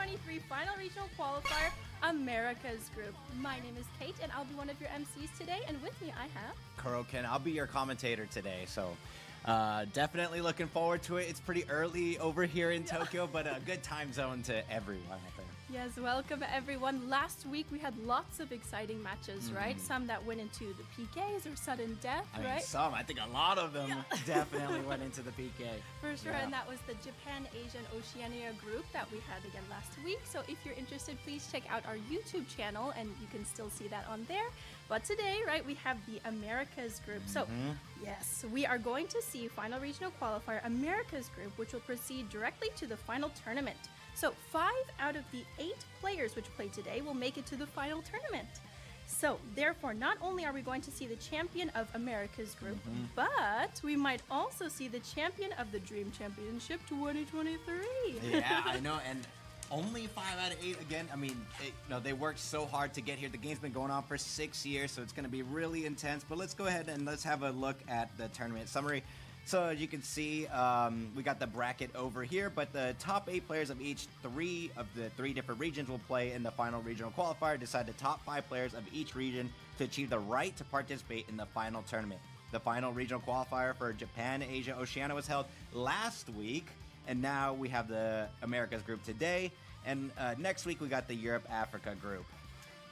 2023 Final Regional Qualifier Americas Group. My name is Kate, and I'll be one of your MCs today. And with me, I have Kuroken. I'll be your commentator today, so definitely looking forward to it. It's pretty early over here in Tokyo, but a good time zone to everyone out there. Yes, welcome everyone. Last week we had lots of exciting matches, right? Some that went into the PKs or sudden death, right? I think a lot of them definitely went into the PK. For sure, and that was the Japan, Asia, and Oceania group that we had again last week. So if you're interested, please check out our YouTube channel and you can still see that on there. But today, right, we have the Americas group. So yes, we are going to see Final Regional Qualifier Americas group, which will proceed directly to the final tournament. So 5 out of the 8 players which played today will make it to the final tournament. So therefore, not only are we going to see the champion of America's group, but we might also see the champion of the Dream Championship 2023. Yeah, I know, and only 5 out of 8 again. I mean, they worked so hard to get here. The game's been going on for 6 years, so it's going to be really intense. But let's go ahead and let's have a look at the tournament summary. So as you can see, we got the bracket over here, but the top 8 players of each 3 of the 3 different regions will play in the final regional qualifier, decide the top 5 players of each region to achieve the right to participate in the final tournament. The final regional qualifier for Japan, Asia, Oceania was held last week, and now we have the Americas group today, and next week we got the Europe, Africa group.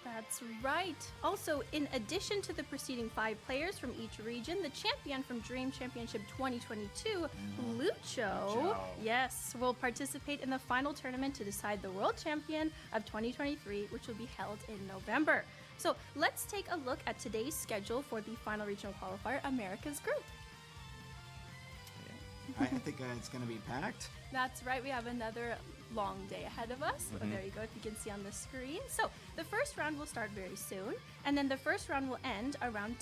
That's right. Also, in addition to the preceding 5 players from each region, the champion from Dream Championship 2022, Lucho, yes, will participate in the final tournament to decide the world champion of 2023, which will be held in November. So let's take a look at today's schedule for the final regional qualifier Americas group. I think it's going to be packed. That's right. We have another long day ahead of us. Well, there you go, if you can see on the screen. So the first round will start very soon, and then the first round will end around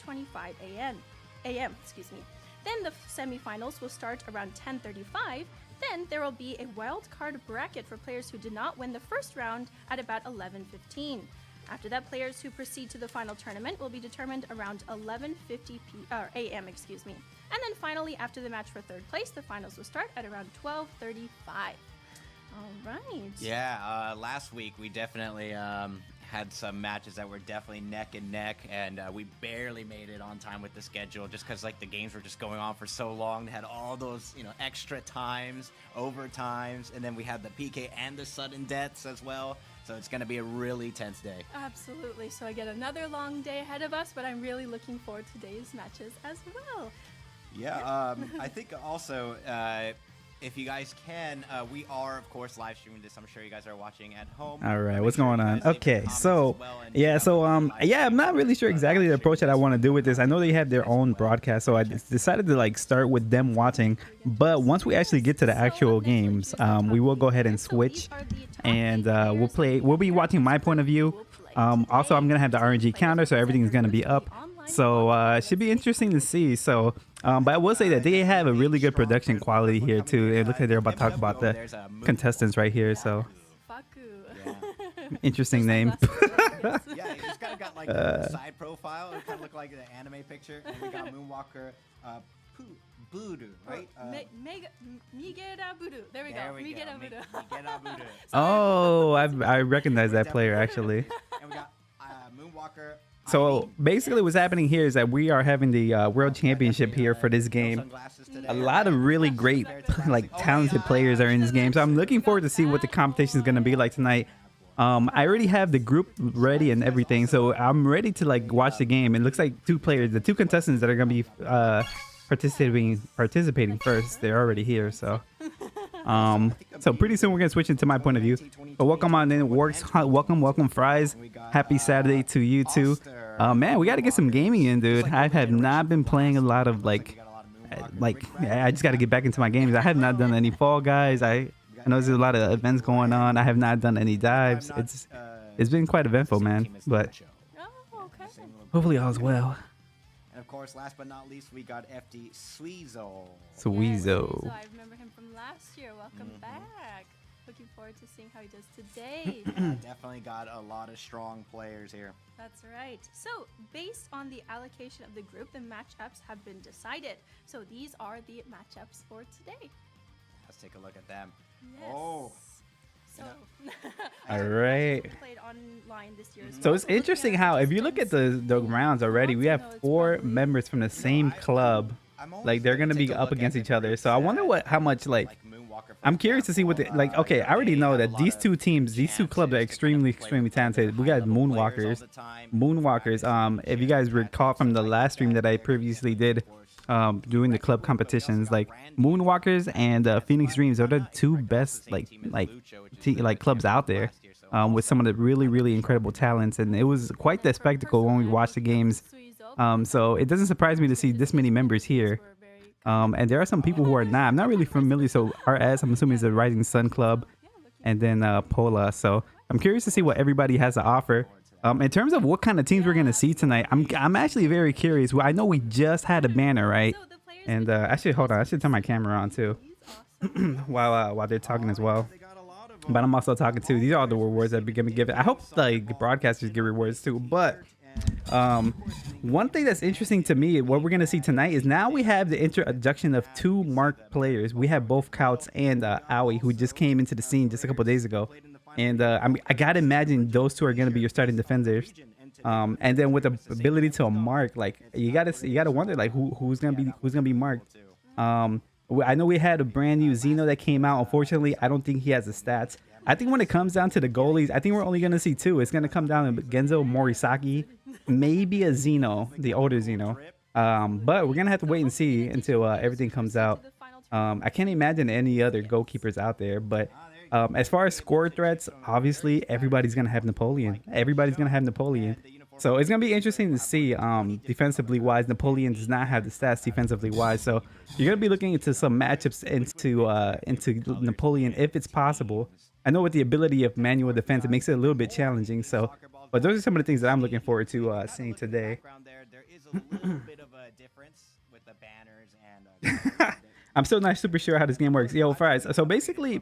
10:25 a.m. Then the semifinals will start around 10:35. Then there will be a wild card bracket for players who did not win the first round at about 11:15. After that, players who proceed to the final tournament will be determined around 11:50 a.m. And then finally, after the match for third place, the finals will start at around 12:35. All right. Yeah, last week we definitely had some matches that were definitely neck and neck, and we barely made it on time with the schedule just because the games were just going on for so long. They had all those extra times, overtimes, and then we had the PK and the sudden deaths as well. So it's going to be a really tense day. Absolutely. So again, another long day ahead of us, but I'm really looking forward to today's matches as well. Yeah, I think also, if you guys can, we are, of course, live streaming this. I'm sure you guys are watching at home. All right, what's going on? Okay, so, I'm not really sure exactly the approach that I want to do with this. I know they have their own broadcast, so I decided to start with them watching. But once we actually get to the actual games, we will go ahead and switch, and we'll be watching my point of view. Also, I'm gonna have the RNG counter, so everything's gonna be up. So it should be interesting to see. So, but I will say that they have a really good production quality here too. It looks like they're about to talk about the contestants right here. So, interesting name. Yeah, it's kind of got a side profile. It kind of looked like an anime picture. And we got Moonwalker, Budu, right? Migera Budu. There we go. Migera Budu. Oh, I recognize that player actually. And we got Moonwalker. So basically what's happening here is that we are having the World Championship here for this game. A lot of really great, talented players are in this game. So I'm looking forward to see what the competition is going to be like tonight. I already have the group ready and everything. So I'm ready to watch the game. It looks like 2 players, the 2 contestants that are going to be participating first. They're already here. So pretty soon we're going to switch into my point of view. But welcome on in. Welcome Fries. Happy Saturday to you too. Man, we got to get some gaming in, dude. I have not been playing a lot of I just got to get back into my games. I have not done any Fall Guys. I know there's a lot of events going on. I have not done any dives. It's been quite eventful, man. But hopefully all's well. And of course, last but not least, we got FD Sweezo. So I remember him from last year. Welcome back. Looking forward to seeing how he does today. Definitely got a lot of strong players here. That's right. So based on the allocation of the group, the matchups have been decided. So these are the matchups for today. Let's take a look at them. Yes. Oh, So, All right. played online this year as So well. it's looking interesting at how if you look at the rounds already, we have 4 members from the same club. Like they're gonna be up against each other. So I wonder how much like. I'm curious to see what like. Okay, I already know that these two teams, these two clubs are extremely talented. We got Moonwalkers. If you guys recall from the last stream that I previously did, doing the club competitions, like Moonwalkers and Phoenix Dreams are the two best like clubs out there, with some of the really incredible talents, and it was quite the spectacle when we watched the games. So it doesn't surprise me to see this many members here. And there are some people who are not. I'm not really familiar. So RS, I'm assuming, is the Rising Sun Club, and then Pola. So I'm curious to see what everybody has to offer. In terms of what kind of teams we're gonna see tonight, I'm actually very curious. Well, I know we just had a banner, right? And actually, hold on. I should turn my camera on too, while they're talking as well. But I'm also talking too. These are all the rewards that we're gonna give. I hope like broadcasters get rewards too. But one thing that's interesting to me, what we're gonna see tonight, is now we have the introduction of 2 marked players. We have both Kauts and Aoi, who just came into the scene just a couple days ago. And I gotta imagine those 2 are gonna be your starting defenders. And then with the ability to mark, like you gotta wonder like who's gonna be marked. I know we had a brand new Xeno that came out. Unfortunately, I don't think he has the stats. I think when it comes down to the goalies, I think we're only gonna see 2. It's gonna come down to Genzo Morisaki, maybe a Xeno, the older Xeno. But we're gonna have to wait and see until everything comes out. I can't imagine any other goalkeepers out there, but. As far as score threats, obviously everybody's gonna have Napoleon. So it's gonna be interesting to see. Defensively wise, Napoleon does not have the stats defensively wise. So you're gonna be looking into some matchups into Napoleon if it's possible. I know with the ability of manual defense, it makes it a little bit challenging. So, but those are some of the things that I'm looking forward to seeing today. I'm still not super sure how this game works. Yo, Fries. So basically.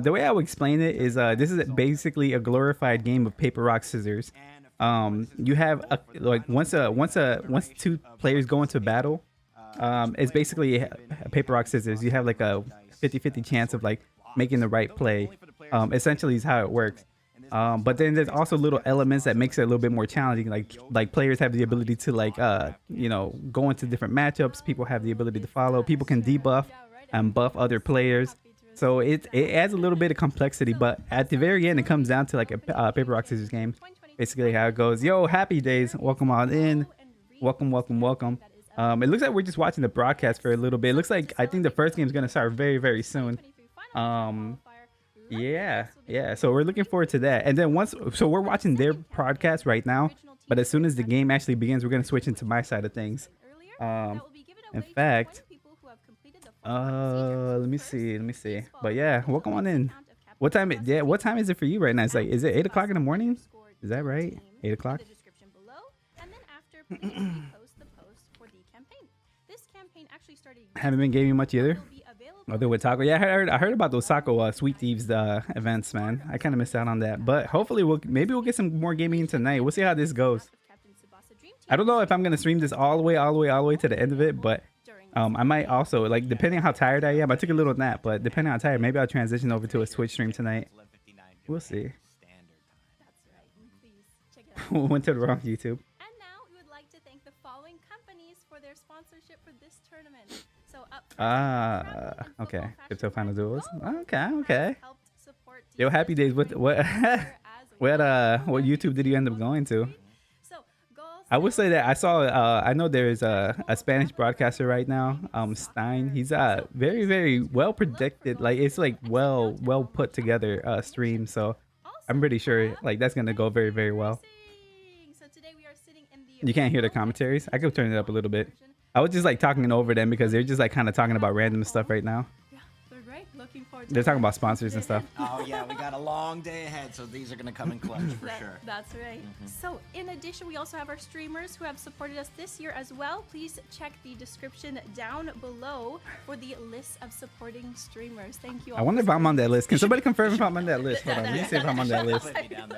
The way I would explain it is this is basically a glorified game of paper, rock, scissors. You have once 2 players go into battle, it's basically a paper, rock, scissors. You have like a 50-50 chance of like making the right play. Essentially is how it works. But then there's also little elements that makes it a little bit more challenging. Like players have the ability to go into different matchups. People have the ability to follow. People can debuff and buff other players. So it adds a little bit of complexity, but at the very end, it comes down to like a paper, rock, scissors game. Basically how it goes. Yo, happy days. Welcome on in. Welcome. It looks like we're just watching the broadcast for a little bit. It looks like I think the first game is going to start very soon. Yeah. So we're looking forward to that. And then so we're watching their broadcast right now, but as soon as the game actually begins, we're going to switch into my side of things. In fact... let me see. But yeah, welcome on in. What time is it for you right now? It's like, is it 8 o'clock in the morning? Is that right? 8 o'clock? Haven't been gaming much either. Other with Taco. Yeah, I heard about those Taco Sweet Thieves events, man. I kind of missed out on that. But hopefully maybe we'll get some more gaming tonight. We'll see how this goes. I don't know if I'm gonna stream this all the way to the end of it, but I might also, like, depending on how tired I am. I took a little nap, but depending on how tired, maybe I'll transition over to a Twitch stream tonight. We'll see. Went to the wrong YouTube. And now we would like to thank the following companies for their sponsorship for this tournament. So okay. Crypto Final Duels. Okay. Yo, happy days. What YouTube did you end up going to? I would say that I saw. I know there's a Spanish broadcaster right now, Stein. He's very well predicted. Like it's like well put together stream. So I'm pretty sure like that's gonna go very well. You can't hear the commentaries. I could turn it up a little bit. I was just like talking over them because they're just like kind of talking about random stuff right now. Looking forward to They're talking about sponsors and stuff. Oh yeah, we got a long day ahead, so these are gonna come in clutch for sure. That's right. So in addition, we also have our streamers who have supported us this year as well. Please check the description down below for the list of supporting streamers. Thank you all. I wonder if I'm on that list. Can somebody confirm if I'm on that list? Hold on, let me see if I'm on that list. Down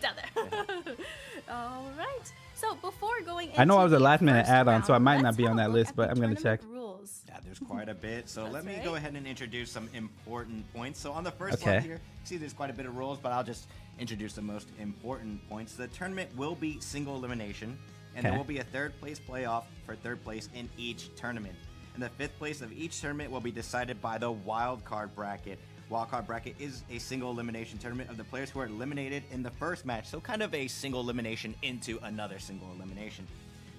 there. All right. So before going into I know I was a last minute add-on, so I might not be on that list, but I'm gonna check. Rules. Yeah, There's quite a bit. So let me go ahead and introduce some important points. So on the first Okay. slide here, see there's quite a bit of rules, but I'll just introduce the most important points. The tournament will be single elimination, and there Okay. will be a third place playoff for third place in each tournament. And the fifth place of each tournament will be decided by the wild card bracket. Wild card bracket is a single elimination tournament of the players who are eliminated in the first match. So kind of a single elimination into another single elimination.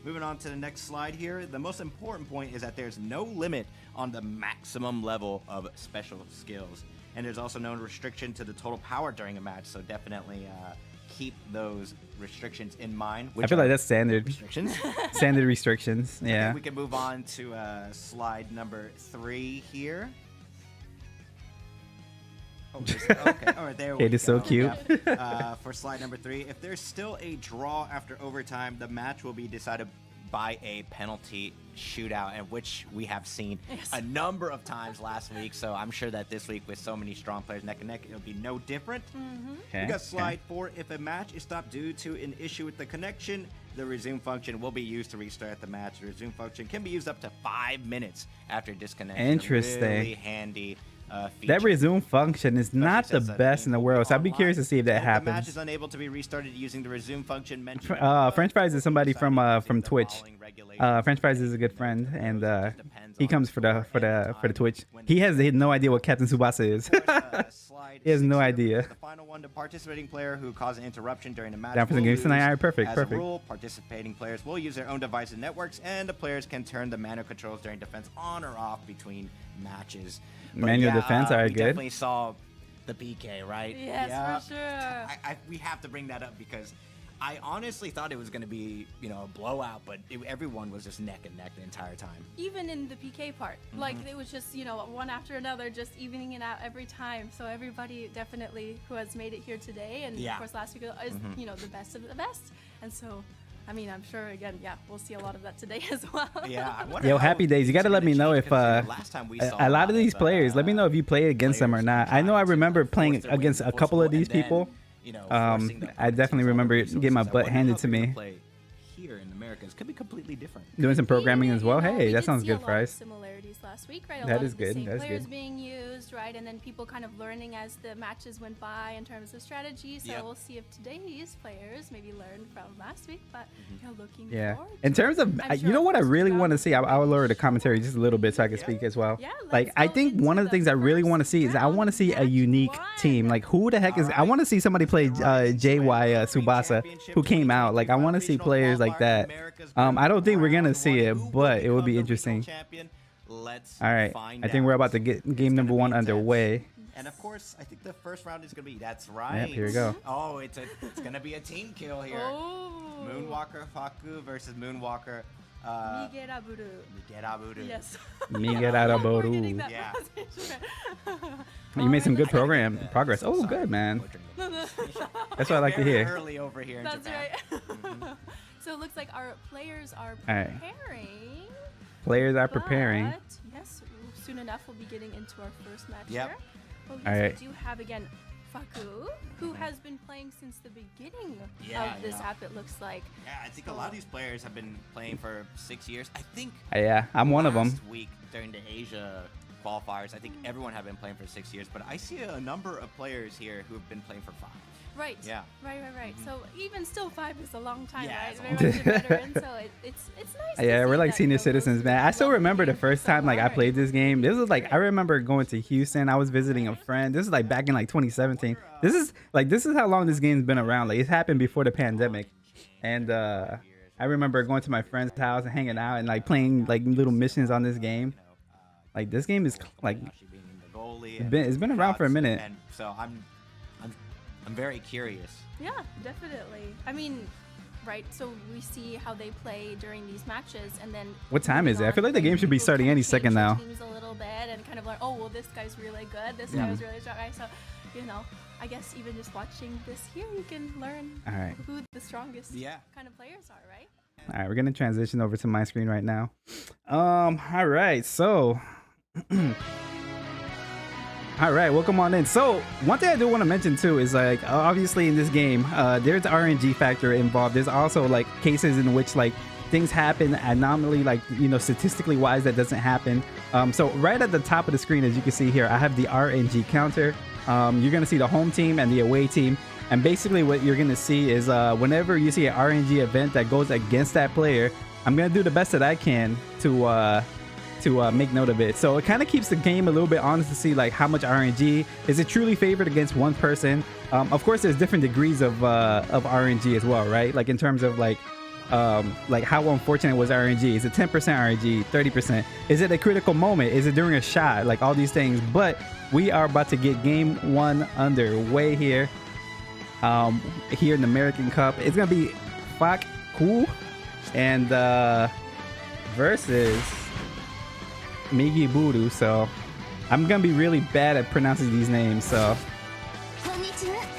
Moving on to the next slide here, the most important point is that there's no limit on the maximum level of special skills. And there's also no restriction to the total power during a match, so definitely keep those restrictions in mind. I feel like that's standard. Restrictions. Standard restrictions. Yeah. Okay, we can move on to slide number 3 here. Oh, okay, all right, there we go. It is so cute. Yeah. For slide number 3, if there's still a draw after overtime, the match will be decided by a penalty shootout, and which we have seen a number of times last week. So I'm sure that this week, with so many strong players neck and neck, it'll be no different. Okay, We got slide 4. If a match is stopped due to an issue with the connection, the resume function will be used to restart the match. The resume function can be used up to 5 minutes after disconnection. Interesting. Really handy. Feature. That resume function is not the Since best in the world, so I'd be curious to see if that The match happens. is unable to be restarted using the resume function mentioned. French Fries is somebody from Twitch. French Fries is a good friend, and he comes for the Twitch. He has no idea what Captain Tsubasa is. He has no idea. The final one, the participating player who caused an interruption during the match. Down for some will games tonight? lose. All right, perfect, As perfect. a rule, participating players will use their own devices and networks, and the players can turn the manual controls during defense on or off between matches. But Manual defense, all right, we good. definitely saw the PK, right? Yes, for sure. We have to bring that up because I honestly thought it was going to be, a blowout, but everyone was just neck and neck the entire time. Even in the PK part, like it was just one after another, just evening it out every time. So everybody definitely who has made it here today, and of course last week is the best of the best. And so, I mean, I'm sure again, we'll see a lot of that today as well. Yeah. I wonder Yo, how Happy Days, you got to it's let me gonna know change if considering last time we saw a lot of these players, let me know if you play against them or players not. I know I trying to remember force playing their way against into a couple of full these and then, people. forcing the I definitely opponents remember to getting my resources. I butt wonder handed how to people me. play here in America. It could be completely different. Doing some programming as well. We Hey, that did sounds see good, a lot of Fries. similarities last week, right? A That lot is of the good, same that's players good. being used, right? And then people kind of learning as the matches went by in terms of strategy. So Yep. we'll see if today's players maybe learned from last week. But looking Yeah. forward. In to terms it. of, I'm you sure know our what I first really round want to will see? be I'll lower very the commentary just a little bit so I can speak as well. Yeah, Like, let's I go think into one of the the things I really want to first see is I want to see a round, unique match team. one. Like, who the heck is? I want to see somebody play JY Tsubasa, who came out. Like, I want to see players like that. I don't think we're gonna see it, but it would be interesting. Let's All right, find I think we're out. about to get It's game number gonna be one intense. underway. And of course, I think the first round is gonna be. That's right. Yep, here we go. Oh, it's gonna be a team kill here. Oh. Moonwalker Faku versus Moonwalker. Migeraburu. Migeraburu. Yes. Migeraburu. We're getting that Yeah. pronunciation. You made some good Alright, progress. Oh, Sorry, good, man. butchering it. That's what I like to Very hear. early over here in That's Japan. right. So it looks like our players are Alright. preparing. Players are preparing. But, yes, soon enough we'll be getting into our first match Yep. here. But yes, Alright. we do have again Faku, who has been playing since the beginning Yeah, of this yeah. app, it looks like. Yeah, I think a lot of these players have been playing for 6 years. I think Yeah, I'm one of them. last week during the Asia qualifiers, I think everyone had been playing for 6 years, but I see a number of players here who have been playing for 5. Right. Yeah. Right. So even still 5 is a long time, Yeah, right? it's a Very long much a veteran, so it's nice. to Yeah, see we're like that, senior those citizens, man. I still love remember the game first so time like I hard. played this game. This was like I remember going to Houston. I was visiting a friend. This is like back in like 2017. This is how long this game's been around. Like it happened before the pandemic, and I remember going to my friend's house and hanging out and like playing like little missions on this game. Like this game is like it's been around for a minute. And so I'm very curious. Yeah, definitely. I mean, right, so we see how they play during these matches, and then What time is it? I moving feel like the on, game should be people starting kind any of second change their now. Teams a little bit and kind of learn, oh, well, this guy's really good, this guy was really strong, right? So, I guess even just watching this here, you can learn All right. who the strongest Yeah. kind of players are, right? All right, we're gonna transition over to my screen right now. All right, so all right, welcome on in. So one thing I do want to mention too is like obviously in this game, there's RNG factor involved. There's also like cases in which like things happen anomaly, like, you know, statistically wise, that doesn't happen. So right at the top of the screen, as you can see here, I have the RNG counter. You're gonna see the home team and the away team, and basically what you're gonna see is whenever you see an RNG event that goes against that player, I'm gonna do the best that I can to make note of it. So it kind of keeps the game a little bit honest to see like how much RNG is it truly favored against one person. Of course, there's different degrees of RNG as well, right? Like in terms of like how unfortunate was RNG? Is it 10% RNG, 30%? Is it a critical moment? Is it during a shot? Like all these things. But we are about to get game one underway here. Here in the American Cup, it's gonna be fuck cool and versus Migi Buru. So I'm gonna be really bad at pronouncing these names. So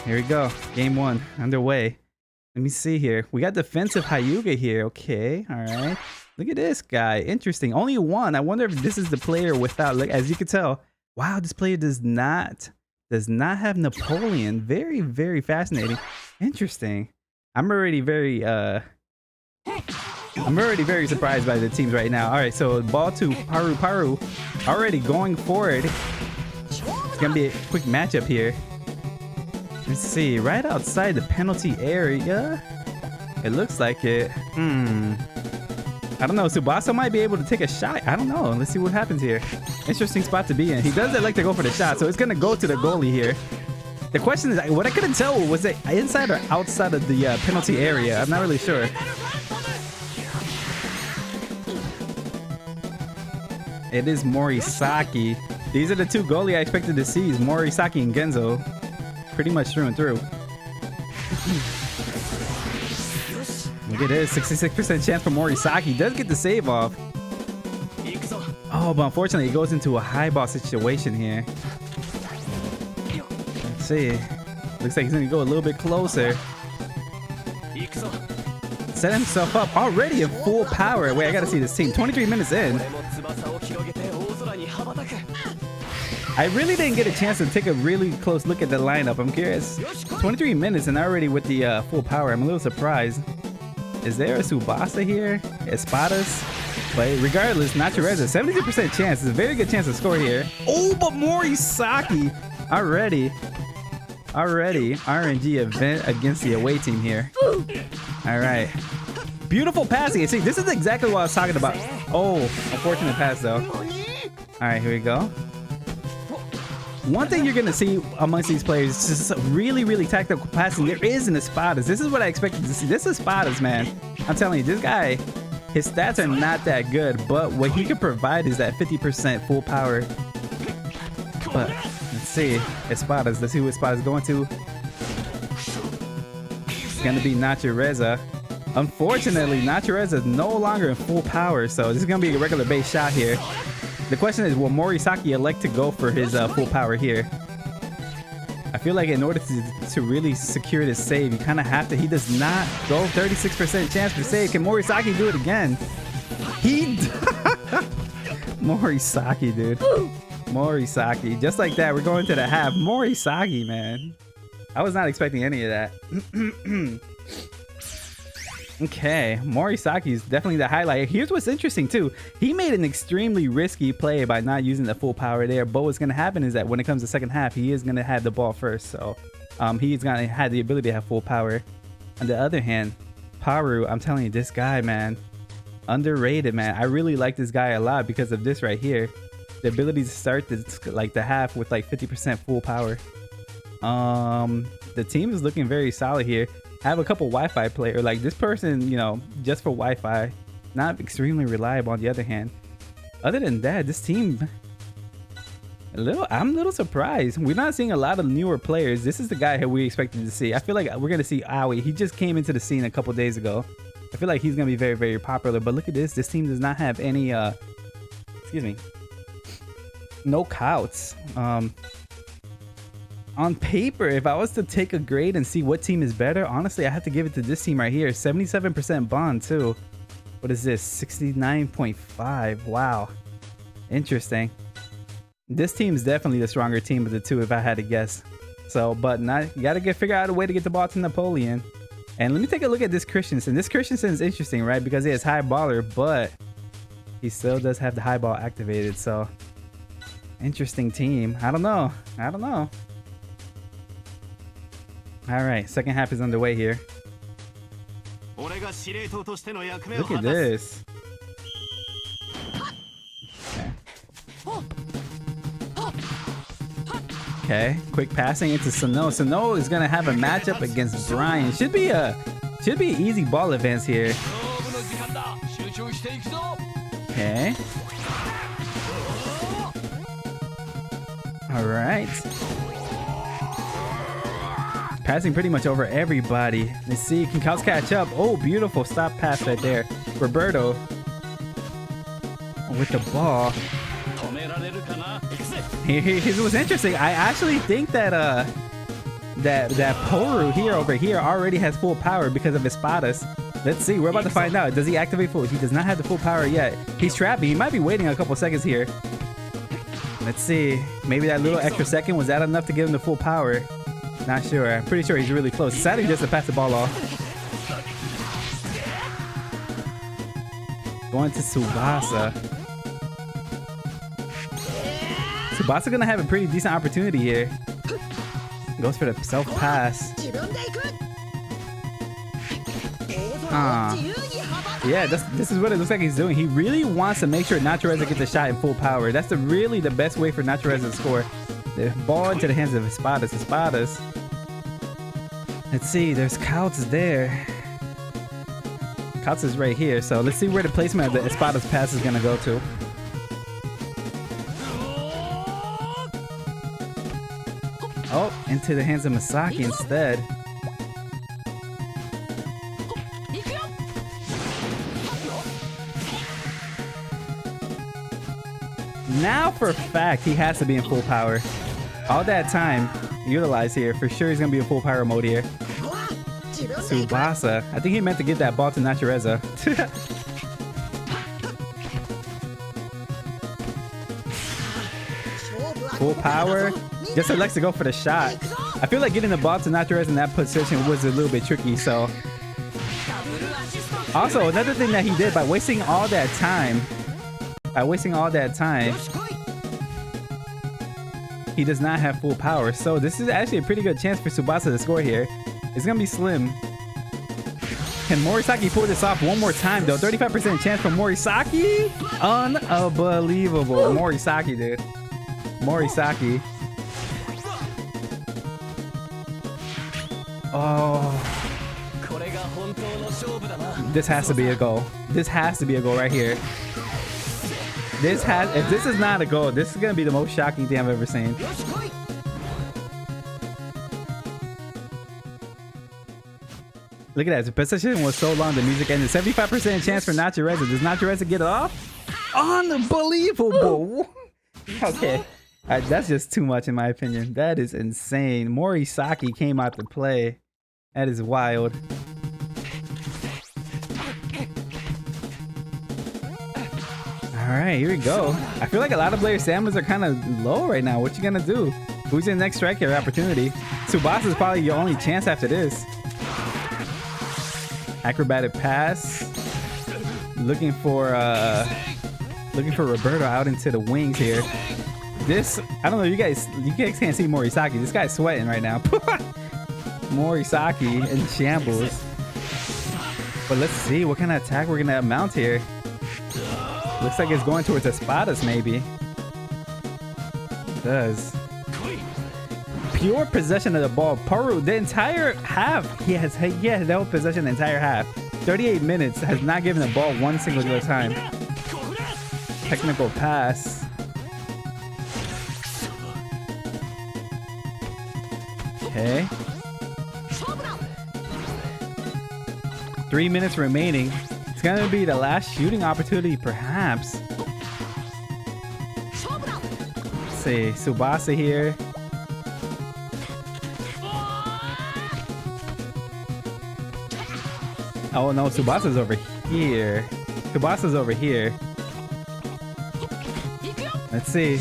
here we go, game one underway. Let me see here. We got defensive Hyuga here. Okay, all right. Look at this guy. Interesting. Only one. I wonder if this is the player without. Like, as you can tell, wow, this player does not have Napoleon. Very, very fascinating. Interesting. I'm already very surprised by the teams right now. All right, so ball to Paru already going forward. It's gonna be a quick matchup here. Let's see, right outside the penalty area. It looks like it. I don't know. Tsubasa might be able to take a shot. I don't know. Let's see what happens here. Interesting spot to be in. He doesn't like to go for the shot, so it's gonna go to the goalie here. The question is, what I couldn't tell, was it inside or outside of the penalty area? I'm not really sure. It is Morisaki. These are the two goalie I expected to see, is Morisaki and Genzo. Pretty much through and through. Look at this, 66% chance for Morisaki. Does get the save off. Oh, but unfortunately, he goes into a high ball situation here. Let's see. Looks like he's gonna go a little bit closer. Set himself up already in full power. Wait, I gotta see this team. 23 minutes in. I really didn't get a chance to take a really close look at the lineup. I'm curious. 23 minutes and already with the full power. I'm a little surprised. Is there a Tsubasa here? Espadas? But regardless, Natureza, 72% chance. It's a very good chance to score here. Oh, but Morisaki already RNG event against the away team here. All right. Beautiful passing. See, this is exactly what I was talking about. Oh, unfortunate pass though. All right, here we go. One thing you're gonna see amongst these players is just really, really tactical passing. There is an Espadas. This is what I expected to see. This is Espadas, man. I'm telling you, this guy, his stats are not that good, but what he can provide is that 50% full power. But let's see, Espadas. Let's see who Espadas is going to. It's gonna be Natureza. Unfortunately, Natureza is no longer in full power, so this is gonna be a regular base shot here. The question is, will Morisaki elect to go for his full power here? I feel like in order to really secure this save, you kind of have to. He does not go. 36% chance for save. Can Morisaki do it again? He Morisaki, dude. Morisaki. Just like that, we're going to the half. Morisaki, man. I was not expecting any of that. Okay, Morisaki is definitely the highlight. Here's what's interesting too. He made an extremely risky play by not using the full power there. But what's going to happen is that when it comes to second half, he is going to have the ball first. So he's going to have the ability to have full power. On the other hand, Paru, I'm telling you, this guy, man, underrated, man. I really like this guy a lot because of this right here. The ability to start the half with like 50% full power. The team is looking very solid here. I have a couple Wi-Fi players. Like this person, you know, just for Wi-Fi, not extremely reliable on the other hand. Other than that, this team, I'm a little surprised. We're not seeing a lot of newer players. This is the guy who we expected to see. I feel like we're going to see Aoi. He just came into the scene a couple days ago. I feel like he's going to be very, very popular. But look at this. This team does not have any, excuse me, no couts. On paper, if I was to take a grade and see what team is better, honestly, I have to give it to this team right here. 77% bond too. What is this? 69.5. Wow. Interesting. This team is definitely the stronger team of the two if I had to guess. So, but not, you gotta figure out a way to get the ball to Napoleon. And let me take a look at this Christensen. This Christensen is interesting, right? Because he has high baller, but he still does have the high ball activated. So interesting team. I don't know. All right, second half is underway here. Look at this. Okay, quick passing into Sano. Sano is gonna have a matchup against Brian. Should be an easy ball advance here. Okay. All right. Passing pretty much over everybody. Let's see, can Kaus catch up? Oh, beautiful stop pass right there. Roberto with the ball. Here's what's interesting. I actually think that that Poru over here already has full power because of Espadas. Let's see. We're about to find out. Does he activate full? He does not have the full power yet. He's trapping. He might be waiting a couple seconds here. Let's see. Maybe that little extra second, was that enough to give him the full power? Not sure. I'm pretty sure he's really close. Decided just to pass the ball off. Going to Tsubasa. Tsubasa gonna have a pretty decent opportunity here. Goes for the self pass. Yeah, this is what it looks like he's doing. He really wants to make sure Nachoreza gets the shot in full power. That's really the best way for Nachoreza to score. The ball into the hands of Espadas. Let's see, there's Kautz there. Kautz is right here, so let's see where the placement of the Espadas pass is gonna go to. Oh, into the hands of Masaki instead. Now for a fact, he has to be in full power. All that time utilized here. For sure he's going to be in full power mode here. Tsubasa. I think he meant to give that ball to Nachoreza. Full power. Just elects to go for the shot. I feel like getting the ball to Nachoreza in that position was a little bit tricky, so. Also, another thing that he did by wasting all that time, he does not have full power. So this is actually a pretty good chance for Tsubasa to score here. It's gonna be slim. Can Morisaki pull this off one more time though? 35% chance for Morisaki? Unbelievable. Morisaki, dude. Morisaki. Oh. This has to be a goal. This has to be a goal right here. If this is not a goal, this is gonna be the most shocking thing I've ever seen. Look at that. The position was so long, the music ended. 75% chance for Nachoreza. Does Nachoreza get it off? Unbelievable. Okay. That's just too much in my opinion. That is insane. Morisaki came out to play. That is wild. Alright, here we go. I feel like a lot of players' stamina are kind of low right now. What you gonna do? Who's your next striker opportunity? Tsubasa is probably your only chance after this. Acrobatic pass. Looking for Roberto out into the wings here. This, I don't know, you guys can't see Morisaki. This guy's sweating right now. Morisaki in shambles. But let's see what kind of attack we're gonna mount here. Looks like it's going towards Espadas, maybe. It does. Pure possession of the ball. Poru, the entire half, he has held possession the entire half. 38 minutes, has not given the ball one single time. Technical pass. Okay. 3 minutes remaining. It's gonna be the last shooting opportunity, perhaps. Let's see, Tsubasa here. Oh no, Tsubasa's over here. Tsubasa's over here. Let's see.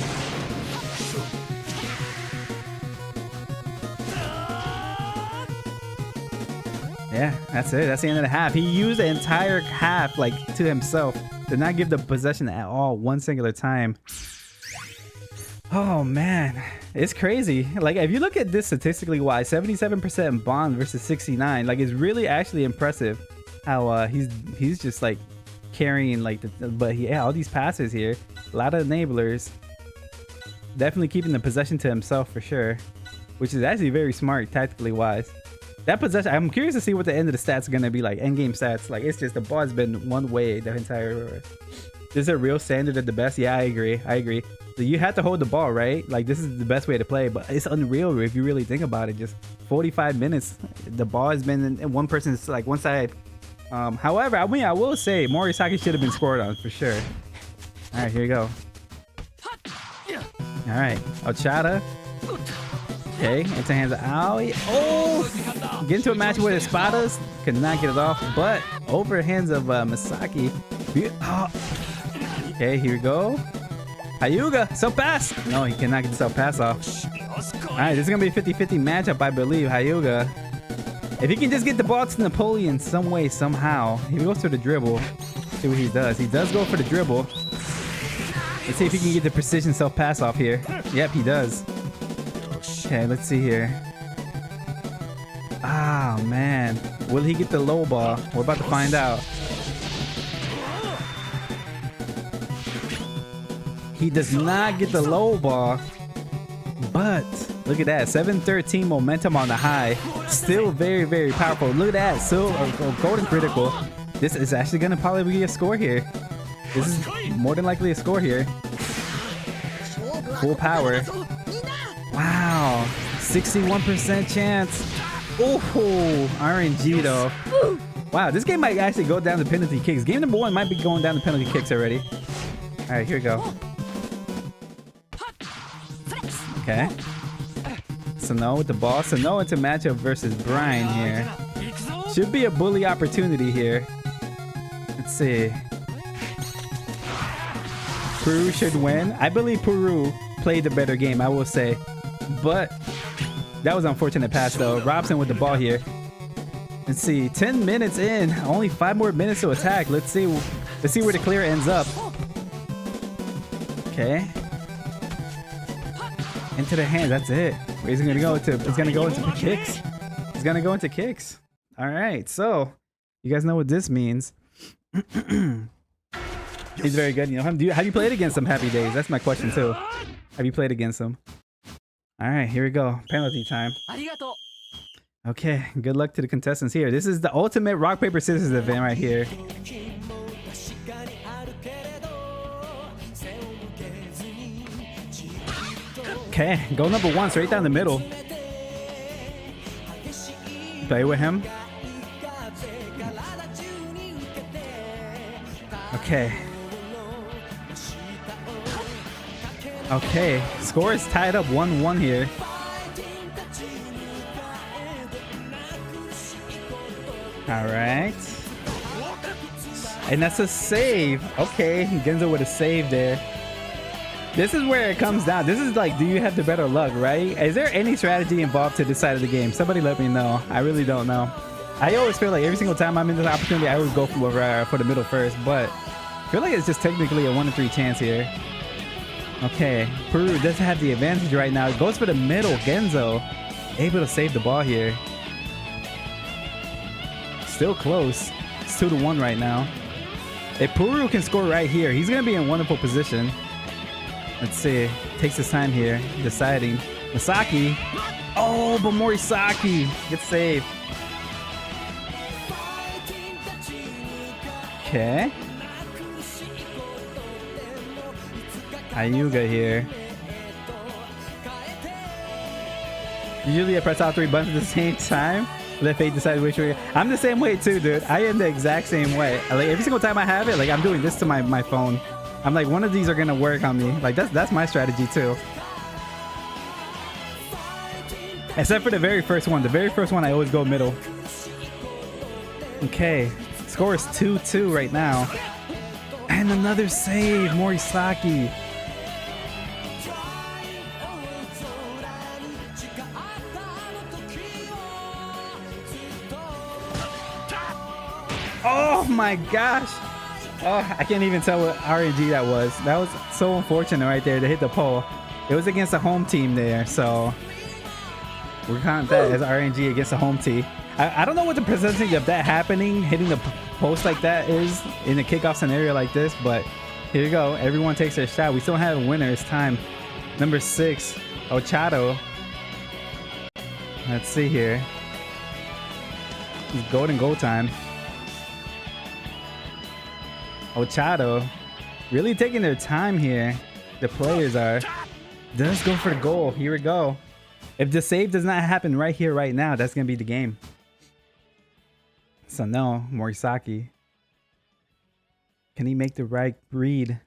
Yeah, that's it. That's the end of the half. He used the entire half like to himself. Did not give the possession at all one singular time. Oh man, it's crazy. Like if you look at this statistically wise, 77% Bond versus 69, like it's really actually impressive how he's just like carrying like yeah, all these passes here, a lot of enablers, definitely keeping the possession to himself for sure, which is actually very smart tactically wise. That possession, I'm curious to see what the end of the stats are gonna be like, end game stats. Like it's just the ball has been one way the entire. This is a real standard at the best. Yeah, I agree. So you have to hold the ball, right? Like this is the best way to play, but it's unreal if you really think about it. Just 45 minutes, the ball has been in one person's like one side. However, I mean, I will say Morisaki should have been scored on for sure. All right, here we go. All right, Ochada. Okay, into hands of Aoi. Oh, get into a match with Espadas. Could not get it off, but over hands of Misaki. Oh. Okay, here we go. Hyuga, self pass. No, he cannot get the self pass off. All right, this is gonna be a 50-50 matchup, I believe. Hyuga, if he can just get the ball to Napoleon some way, somehow. He goes for the dribble. See what he does. He does go for the dribble. Let's see if he can get the precision self pass off here. Yep, he does. Okay, let's see here. Ah, man. Will he get the low ball? We're about to find out. He does not get the low ball. But look at that. 7-13 momentum on the high. Still very, very powerful. Look at that. Still a golden critical. This is actually going to probably be a score here. This is more than likely a score here. Full power. Wow, 61% chance. Oh, RNG though. Wow, this game might actually go down to penalty kicks. Game number 1 might be going down to penalty kicks already. All right, here we go. Okay. Sano with the ball. Sano into matchup versus Brian here. Should be a bully opportunity here. Let's see. Peru should win. I believe Peru played the better game, I will say. But that was unfortunate pass though. Robson with the ball here. Let's see, 10 minutes in, only 5 more minutes to attack. Let's see where the clear ends up. Okay. Into the hand, that's it. Where's he gonna go into? It's gonna go into kicks. It's gonna go into kicks. All right, so you guys know what this means. He's very good. You know, have you played against him? Happy Days. That's my question too. Have you played against him? All right, here we go. Penalty time. Okay, good luck to the contestants here. This is the ultimate rock, paper, scissors event right here. Okay, go number 1, straight down the middle. Play with him. Okay. Okay, score is tied up 1-1 here. All right. And that's a save. Okay, Genzo with a save there. This is where it comes down. This is like, do you have the better luck, right? Is there any strategy involved to this side of the game? Somebody let me know. I really don't know. I always feel like every single time I'm in this opportunity, I always go for the middle first, but I feel like it's just technically a 1 in 3 chance here. Okay, Peru doesn't have the advantage right now. It goes for the middle. Genzo able to save the ball here. Still close. It's 2-1 right now. If Peru can score right here, he's going to be in wonderful position. Let's see. Takes his time here, deciding. Misaki. Oh, but Morisaki gets saved. Okay. Hyuga here. Usually I press all 3 buttons at the same time. Let fate decide which way. I'm the same way too, dude. I am the exact same way. Like every single time I have it, like I'm doing this to my phone. I'm like, one of these are gonna work on me. Like that's my strategy too. Except for the very first one. The very first one I always go middle. Okay. Score is 2-2 right now. And another save, Morisaki. Oh my gosh. Oh, I can't even tell what RNG that was. That was so unfortunate right there to hit the pole. It was against the home team there, so we're counting that as RNG against the home team. I don't know what the percentage of that happening, hitting the post like that is in a kickoff scenario like this, but here you go. Everyone takes their shot. We still have a winner. It's time. Number 6, Ochado. Let's see here. It's golden goal time. Ochado really taking their time here. The players are. Let's go for the goal. Here we go. If the save does not happen right here, right now, that's going to be the game. So no, Morisaki. Can he make the right read?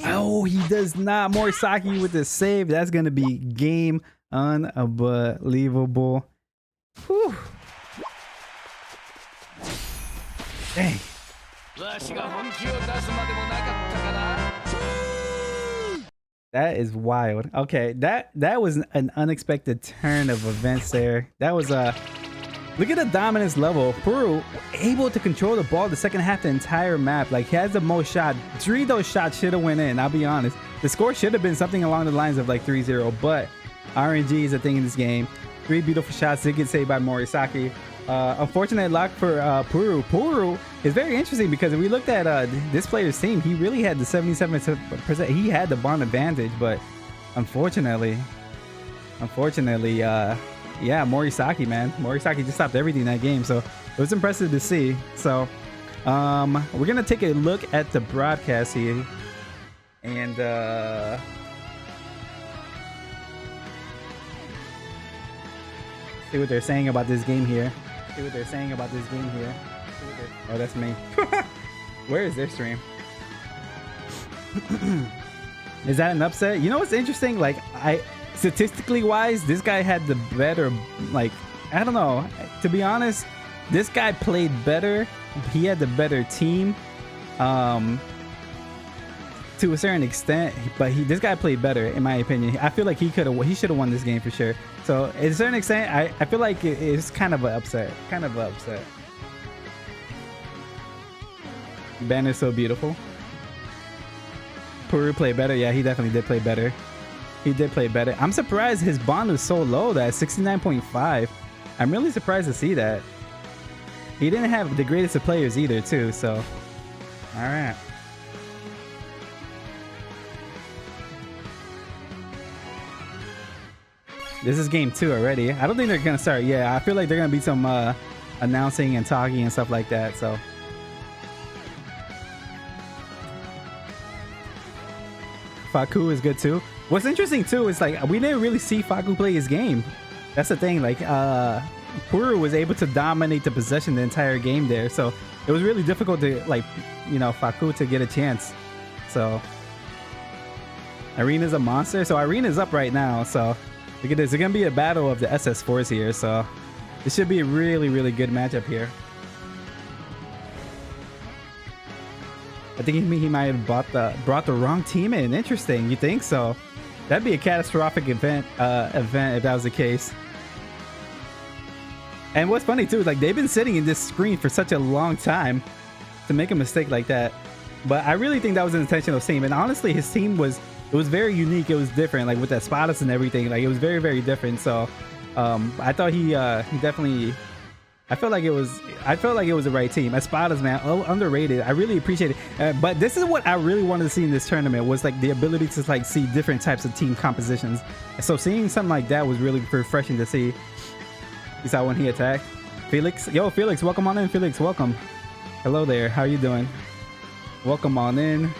Oh, he does not. Morisaki with the save. That's going to be game unbelievable. Whew. Dang. That is wild. Okay, that was an unexpected turn of events there. That was look at the dominance level. Puru able to control the ball the second half the entire map. Like, he has the most shot. 3 of those shots should have went in, I'll be honest. The score should have been something along the lines of like 3-0, but RNG is a thing in this game. 3 beautiful shots did get saved by Morisaki. Unfortunate luck for Puru. Puru is very interesting because if we looked at this player's team, he really had the 77%. He had the bond advantage, but unfortunately, yeah, Morisaki, man. Morisaki just stopped everything in that game, so it was impressive to see. So we're gonna take a look at the broadcast here, and see what they're saying about this game here. Oh, that's me. Where is their stream? Is that an upset? You know what's interesting? Like, statistically wise, this guy had the better, like, I don't know. To be honest, this guy played better. He had the better team, to a certain extent. But this guy played better, in my opinion. I feel like he should have won this game for sure. So, at a certain extent, I feel like it's kind of an upset. Banner's so beautiful. Puru played better. Yeah, he definitely did play better. I'm surprised his bond was so low, that 69.5. I'm really surprised to see that. He didn't have the greatest of players either, too, so. All right. This is game 2 already. I don't think they're going to start. Yeah, I feel like they're going to be some announcing and talking and stuff like that, so. Faku is good too. What's interesting too is, like, we didn't really see Faku play his game. That's the thing. Like, Puru was able to dominate the possession the entire game there, so it was really difficult to, like, you know, Faku to get a chance. So Irena's a monster. So Irena's up right now. So look at this. It's gonna be a battle of the SS4s here. So this should be a really, really good matchup here. I think he might have brought the wrong team in. Interesting. You think so? That'd be a catastrophic event if that was the case. And what's funny too is, like, they've been sitting in this screen for such a long time to make a mistake like that. But I really think that was an intentional team. And honestly, his team was very unique. It was different, like with that Spadas and everything. Like, it was very, very different. So I thought he definitely. I felt like it was the right team. Espadas, man, underrated. I really appreciate it. But this is what I really wanted to see in this tournament, was like the ability to, like, see different types of team compositions. So seeing something like that was really refreshing to see. You saw when he attacked Felix. Yo, Felix, welcome on in. Felix, welcome. Hello there. How you doing? Welcome on in.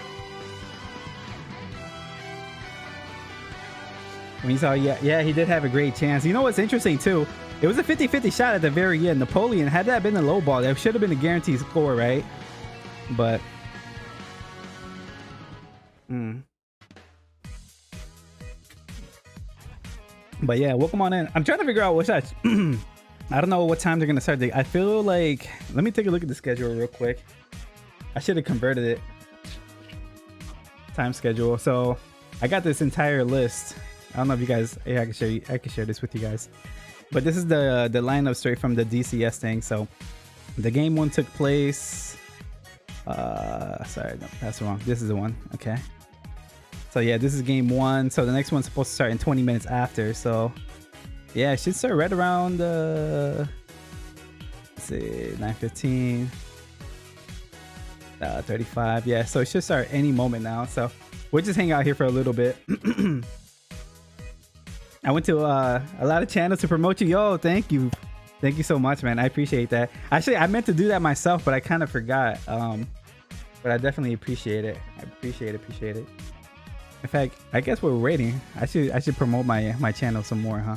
When you saw, yeah, he did have a great chance. You know what's interesting too? It was a 50-50 shot at the very end. Napoleon, had that been a low ball, that should have been a guaranteed score, right? But but yeah, welcome on in. I'm trying to figure out what shots. I don't know what time they're gonna start. I feel like, let me take a look at the schedule real quick. I should have converted it. Time schedule. So I got this entire list. I don't know if you guys, yeah, I can share this with you guys. But this is the lineup straight from the DCS thing. So The game one took place. Sorry, no, that's wrong. This is the one. Okay. So yeah, this is game one. So the next one's supposed to start in 20 minutes after. So yeah, it should start right around let's see, 9:15. 35. Yeah, so it should start any moment now. So we'll just hang out here for a little bit. I went to a lot of channels to promote you. Yo, thank you. Thank you so much, man. I appreciate that. Actually, I meant to do that myself, but I kind of forgot. But I definitely appreciate it. I appreciate it. In fact, I guess we're waiting. I should promote my channel some more, huh?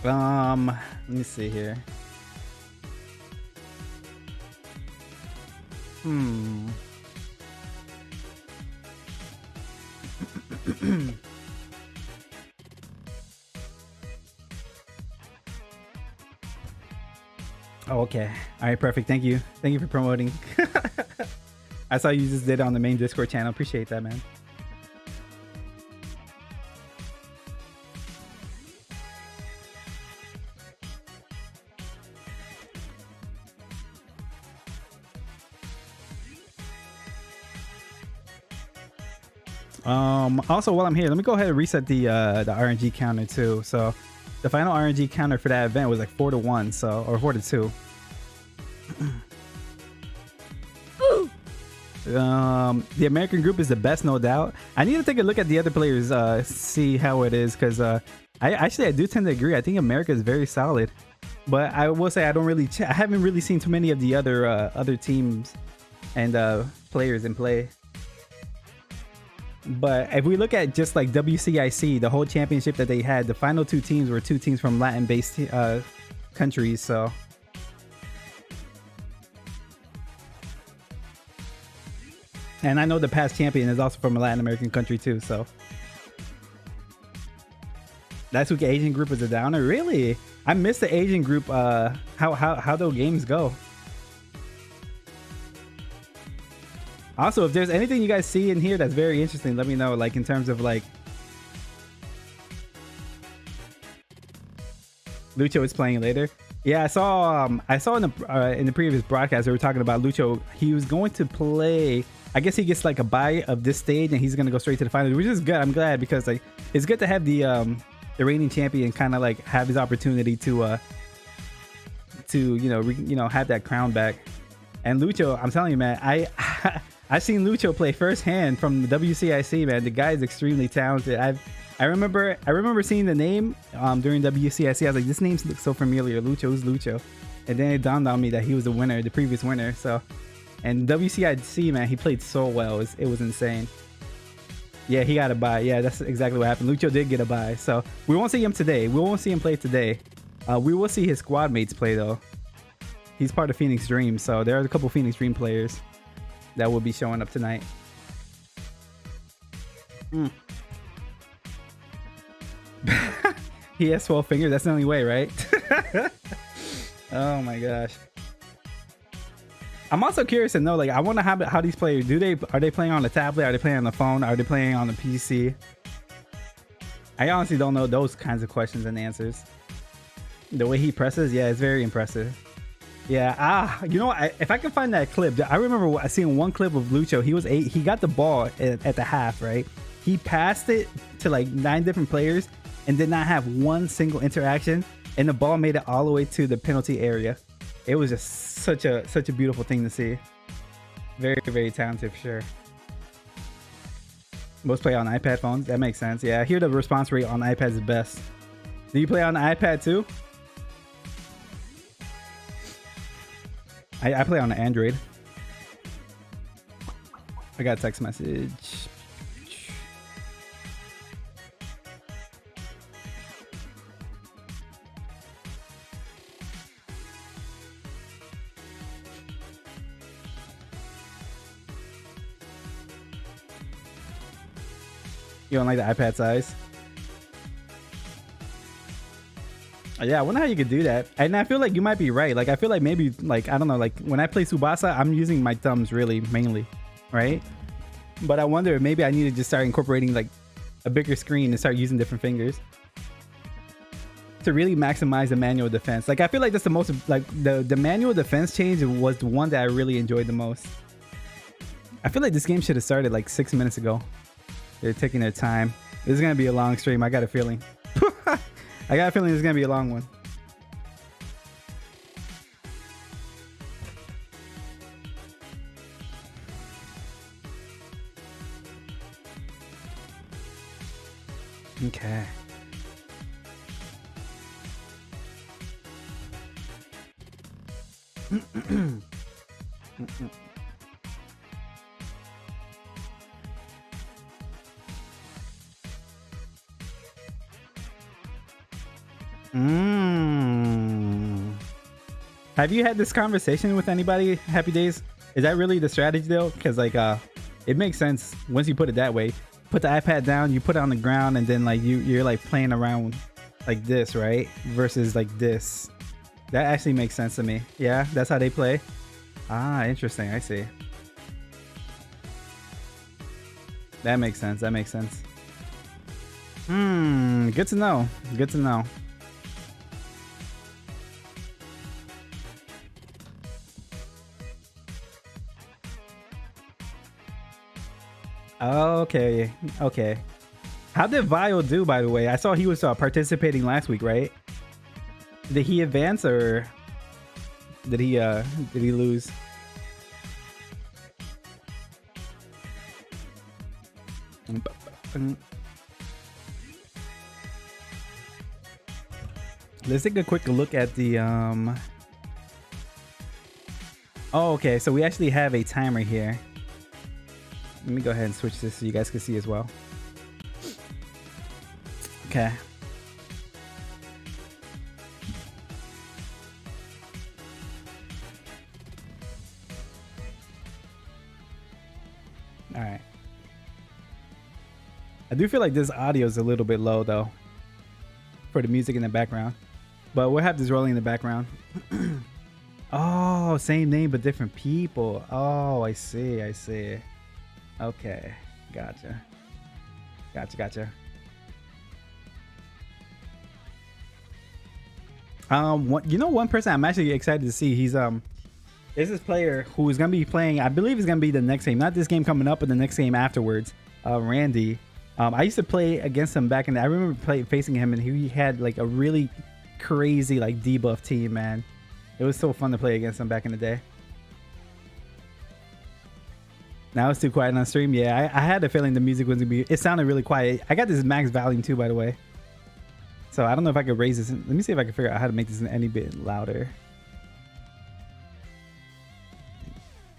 Let me see here. Oh, okay. All right, perfect. Thank you for promoting. I saw you just did it on the main Discord channel. Appreciate that, man. Also, while I'm here, let me go ahead and reset the RNG counter too. So the final RNG counter for that event was like 4-1, so, or 4-2. The American group is the best, no doubt. I need to take a look at the other players, see how it is, because I do tend to agree. I think America is very solid, but I will say I haven't really seen too many of the other teams and players in play. But if we look at just like WCIC, the whole championship that they had, the final two teams were two teams from Latin-based countries. So and I know the past champion is also from a Latin American country too. So that's who Asian group is a downer. Really, I missed the Asian group. How those games go. Also, if there's anything you guys see in here that's very interesting, let me know. Like in terms of like Lucho is playing later. Yeah, I saw in the previous broadcast they were talking about Lucho. He was going to play. I guess he gets like a bye of this stage and he's gonna go straight to the finals, which is good. I'm glad because like it's good to have the reigning champion kind of like have his opportunity to have that crown back. And Lucho, I'm telling you, man, I've seen Lucho play firsthand from the WCIC, man. The guy is extremely talented. I remember seeing the name during WCIC. I was like, this name looks so familiar. Lucho's Lucho. And then it dawned on me that he was the previous winner. So, and WCIC, man, he played so well. It was insane. Yeah, he got a bye. Yeah, that's exactly what happened. Lucho did get a bye. So we won't see him today. We won't see him play today. We will see his squad mates play though. He's part of Phoenix Dream. So there are a couple Phoenix Dream players that will be showing up tonight. He has 12 fingers. That's the only way, right? Oh my gosh. I'm also curious to know, like, I wonder how these players are they playing on the tablet? Are they playing on the phone? Are they playing on the PC? I honestly don't know those kinds of questions and answers. The way he presses, yeah, it's very impressive. Yeah, you know, if I can find that clip, I remember I seen one clip of Lucho. He got the ball at the half, right? He passed it to like 9 different players and did not have one single interaction, and the ball made it all the way to the penalty area. It was just such a beautiful thing to see. Very, very talented for sure. Most play on iPad phones. That makes sense. Yeah, I hear the response rate on iPads is best. Do you play on the iPad too? I play on the Android. I got a text message. You don't like the iPad size? Yeah, I wonder how you could do that. And I feel like you might be right. Like, I feel like maybe, like, I don't know, like, when I play Tsubasa, I'm using my thumbs really mainly, right? But I wonder if maybe I need to just start incorporating, like, a bigger screen and start using different fingers to really maximize the manual defense. Like, I feel like that's the most, like, the manual defense change was the one that I really enjoyed the most. I feel like this game should have started, like, 6 minutes ago. They're taking their time. This is going to be a long stream. I got a feeling. I got a feeling it's gonna be a long one. Okay. Have you had this conversation with anybody, Happy Days? Is that really the strategy though? Because like it makes sense once you put it that way. Put the iPad down, you put it on the ground, and then like you're like playing around like this, right? Versus like this. That actually makes sense to me. Yeah, that's how they play. Ah, interesting. I see. That makes sense. That makes sense. Good to know. Good to know. Okay, okay. How did Vile do, by the way? I saw he was participating last week, right? Did he advance or did he lose? Let's take a quick look at the Oh, okay, so we actually have a timer here. Let me go ahead and switch this so you guys can see as well. Okay. All right. I do feel like this audio is a little bit low though for the music in the background, but we'll have this rolling in the background. Oh, same name but different people. Oh, I see. I see. Okay, gotcha. Gotcha. One person I'm actually excited to see. He's is this player who is gonna be playing. I believe is gonna be the next game, not this game coming up, but the next game afterwards. Randy. I used to play against him back in. I remember facing him, and he had like a really crazy like debuff team. Man, it was so fun to play against him back in the day. Now it's too quiet on stream. Yeah, I had a feeling the music was gonna be. It sounded really quiet. I got this max volume too, by the way. So I don't know if I could raise this. Let me see if I can figure out how to make this any bit louder.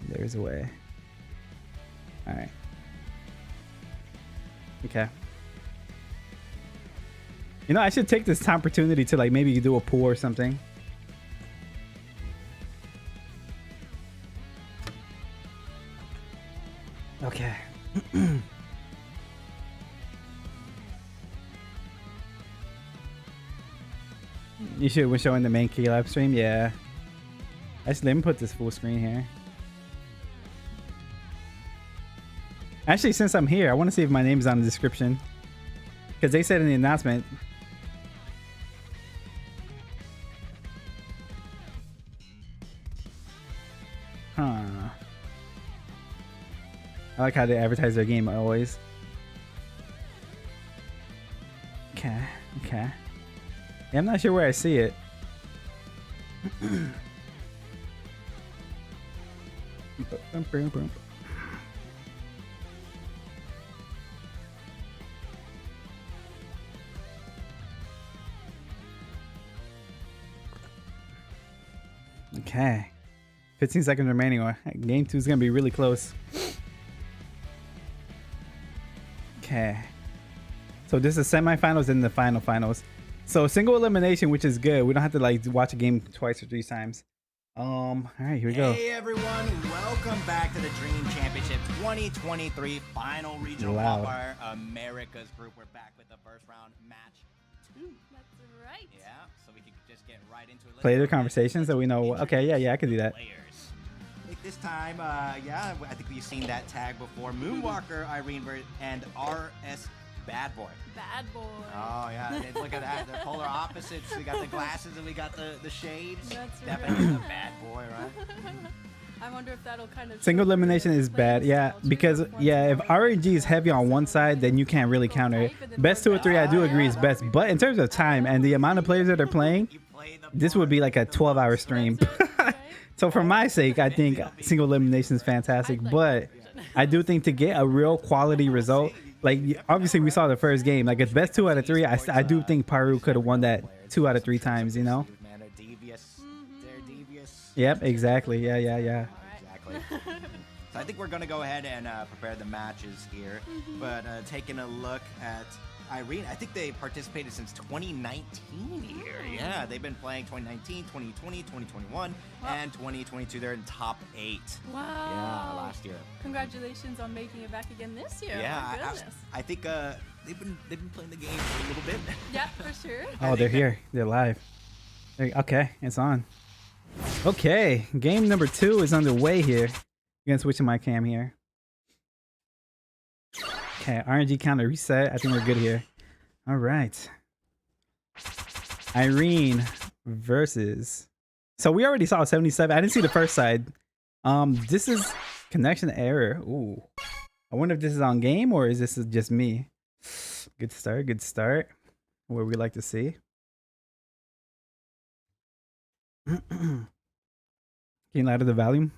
There's a way. All right. Okay. You know, I should take this opportunity to like maybe do a pool or something. Okay. You should when showing the main key live stream. Yeah. Actually, let me put this full screen here. Actually, since I'm here, I want to see if my name is on the description. Because they said in the announcement. Huh. I like how they advertise their game always. Okay. Okay. Yeah, I'm not sure where I see it. Okay. 15 seconds remaining. Game 2 is going to be really close. Okay. So this is semifinals and the finals. So single elimination, which is good. We don't have to like watch a game twice or 3 times. All right, here we go. Hey everyone, welcome back to the Dream Championship 2023 Final Regional Qualifier Americas Group. We're back with the first round match 2. That's right. Yeah, so we can just get right into it. Play the conversation so we know. Okay, yeah, I can do that. Players. Like this time, yeah, I think we've seen that tag before. Moonwalker, Irene, and RS Bad Boy. Bad boy. Oh yeah, and look at that. They're polar opposites. We got the glasses and we got the shades. That's Definitely right. the bad boy, right? I wonder if that'll kind of Single elimination is bad, yeah, because yeah, if RNG is heavy on one side, then you can't really counter it. Best 2 or 3, I do agree is best, but in terms of time and the amount of players that are playing, this would be like a 12-hour stream. So for my sake, I think single elimination is fantastic, but I do think to get a real quality result, like obviously we saw the first game, like it's best 2 out of 3. I do think Paru could have won that 2 out of 3 times, you know? They're devious. Yep, exactly. Yeah. Exactly. So I think we're going to go ahead and prepare the matches here. But taking a look at Irene, I think they participated since 2019 here. Yeah, they've been playing 2019, 2020, 2021, and 2022. They're in top 8. Wow. Yeah, last year. Congratulations on making it back again this year. Yeah, My goodness. I think they've been playing the game for a little bit. Yeah, for sure. Oh, they're here. They're live. Okay, it's on. Okay, game number 2 is underway here. You're gonna switch to my cam here. Okay, RNG counter reset. I think we're good here. All right. Irene versus. So we already saw 77. I didn't see the first side. This is connection error. Ooh. I wonder if this is on game or is this just me? Good start. Good start. What we like to see. Can you louder the volume?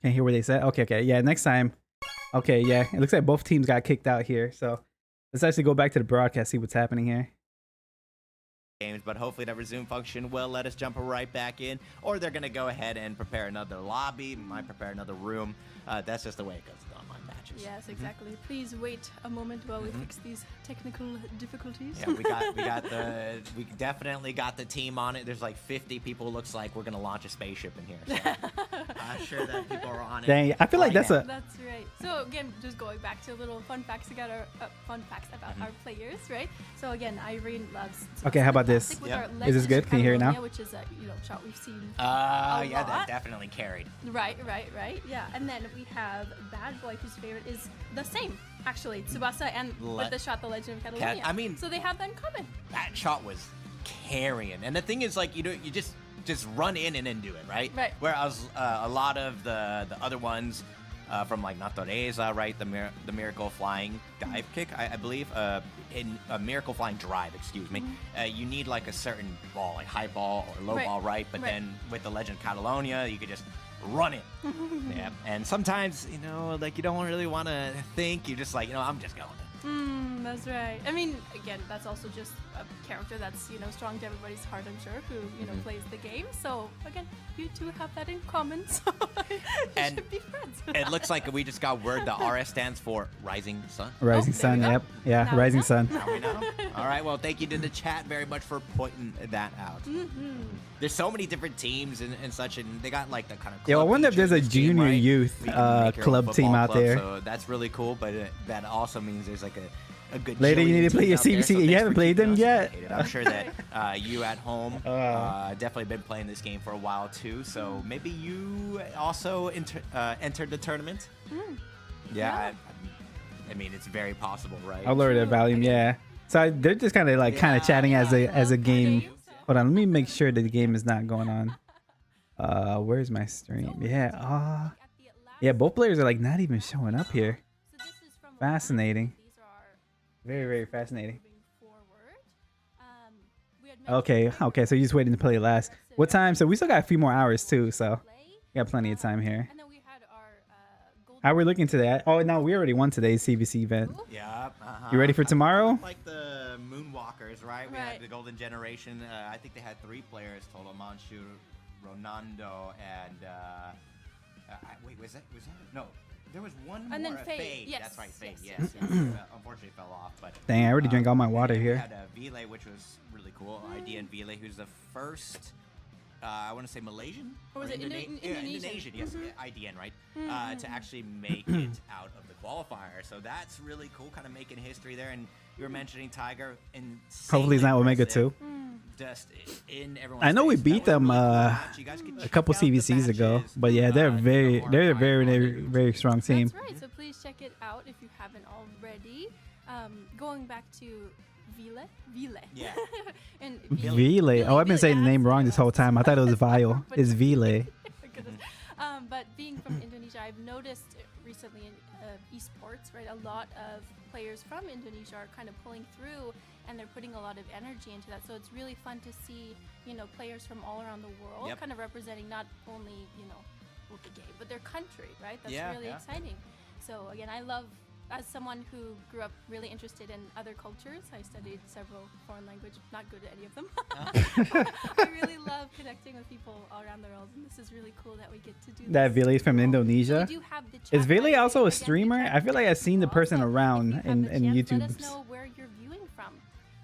Can't hear what they said. Okay. Yeah, next time. Okay, yeah. It looks like both teams got kicked out here. So let's actually go back to the broadcast, see what's happening here. Games, but hopefully that resume function will let us jump right back in, or they're gonna go ahead and prepare another lobby, might prepare another room. That's just the way it goes with online matches. Yes, exactly. Please wait a moment while we fix these technical difficulties. Yeah, we definitely got the team on it. There's like 50 people. Looks like we're gonna launch a spaceship in here. So I'm sure that people are on it. Dang, I feel like that's That's right. So again, just going back to little fun facts about our players, right? So again, Irene loves. Okay, how about this? Yeah. Is this good? Can you hear it now? Which is a shot we've seen. Yeah, that lot. definitely carried. Right. Yeah, and then we have Bad Boy, whose favorite is the same, actually, Tsubasa, and with the shot, The Legend of Catalunya. I mean, so they have that in common. That shot was carrying, and the thing is, like, you just run in and then do it, right? Right. Whereas a lot of the other ones from like Natureza, right? The miracle flying dive kick, I believe, in a miracle flying drive, excuse me. You need like a certain ball, like high ball or low ball, right? But then with the Legend of Catalonia, you could just run it. Yeah. And sometimes, like you don't really want to think. You're just like, I'm just going. That's right. I mean, again, that's also just a character that's, strong to everybody's heart, I'm sure, who, plays the game. So, again, you two have that in common, so you should be friends. It looks like we just got word the RS stands for Rising Sun. Rising Sun, yep. Yeah, Now Rising we know. Sun. Now we know. All right, well, thank you to the chat very much for pointing that out. There's so many different teams and such, and they got like the kind of. Yeah, I wonder if there's a feature in this game, junior right? youth We can make your own club team football out club, there. So that's really cool, but that also means there's like a good. Later, you need to play your teams out there, CBC. You thanks haven't for played keeping them us yet. updated. I'm sure that you at home definitely been playing this game for a while too. So maybe you also entered the tournament. Yeah, I mean it's very possible, right? I'll lower the volume. Yeah. So they're just kind of chatting as a game. Hold on, let me make sure that the game is not going on. Where's my stream? Yeah. Yeah, both players are like not even showing up here. Fascinating. Very, very fascinating. Okay, so you're just waiting to play last. What time? So we still got a few more hours too, so we got plenty of time here. How we looking today? Oh no, we already won today's CVC event. Yeah. You ready for tomorrow? Like the Moonwalkers, right? We had the Golden Generation. I think they had 3 players total: Manchu, Ronando, and wait, was that? No, there was one And more. then Fade. Yes. That's right, Fade. Yes. Yes. Unfortunately, fell off. But Dang, I already drank all my water we here. had Vile, which was really cool. ID and Vile, who's the first. I want to say Malaysian? Or was it Indonesian? Indonesian? Yes, IDN, right? To actually make it out of the qualifier. So that's really cool, kind of making history there. And you were mentioning Tiger. Hopefully he's not Omega 2. just in everyone's I know we face. beat That was them really cool to watch. You guys can a check couple out the CVCs ago, matches, but yeah, they're you know, very, more they're a very, on very, very strong team. That's right. So please check it out if you haven't already. Going back to Vile. Yeah. And Vile. Oh, I've been saying the name wrong this whole time. I thought it was Vile. It's Vile. But being from Indonesia, I've noticed recently in esports, right, a lot of players from Indonesia are kind of pulling through, and they're putting a lot of energy into that. So it's really fun to see, you know, players from all around the world kind of representing not only, you know, the game, but their country, right? That's really exciting. So again, I love, as someone who grew up really interested in other cultures, I studied several foreign languages, not good at any of them. I really love connecting with people all around the world, and this is really cool that we get to do That this. Vile is from Indonesia. We do have the chat, Is by the Vile way. also a Again, streamer? the chat I feel like I've seen the as person well. around If you in have the chance, YouTube. Let us know where you're viewing from.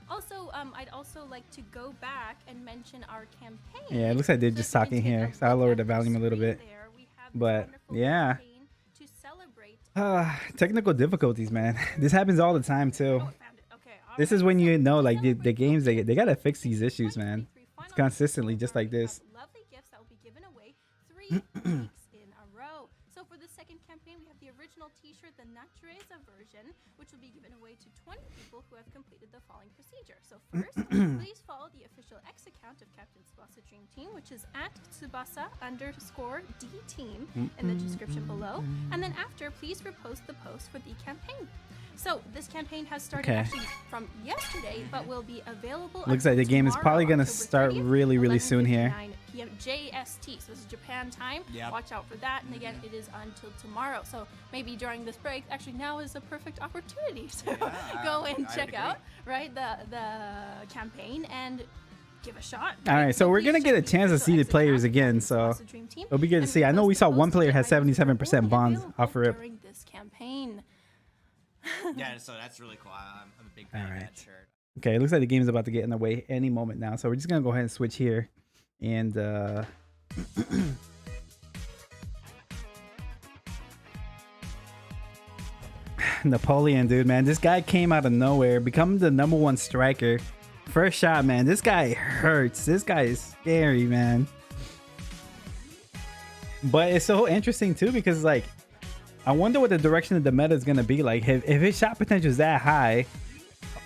Also, I'd also like to go back and mention our campaign. Yeah, it looks like they're just if you can talking take here, a so I'll look lower at the volume a little screen bit. there, we have this But wonderful yeah, campaign to celebrate. technical difficulties, man. This happens all the time too. Oh, I found it. Okay, all This right. is when So you know, to like the celebrate games, Qualifier they gotta fix these issues, man. 2023 final Consistently, just like we have this. Lovely gifts that will be given away 3 weeks in a row. So for the second campaign, we have the original T-shirt, the Natureza version, which will be given away to 20 people who have completed the following procedure. So first, please follow the official X account of Captain Tsubasa Dream Team, which is at Tsubasa_D Team in the description below. And then after, please repost the post for the campaign. So this campaign has started actually from yesterday, but will be available. Looks like the game is probably gonna October start 30th, really, really soon here. 11:59 p.m. JST. So this is Japan time. Yep. Watch out for that. And again, it is until tomorrow. So maybe during this break, actually now is a perfect opportunity to go and I check agree. out the campaign and give a shot. All right, so we're please gonna get a check chance to the see the official players X account again. of So Tsubasa Dream Team it'll be good to and see. I know repost we the saw post one player to has get items that are 77% only bonds available off rip. during this campaign. Yeah, so that's really cool. I'm a big fan of Alright. that shirt. Okay, it looks like the game is about to get in the way any moment now. So we're just gonna go ahead and switch here, and Napoleon, dude, man, this guy came out of nowhere, become the #1 striker. First shot, man. This guy hurts. This guy is scary, man. But it's so interesting too because like, I wonder what the direction of the meta is gonna be. Like, if his shot potential is that high,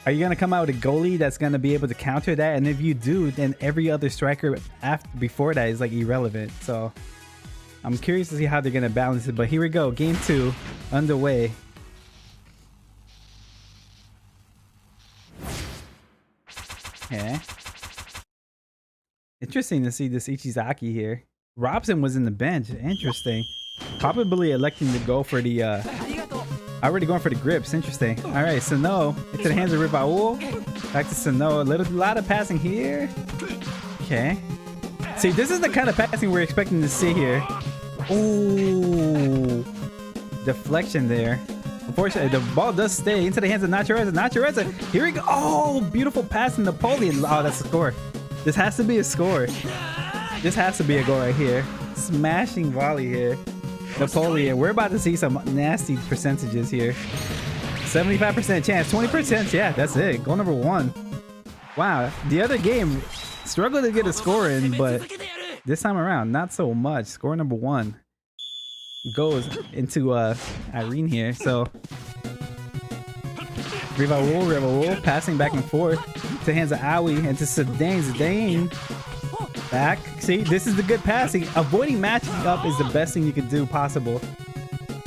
are you gonna come out with a goalie that's gonna be able to counter that? And if you do, then every other striker before that is like irrelevant. So I'm curious to see how they're gonna balance it. But here we go, game 2 underway. Okay. Interesting to see this Ichizaki here. Robson was in the bench. Interesting. Probably electing to go for the already going for the grips. Interesting. All right, Sano into the hands of Rivaul. Back to Sano. A lot of passing here. Okay. See, this is the kind of passing we're expecting to see here. Ooh, deflection there. Unfortunately, the ball does stay into the hands of Natureza. Natureza, here we go. Oh, beautiful pass from Napoleon. Oh, that's a score. This has to be a score. This has to be a goal right here. Smashing volley here. Napoleon, we're about to see some nasty percentages here. 75% chance, 20%. Yeah, that's it. Goal #1. Wow, the other game struggled to get a score in, but this time around, not so much. Score #1 goes into Irene here. So Rivaul passing back and forth to hands of Aoi and to Zidane. Zidane back. See, this is the good passing. Avoiding matching up is the best thing you can do possible.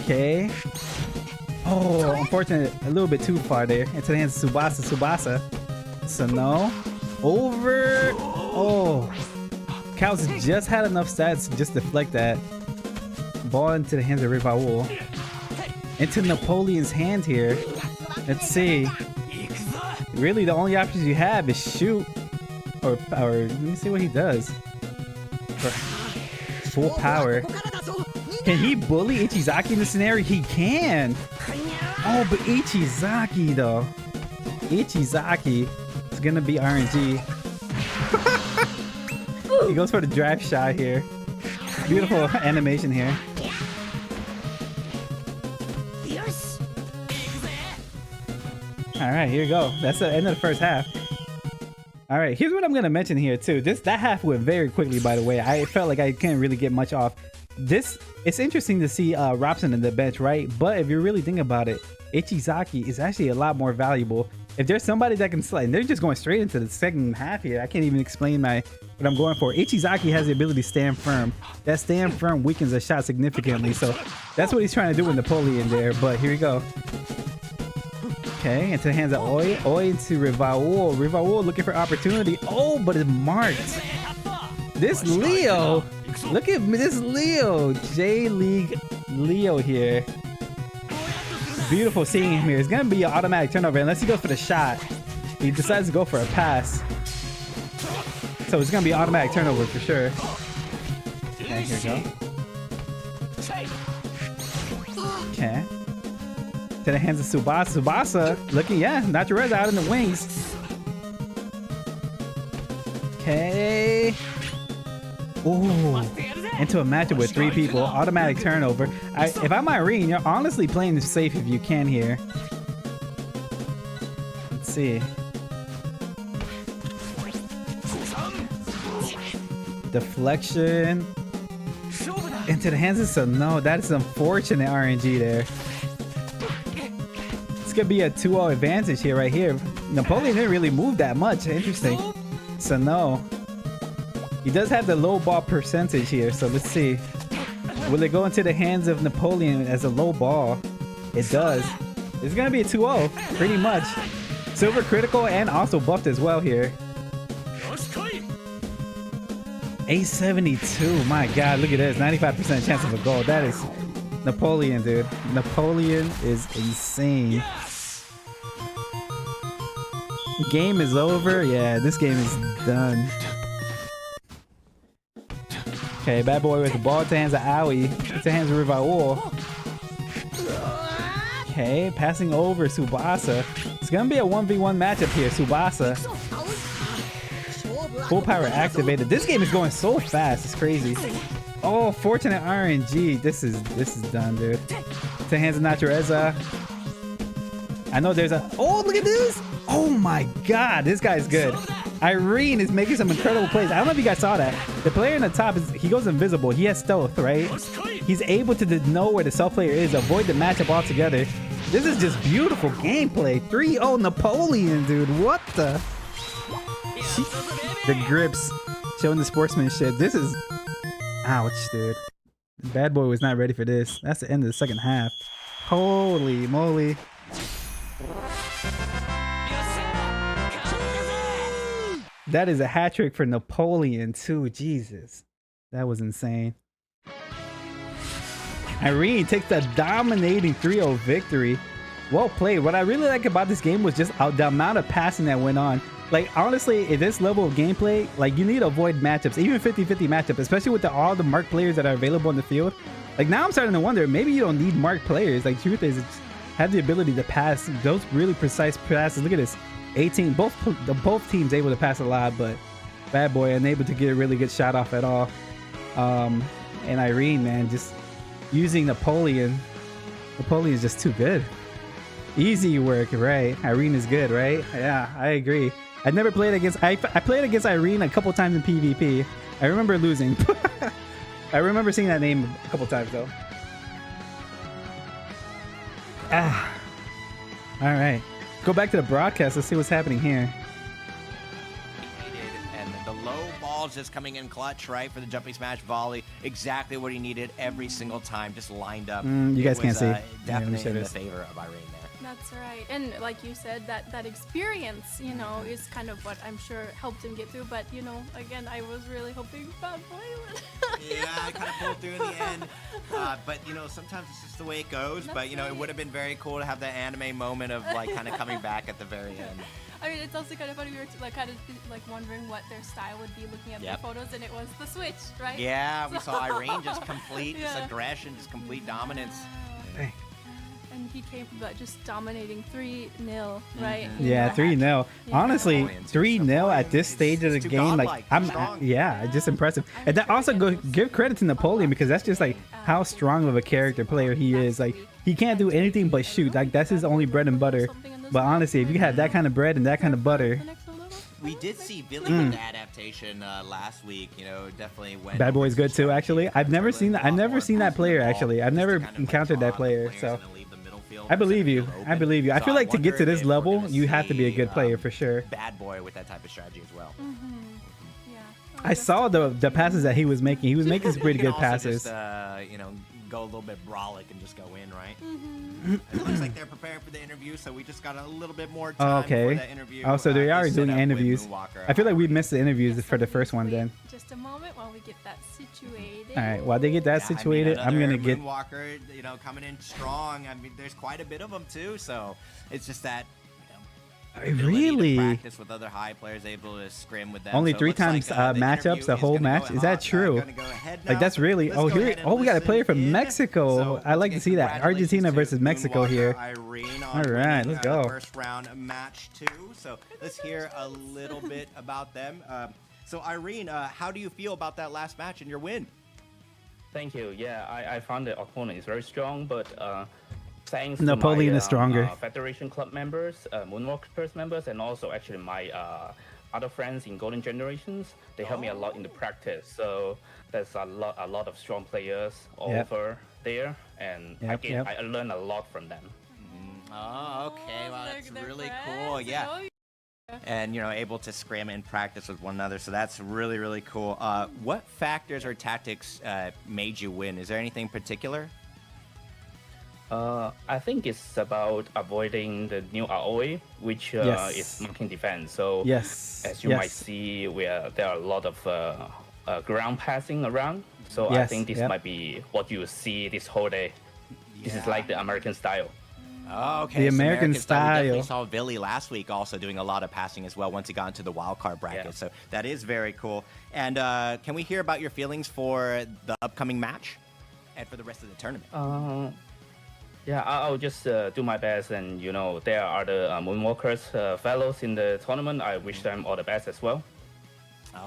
Okay. Oh, unfortunate. A little bit too far there. Into the hands of Tsubasa. Sano. Over. Oh. Cows just had enough stats to just deflect that. Ball into the hands of Rivaul. Into Napoleon's hand here. Let's see. Really, the only options you have is shoot. Or let me see what he does. For full power. Can he bully Ichizaki in this scenario? He can. Oh, but Ichizaki though. Ichizaki is gonna be RNG. He goes for the drive shot here. Beautiful animation here. All right, here we go. That's the end of the first half. All right, here's what I'm gonna mention here too. That half went very quickly, by the way. I felt like I couldn't really get much off. It's interesting to see Robson in the bench, right? But if you really think about it, Ichizaki is actually a lot more valuable. If there's somebody that can slide, and they're just going straight into the second half here. I can't even explain what I'm going for. Ichizaki has the ability to stand firm. That stand firm weakens a shot significantly. So that's what he's trying to do with Napoleon there. But here we go. Okay, into the hands of Oi. Oi into Rivaul. Rivaul looking for opportunity. Oh, but it's marked. This Leo. Look at this Leo. J-League Leo here. Beautiful seeing him here. It's going to be an automatic turnover unless he goes for the shot. He decides to go for a pass. So it's going to be automatic turnover for sure. Okay, here we go. Okay. To the hands of Tsubasa. Tsubasa looking, yeah, Natureza out in the wings. Okay. Ooh. Into a matchup with 3 people. Automatic turnover. If I'm Irene, you're honestly playing this safe if you can here. Let's see. Deflection. Into the hands of some. No, that is unfortunate RNG there. It's going to be a 2-0 advantage here, right here. Napoleon didn't really move that much. Interesting. So no. He does have the low ball percentage here, so let's see. Will it go into the hands of Napoleon as a low ball? It does. It's going to be a 2-0, pretty much. Silver critical and also buffed as well here. 872, my god, look at this. 95% chance of a goal. That is Napoleon, dude. Napoleon is insane. Game is over. Yeah, this game is done. Okay, bad boy with the ball to the hands of Aoi. It's the hands of Rivaul. Okay, passing over Tsubasa. It's gonna be a 1v1 matchup here. Tsubasa. Full power activated. This game is going so fast. It's crazy. Oh, fortunate RNG. This is done, dude. To the hands of Natureza. I know there's a. Oh, look at this. Oh my god, this guy's good. Irene is making some incredible plays. I don't know if you guys saw that. The player in the top he goes invisible. He has stealth, right? He's able to know where the self player is, avoid the matchup altogether. This is just beautiful gameplay. 3-0 Napoleon, dude. What the? The grips showing the sportsmanship. This is ouch, dude. Bad boy was not ready for this. That's the end of the second half. Holy moly. That is a hat trick for Napoleon too. Jesus, that was insane. Irene takes the dominating 3-0 victory. Well played. What I really like about this game was just the amount of passing that went on. Like, honestly, at this level of gameplay, like, you need to avoid matchups, even 50-50 matchup, especially with all the marked players that are available in the field. Like, now I'm starting to wonder, maybe you don't need marked players. Like, truth is, it's have the ability to pass those really precise passes. Look at this. 18, both teams able to pass a lot, but bad boy unable to get a really good shot off at all. And Irene, man, just using Napoleon. Napoleon is just too good. Easy work, right? Irene is good, right? Yeah, I agree. I never played against. I played against Irene a couple times in PvP. I remember losing. I remember seeing that name a couple times though. Ah. All right. Go back to the broadcast. Let's see what's happening here. And the low ball's just coming in clutch, right, for the jumping smash volley. Exactly what he needed every single time, just lined up. You guys can't see. Definitely in the favor of Irene there. That's right. And like you said, that experience, you know, is kind of what I'm sure helped him get through. But, you know, again, I was really hoping Bad Boy would. Yeah, I kind of pulled through in the end. But, you know, sometimes it's just the way it goes. That's but, you know, right. It would have been very cool to have that anime moment of, like, kind of coming back at the very end. I mean, it's also kind of funny. We were like kind of like wondering what their style would be looking at the photos, and it was the switch, right? Yeah, we saw Irene just complete just aggression, just complete dominance. Dang. And he came just dominating 3-0, right? Yeah, 3-0. Yeah. Honestly, 3-0 at this stage of the game, like just impressive. And that also give credit to Napoleon, because that's just like how strong of a character player he is. Like, he can't do anything but shoot. Like, that's his only bread and butter. But honestly, if you had that kind of bread and that kind of butter, we did see Billy with the adaptation last week. You know, definitely went. Bad Boy's good too. Actually, I've never seen that. I've never seen that player. Actually, I've never encountered that player. So I believe you. I believe you. I feel like to get to this level, you have to be a good player for sure. Bad Boy with that type of strategy as well. Yeah. I saw the passes that he was making. He was making some pretty good passes. Just, you know, go a little bit brolic and just go in, right? It looks like they're preparing for the interview, so we just got a little bit more time for that interview. Oh, so they are doing interviews. I feel like we missed the interviews for the first one then. Just a moment while we get that situated. All right, while they get that situated, I'm going to get... Moonwalker, you know, coming in strong. I mean, there's quite a bit of them too, so it's just that... Really? Practice with other high players, able to scrim with them. Only so 3 times matchups, the whole match. Is that true? Like that's really. Oh, here. Oh, we got a player from Mexico. I like to see that. Argentina versus Mexico here. All right, let's go. First round match 2. So let's hear a little bit about them. So Irene, how do you feel about that last match and your win? Thank you. Yeah, I found the opponent is very strong, but. Thanks Napoleon to my, is stronger. Federation Club members, Moonwalkers members, and also actually my other friends in Golden Generations. They helped me a lot in the practice. So there's a lot of strong players over there, and I learned a lot from them. Oh, okay. Wow, that's really cool. Yeah. And, you know, able to scrim and practice with one another. So that's really, really cool. What factors or tactics made you win? Is there anything particular? I think it's about avoiding the new ROA, which is marking defense. So as you might see, there are a lot of ground passing around. So I think this might be what you see this whole day. This is like the American style. Oh, okay. The American style. We definitely saw Billy last week also doing a lot of passing as well once he got into the wild card bracket. Yeah. So that is very cool. And can we hear about your feelings for the upcoming match and for the rest of the tournament? Yeah, I'll just do my best, and you know, there are the Moonwalkers fellows in the tournament. I wish them all the best as well.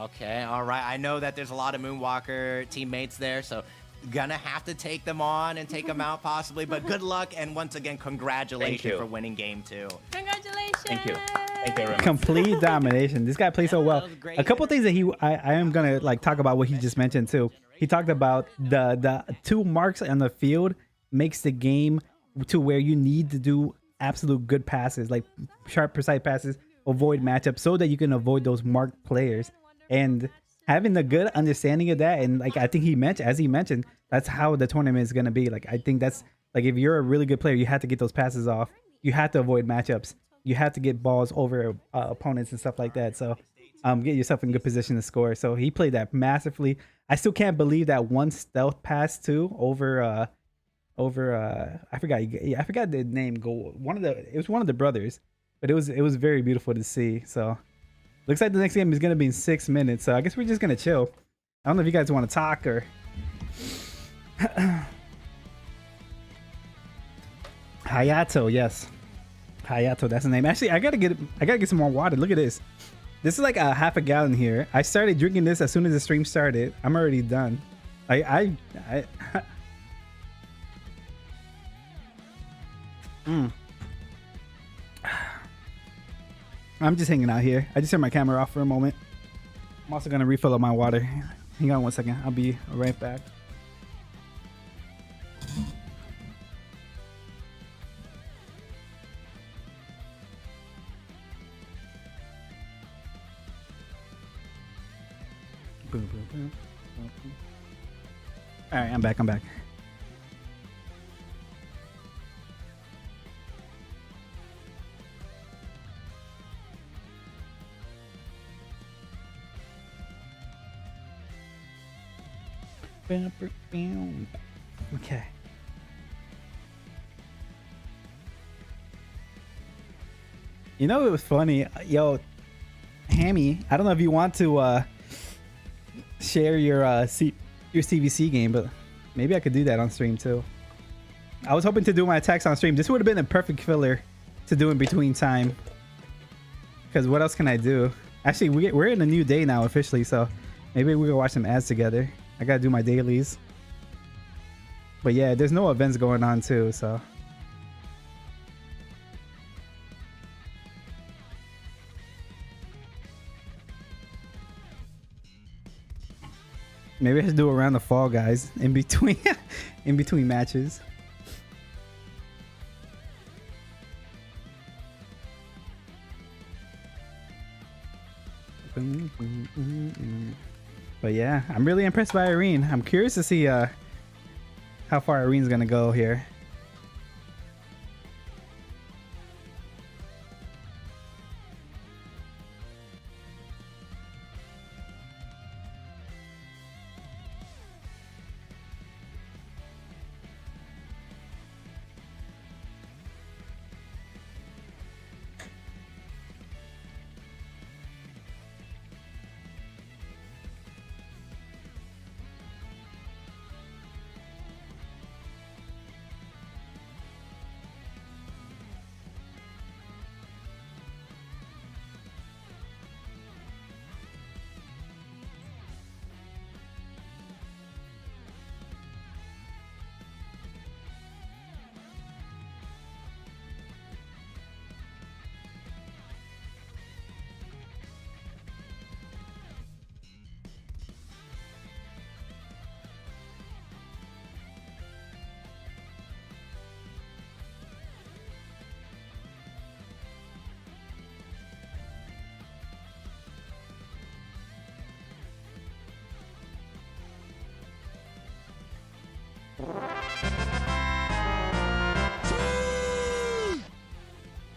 Okay, all right. I know that there's a lot of Moonwalker teammates there, so gonna have to take them on and take them out possibly. But good luck, and once again, congratulations for winning game 2. Congratulations! Thank you. Thank you very much. Complete domination. This guy plays so well. A couple things that I am gonna like talk about what he just mentioned too. He talked about the 2 marks on the field makes the game to where you need to do absolute good passes, like sharp, precise passes, avoid matchups so that you can avoid those marked players. And having the good understanding of that, and like I think as he mentioned, that's how the tournament is gonna be. Like I think that's like if you're a really good player, you have to get those passes off. You have to avoid matchups. You have to get balls over opponents and stuff like that. So get yourself in good position to score. So he played that massively. I still can't believe that one stealth pass too over I forgot the name. It was one of the brothers, but it was very beautiful to see. So looks like the next game is gonna be in 6 minutes. So I guess we're just gonna chill. I don't know if you guys want to talk or. Hayato, yes, Hayato. That's the name. Actually, I gotta get some more water. Look at this. This is like a half a gallon here. I started drinking this as soon as the stream started. I'm already done. I'm just hanging out here. I just turned my camera off for a moment. I'm also gonna refill up my water. Hang on one second. I'll be right back. Boom, boom, boom. All right, I'm back. Okay. You know it was funny, yo, Hammy. I don't know if you want to share your CVC game, but maybe I could do that on stream too. I was hoping to do my attacks on stream. This would have been a perfect filler to do in between time. Because what else can I do? Actually, we're in a new day now officially, so maybe we can watch some ads together. I gotta do my dailies. But yeah, there's no events going on too, so. Maybe I should do it around the fall, guys, in between in between matches. But yeah, I'm really impressed by Irene. I'm curious to see how far Irene's gonna go here.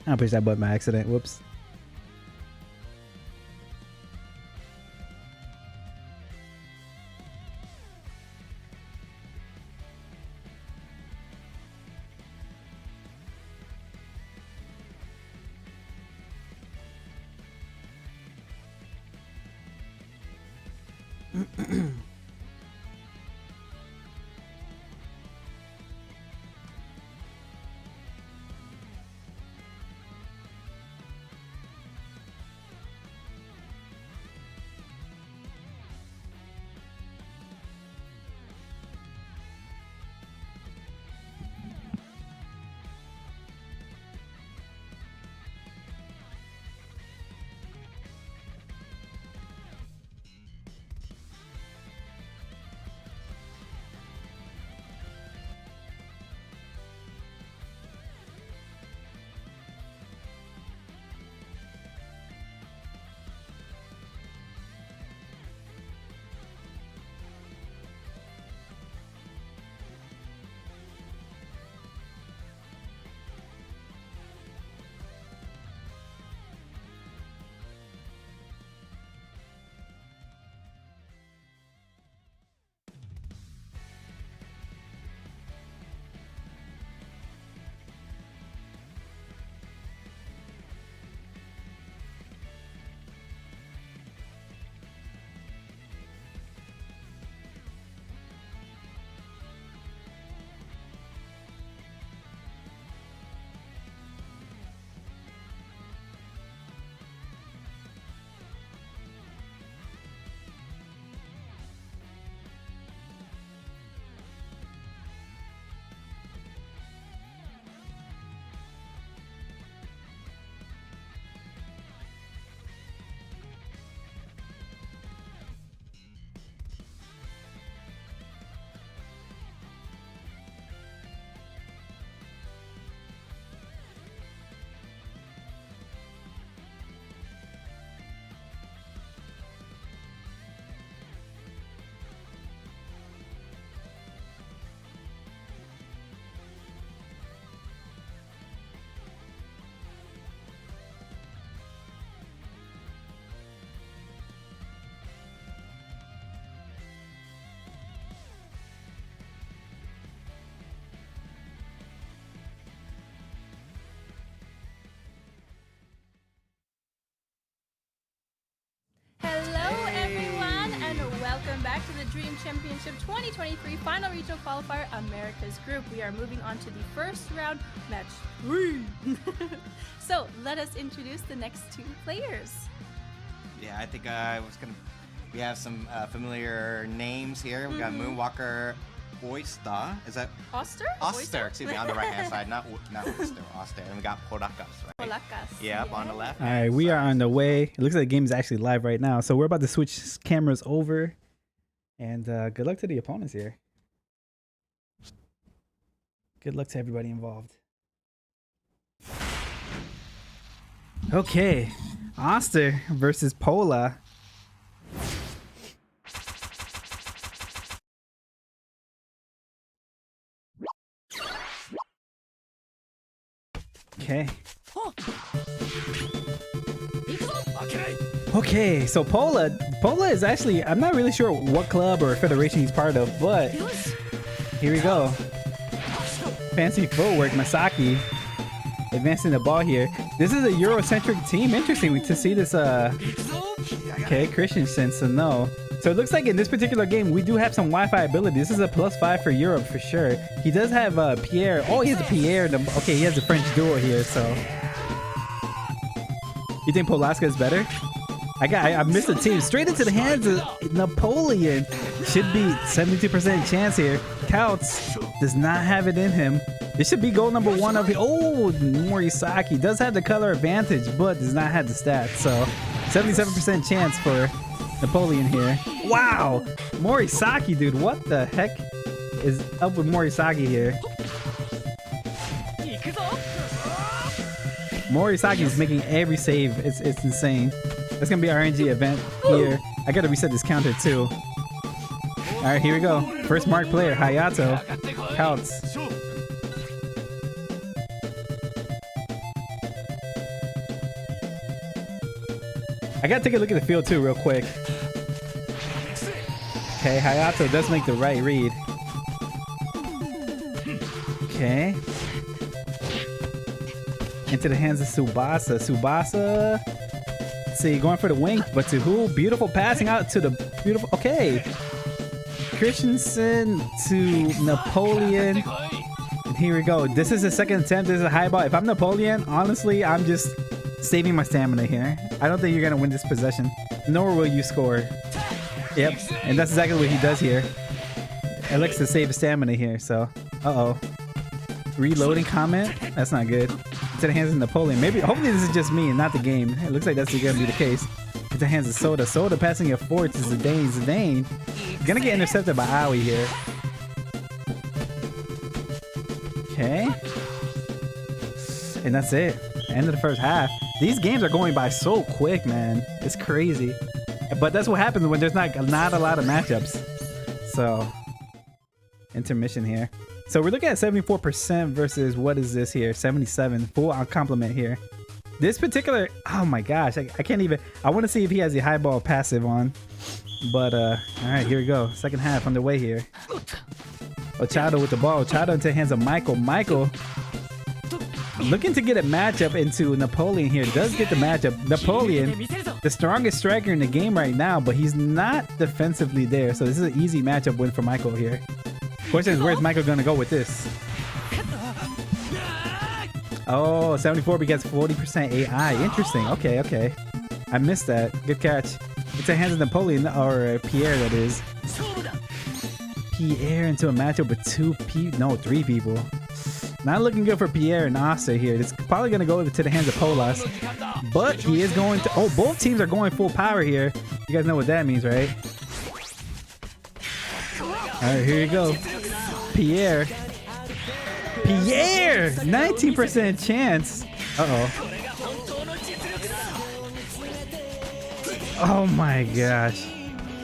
I pushed that button by accident. Whoops. Welcome back to the Dream Championship 2023 Final Regional Qualifier Americas Group. We are moving on to the first round, match 3. So let us introduce the next 2 players. Yeah, I think we have some familiar names here. We got Moonwalker Oyster. Is that? Oster, excuse me, on the right-hand side. Not Oyster, Oster. And we got Polakas, right? Polakas. Yep, on the left. All right, we are on the way. It looks like the game is actually live right now. So we're about to switch cameras over. And good luck to the opponents here. Good luck to everybody involved. Okay, Oster versus Pola. Okay. Okay, so Pola is actually, I'm not really sure what club or federation he's part of, but here we go. Fancy footwork, Masaki advancing the ball here. This is a Eurocentric team. Interesting to see this. Okay, Christensen, so no. So it looks like in this particular game, we do have some Wi-Fi ability. This is a +5 for Europe for sure. He does have Pierre. Oh, he has a Pierre. Okay, he has a French duo here, so. You think Polaska is better? I missed the team. Straight into the hands of Napoleon. Should be 72% chance here. Counts. Does not have it in him. This should be goal number 1 of. Oh, Morisaki does have the color advantage, but does not have the stats. So 77% chance for Napoleon here. Wow, Morisaki, dude, what the heck is up with Morisaki here? Morisaki is making every save. It's insane. That's gonna be our RNG event here. I gotta reset this counter too. All right, here we go. First mark player, Hayato. Counts. I gotta take a look at the field too real quick. Okay, Hayato does make the right read. Okay. Into the hands of Tsubasa. Tsubasa. Let's see, going for the wing, but to who? Beautiful passing out to the beautiful. Okay. Christensen to Napoleon. And here we go. This is the second attempt. This is a high ball. If I'm Napoleon, honestly, I'm just saving my stamina here. I don't think you're gonna win this possession, nor will you score. Yep, and that's exactly what he does here. It likes to save his stamina here, so uh-oh. Reloading comment? That's not good. Into the hands of Napoleon. Maybe, hopefully this is just me and not the game. It looks like that's gonna be the case. Into the hands of Soda. Soda passing it forward to Zidane. Zidane gonna get intercepted by Aoi here. Okay. And that's it. End of the first half. These games are going by so quick, man. It's crazy. But that's what happens when there's not a lot of matchups. So, intermission here. So we're looking at 74% versus, what is this here? 77. Full on complement here. This particular, oh my gosh, I can't even. I want to see if he has the high ball passive on. But all right, here we go. Second half underway here. Ochado with the ball. Ochado into the hands of Michael. Michael looking to get a matchup into Napoleon here. Does get the matchup. Napoleon, the strongest striker in the game right now, but he's not defensively there. So this is an easy matchup win for Michael here. Question is, where's Michael going to go with this? Oh, 74 because 40% AI. Interesting. Okay, okay. I missed that. Good catch. It's a hands of Napoleon, or Pierre, that is. Pierre into a matchup with 3 people. Not looking good for Pierre and Oster here. It's probably going to go to the hands of Polas. But he is going to... Oh, both teams are going full power here. You guys know what that means, right? Alright, here you go. Pierre. Pierre! 19% chance. Uh-oh. Oh my gosh.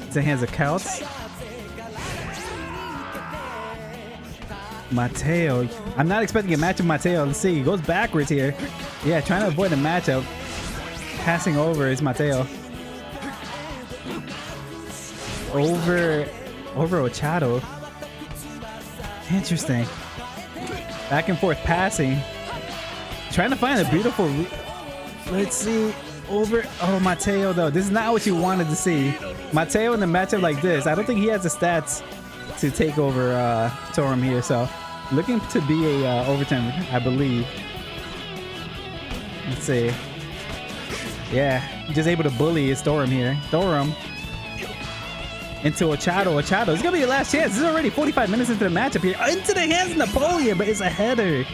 It's the hands of Celts. Mateo. I'm not expecting a match with Mateo. Let's see. He goes backwards here. Yeah, trying to avoid a matchup. Passing over is Mateo. Over Ochado. Interesting. Back and forth passing. Trying to find a beautiful... Let's see. Over... Oh, Mateo, though. This is not what you wanted to see. Mateo in a matchup like this. I don't think he has the stats to take over Torum here, so looking to be a overtime, I believe. Let's see. Yeah, just able to bully his Torum here. Torum into Ochado. Ochado, it's gonna be your last chance. This is already 45 minutes into the matchup here. Into the hands of Napoleon, but it's a header.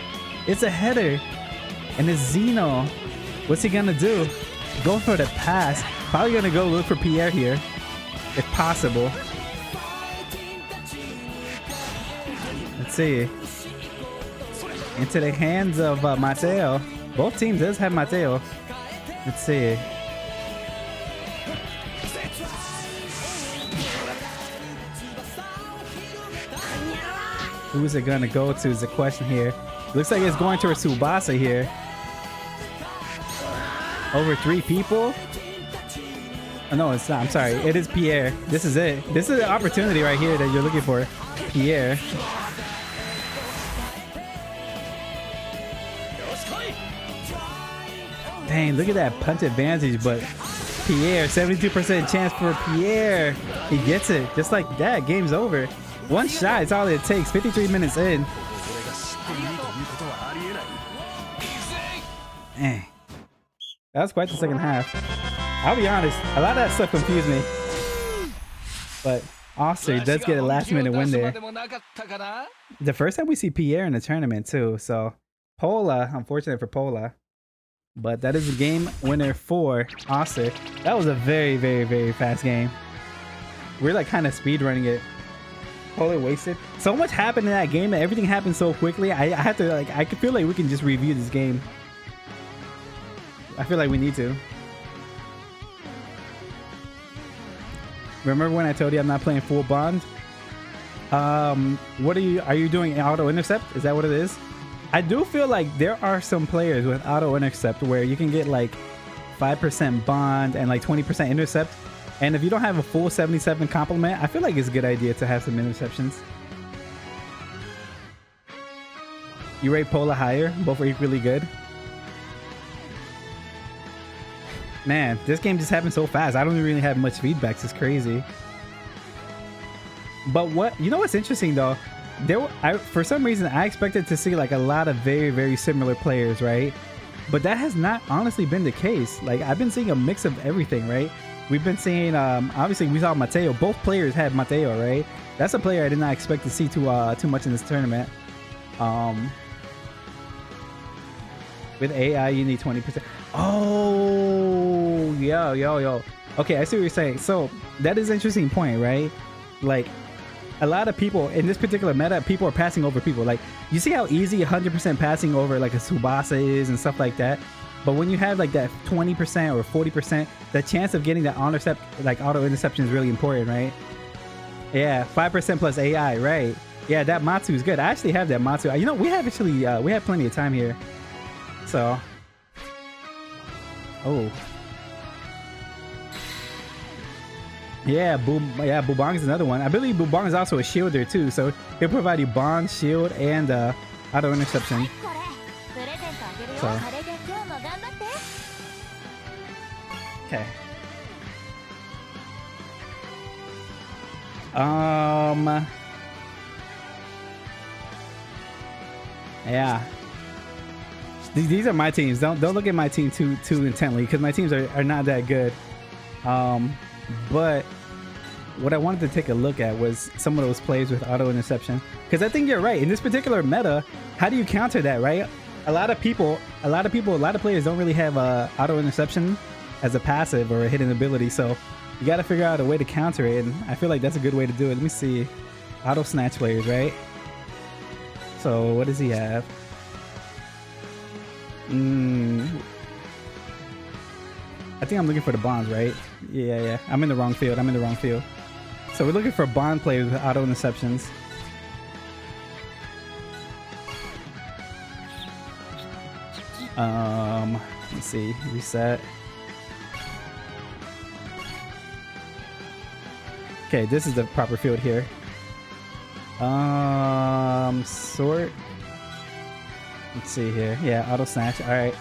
It's a header. And it's Zeno. What's he gonna do? Go for the pass. Probably gonna go look for Pierre here, if possible. see. Into the hands of Mateo. Both teams does have Mateo. Let's see. Who's it gonna go to is the question here. Looks like it's going to Tsubasa here. Over 3 people? Oh, no, it's not. I'm sorry. It is Pierre. This is it. This is the opportunity right here that you're looking for. Pierre. Dang, look at that punch advantage, but Pierre, 72% chance for Pierre. He gets it. Just like that, game's over. One shot is all it takes. 53 minutes in. Dang. That was quite the second half. I'll be honest, a lot of that stuff confused me. But Oster does get a last minute win there. The first time we see Pierre in the tournament too, so Pola, unfortunate for Pola. But that is a game winner for Oster. That was a very, very, very fast game. We're like kind of speed running it. Pola wasted. So much happened in that game and everything happened so quickly. I have to like, I feel like we can just review this game. I feel like we need to. Remember when I told you I'm not playing full bond? What are you doing auto intercept? Is that what it is? I do feel like there are some players with auto intercept where you can get like 5% bond and like 20% intercept. And if you don't have a full 77 complement, I feel like it's a good idea to have some interceptions. You rate Pola higher? Both are equally good. Man, this game just happened so fast. I don't really have much feedbacks. It's crazy. But what, you know what's interesting though? For some reason, I expected to see like a lot of very, very similar players, right? But that has not honestly been the case. Like I've been seeing a mix of everything, right? We've been seeing, obviously we saw Mateo. Both players had Mateo, right? That's a player I did not expect to see too much in this tournament. With AI, you need 20%. Oh, yo. Okay, I see what you're saying. So that is an interesting point, right? Like a lot of people in this particular meta, people are passing over people. Like you see how easy 100% passing over like a Tsubasa is and stuff like that. But when you have like that 20% or 40%, the chance of getting that auto interception is really important, right? Yeah, 5% plus AI, right? Yeah, that Matsu is good. I actually have that Matsu. You know, we have plenty of time here. So, oh, yeah, Bubong is another one. I believe Bubong is also a shielder too, so he'll provide you bond, shield, and auto interception. So, okay. Yeah. These are my teams. Don't look at my team too intently because my teams are not that good. But what I wanted to take a look at was some of those plays with auto interception, because I think you're right. In this particular meta, how do you counter that, right? A lot of players don't really have auto interception as a passive or a hidden ability, so you got to figure out a way to counter it, and I feel like that's a good way to do it. Let me see. Auto snatch players, right? So what does he have? I think I'm looking for the bonds, right? Yeah. I'm in the wrong field. So we're looking for bond players with auto interceptions. Let's see. Reset. Okay, this is the proper field here. Sort. Let's see here. Yeah, auto snatch. All right.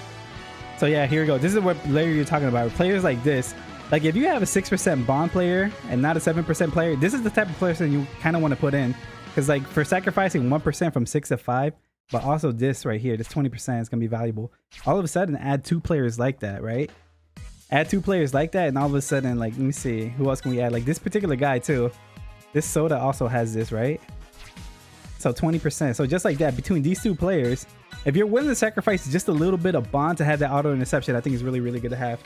So yeah, here we go. This is what layer you're talking about. Players like this. Like if you have a 6% bond player and not a 7% player, this is the type of person you kind of want to put in. Because like for sacrificing 1% from 6 to 5, but also this right here, this 20% is going to be valuable. All of a sudden, add 2 players like that, right? Add 2 players like that, and all of a sudden, like, let me see. Who else can we add? Like this particular guy too. This Soda also has this, right? So 20%. So just like that, between these 2 players, if you're willing to sacrifice just a little bit of bond to have that auto interception, I think is really, really good to have.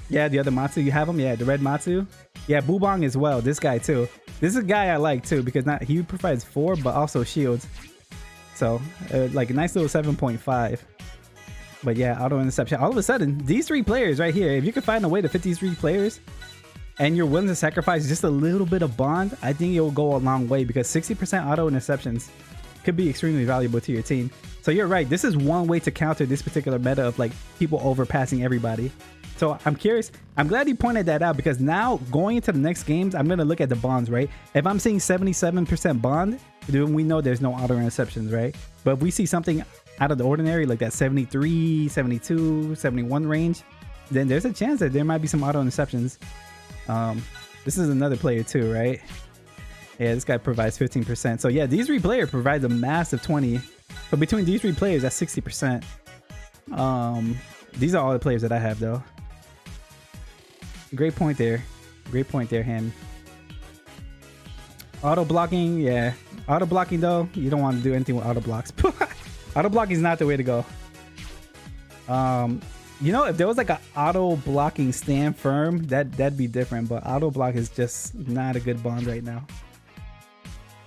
Yeah, the other Matsu, you have him? Yeah, the red Matsu. Yeah, Bubong as well. This guy too. This is a guy I like too because he provides 4, but also shields. So like a nice little 7.5. But yeah, auto interception. All of a sudden, these 3 players right here, if you can find a way to fit these 3 players and you're willing to sacrifice just a little bit of bond, I think it will go a long way, because 60% auto interceptions could be extremely valuable to your team. So you're right. This is one way to counter this particular meta of like people overpassing everybody. So I'm curious. I'm glad you pointed that out, because now going into the next games, I'm going to look at the bonds, right? If I'm seeing 77% bond, then we know there's no auto interceptions, right? But if we see something out of the ordinary, like that 73, 72, 71 range, then there's a chance that there might be some auto interceptions. This is another player too, right? Yeah, this guy provides 15%. So yeah, these 3 players provide a massive 20. But between these 3 players, that's 60%. These are all the players that I have though. Great point there. Great point there, Ham. Auto blocking, yeah. Auto blocking though, you don't want to do anything with auto blocks. Auto blocking is not the way to go. You know, if there was like an auto blocking stand firm, that'd be different. But auto block is just not a good bond right now.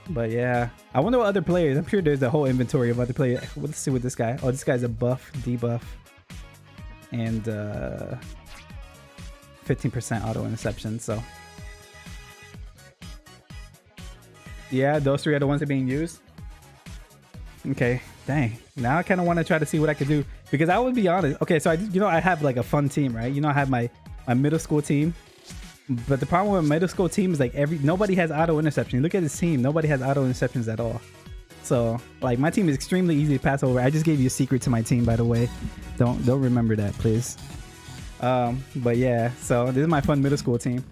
But yeah, I wonder what other players. I'm sure there's a whole inventory of other players. Let's see what this guy. Oh, this guy's a buff, debuff, and 15% auto interception. So yeah, those 3 are the ones that are being used. Okay, dang. Now I kind of want to try to see what I could do, because I would be honest. Okay, so I have like a fun team, right? You know, I have my middle school team. But the problem with middle school team is like nobody has auto interception. Look at this team. Nobody has auto interceptions at all. So like my team is extremely easy to pass over. I just gave you a secret to my team, by the way. Don't remember that, please. But yeah, so this is my fun middle school team.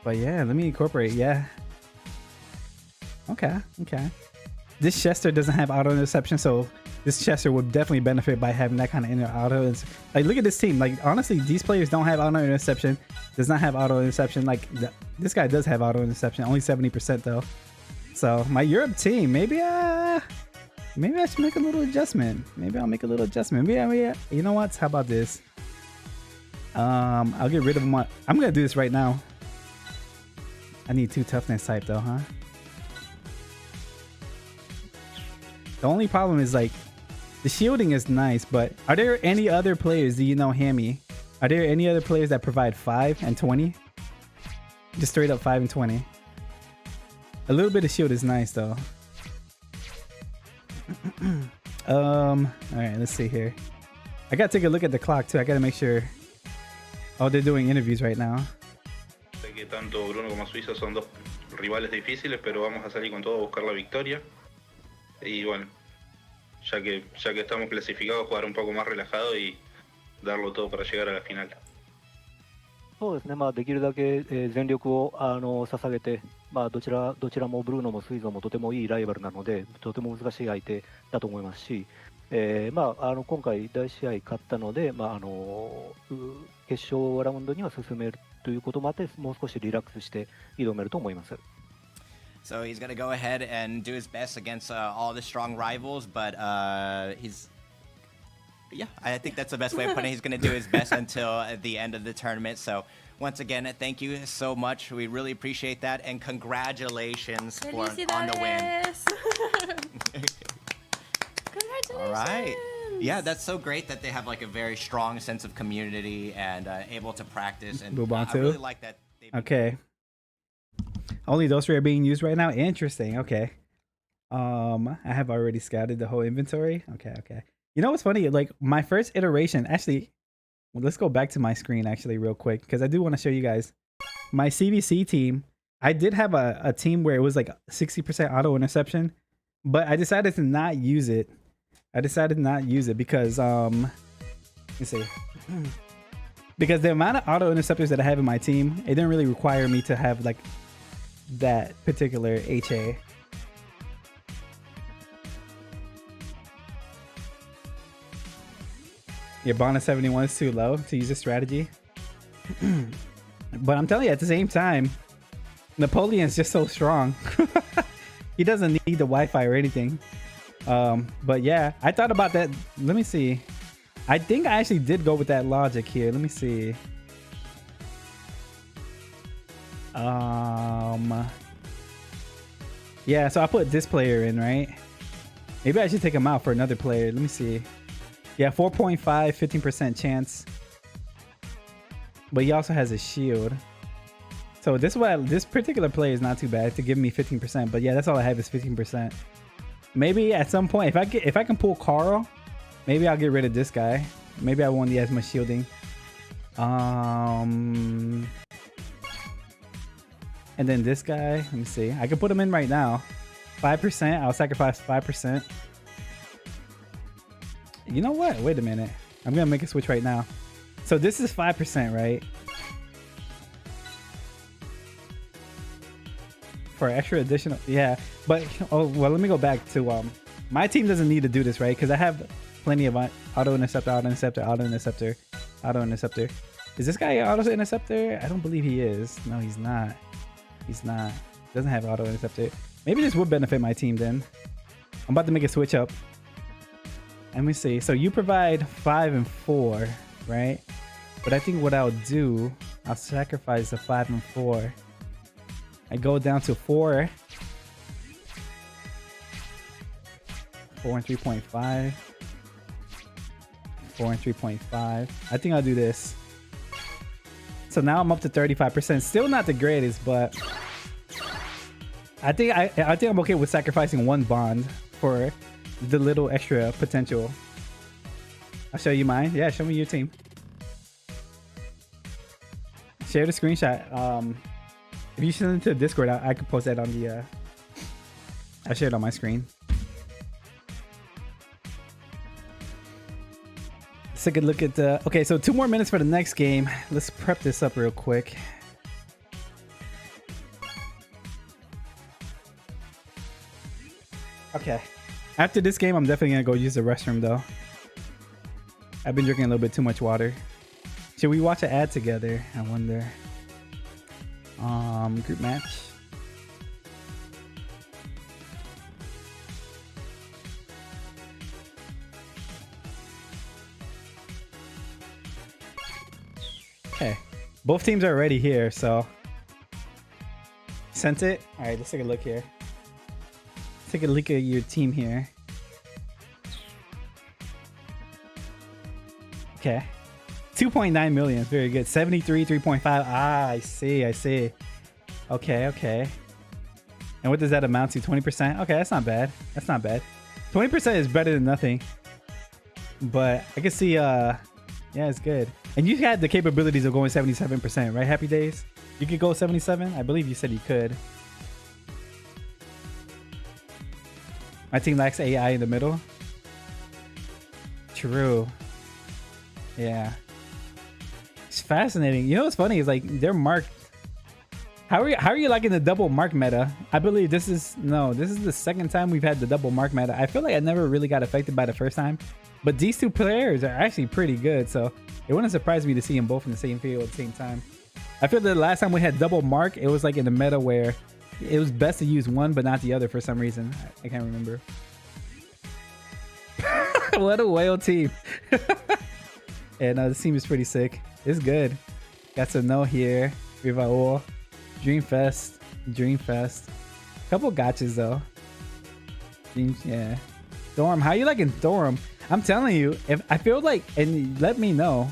But yeah, let me incorporate. Yeah. Okay. This Chester doesn't have auto interception, so this Chester would definitely benefit by having that kind of inner auto. Like, look at this team. Like, honestly, these players don't have auto interception. Does not have auto interception. Like, this guy does have auto interception. Only 70% though. So my Europe team, maybe I should make a little adjustment. Maybe I'll make a little adjustment. Maybe you know what? How about this? I'll get rid of them. I'm gonna do this right now. I need 2 toughness type though, huh? The only problem is like the shielding is nice, but are there any other players? Do you know, Hammy? Are there any other players that provide 5 and 20? Just straight up 5 and 20. A little bit of shield is nice though. All right, let's see here. I gotta take a look at the clock too. I gotta make sure. Oh, they're doing interviews right now. Sé que tanto Bruno como Suiza son 2 rivales difíciles, pero vamos a salir con todo a buscar la victoria. Y bueno, ya que estamos clasificados, jugar un poco más relajado y darlo todo para llegar a la final. そうですね、できるだけ、全力を捧げて、どちらもブルーノもスイゾもとてもいいライバルなので、とても難しい相手だと思いますし、今回第1試合勝ったので、決勝ラウンドには進めるということもあって、もう少しリラックスして挑めると思います。So he's going to go ahead and do his best against all the strong rivals, but yeah, I think that's the best way of putting it. He's going to do his best until the end of the tournament. So once again, thank you so much. We really appreciate that, and congratulations on the win. Congratulations. All right. Yeah, that's so great that they have like a very strong sense of community and able to practice. And I really like that. Okay. Only those 3 are being used right now. Interesting. Okay. I have already scouted the whole inventory. Okay. You know what's funny? Like my first iteration, actually, let's go back to my screen actually real quick, because I do want to show you guys my CVC team. I did have a team where it was like 60% auto interception, but I decided to not use it. Because let me see. Because the amount of auto interceptors that I have in my team, it didn't really require me to have like that particular HA. Your bonus 71 is too low to use this strategy. But I'm telling you, at the same time, Napoleon's just so strong. He doesn't need the Wi-Fi or anything. But yeah, I thought about that. Let me see. I think I actually did go with that logic here. Let me see. Yeah, so I put this player in, right? Maybe I should take him out for another player. Let me see. Yeah, 4.5, 15% chance. But he also has a shield. So this particular player is not too bad to give me 15%. But yeah, that's all I have is 15%. Maybe at some point, if I can pull Carl, maybe I'll get rid of this guy. Maybe I won't need as much shielding. And then this guy, let me see. I can put him in right now. 5%. I'll sacrifice 5%. You know what? Wait a minute. I'm gonna make a switch right now. So this is 5%, right? For extra additional, yeah. But oh well, let me go back to my team doesn't need to do this, right? Because I have plenty of auto interceptor, auto interceptor, auto interceptor, auto interceptor. Is this guy auto interceptor? I don't believe he is. No, he's not. He's not. Doesn't have auto interceptor. Maybe this would benefit my team then. I'm about to make a switch up. Let me see. So you provide 5 and 4, right? But I think what I'll do, I'll sacrifice the 5 and 4. I go down to 4. 4 and 3.5. 4 and 3.5. I think I'll do this. So now I'm up to 35%. Still not the greatest, but I think I'm okay with sacrificing 1 bond for the little extra potential. I'll show you mine. Yeah, show me your team. Share the screenshot. If you send it to Discord, I could post that on the. I'll share it on my screen. Let's take a look at the. Okay, so 2 more minutes for the next game. Let's prep this up real quick. Okay. After this game, I'm definitely gonna go use the restroom though. I've been drinking a little bit too much water. Should we watch an ad together? I wonder. Group match. Okay. Both teams are already here, so. Sent it? Alright, let's take a look here. Take a look at your team here. Okay. 2.9 million. Very good. 73, 3.5. Ah, I see. I see. Okay, okay. And what does that amount to? 20%? Okay, that's not bad. That's not bad. 20% is better than nothing. But I can see, yeah, it's good. And you had the capabilities of going 77%, right? Happy Days? You could go 77? I believe you said you could. My team lacks AI in the middle. True. Yeah. It's fascinating. You know what's funny is like they're marked. How are you liking the double mark meta? I believe this is the second time we've had the double mark meta. I feel like I never really got affected by the first time, but these 2 players are actually pretty good. So it wouldn't surprise me to see them both in the same field at the same time. I feel the last time we had double mark, it was like in the meta where it was best to use one but not the other for some reason. I can't remember. What a whale team. And this team is pretty sick. It's good. Got to know here. Rivaol. Dreamfest. Dreamfest. Couple gotchas though. Yeah. Thorm. How you liking Thorm? I'm telling you, if I feel like, and let me know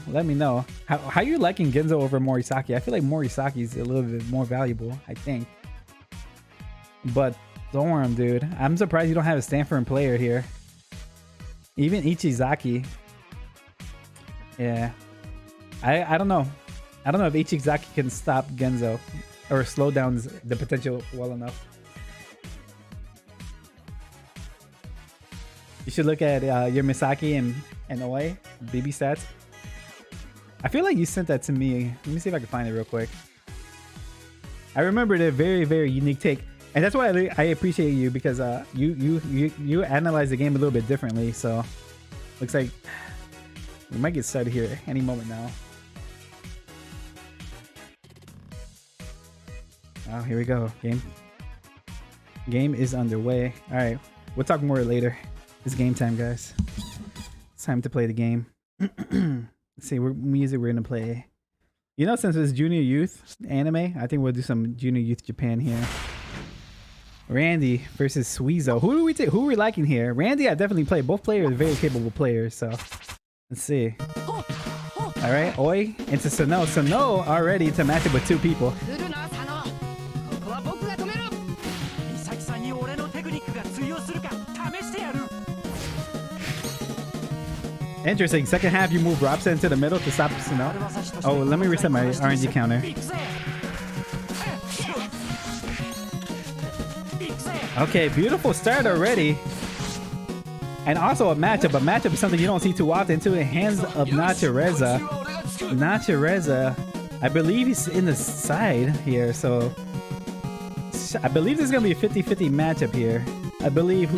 how you liking Genzo over Morisaki. I feel like Morisaki is a little bit more valuable, I think. But Thorm, dude, I'm surprised you don't have a Stanford player here. Even Ichizaki. Yeah. I don't know. I don't know if Ichizaki can stop Genzo or slow down the potential well enough. You should look at your Misaki and Oe BB stats. I feel like you sent that to me. Let me see if I can find it real quick. I remember the very, very unique take. And that's why I appreciate you, because you analyze the game a little bit differently. So looks like we might get started here any moment now. Oh, here we go. Game is underway. All right, we'll talk more later. It's game time, guys. It's time to play the game. Let's see, what music we're gonna play. You know, since it's Junior Youth anime, I think we'll do some Junior Youth Japan here. Randy versus Suizo. Who do we take? Who are we liking here? Randy, I definitely play. Both players are very capable players. So let's see. All right, Oi into Sano. Sano already to match it with 2 people. Interesting. Second half, you move Robson into the middle to stop Sano. Oh, let me reset my RNG counter. Okay, beautiful start already. And also a matchup. A matchup is something you don't see too often too. In hands of Nachireza. Nachireza, I believe he's in the side here. So I believe there's going to be a 50-50 matchup here. I believe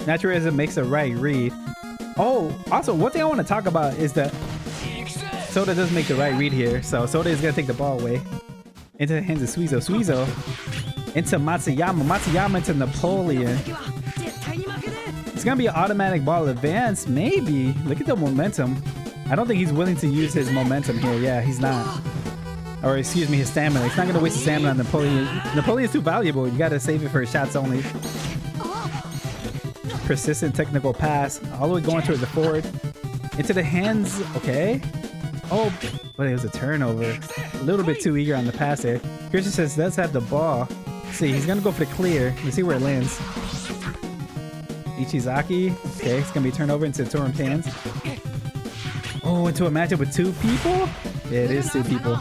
Nachireza makes a right read. Oh, also, one thing I want to talk about is that Soda does make the right read here. So Soda is going to take the ball away. Into the hands of Suizo. Suizo into Matsuyama. Matsuyama into Napoleon. It's going to be an automatic ball advance. Maybe. Look at the momentum. I don't think he's willing to use his momentum here. Yeah, he's not. Or excuse me, his stamina. He's not going to waste his stamina on Napoleon. Napoleon's too valuable. You got to save it for shots only. Persistent technical pass. All the way going towards the forward. Into the hands. Okay. Oh, but it was a turnover. A little bit too eager on the pass there. Christian says, let's have the ball. Let's see, he's going to go for the clear. Let's see where it lands. Ichizaki. Okay, it's going to be turned over into Torum's hands. Oh, into a matchup with 2 people? Yeah, it is 2 people.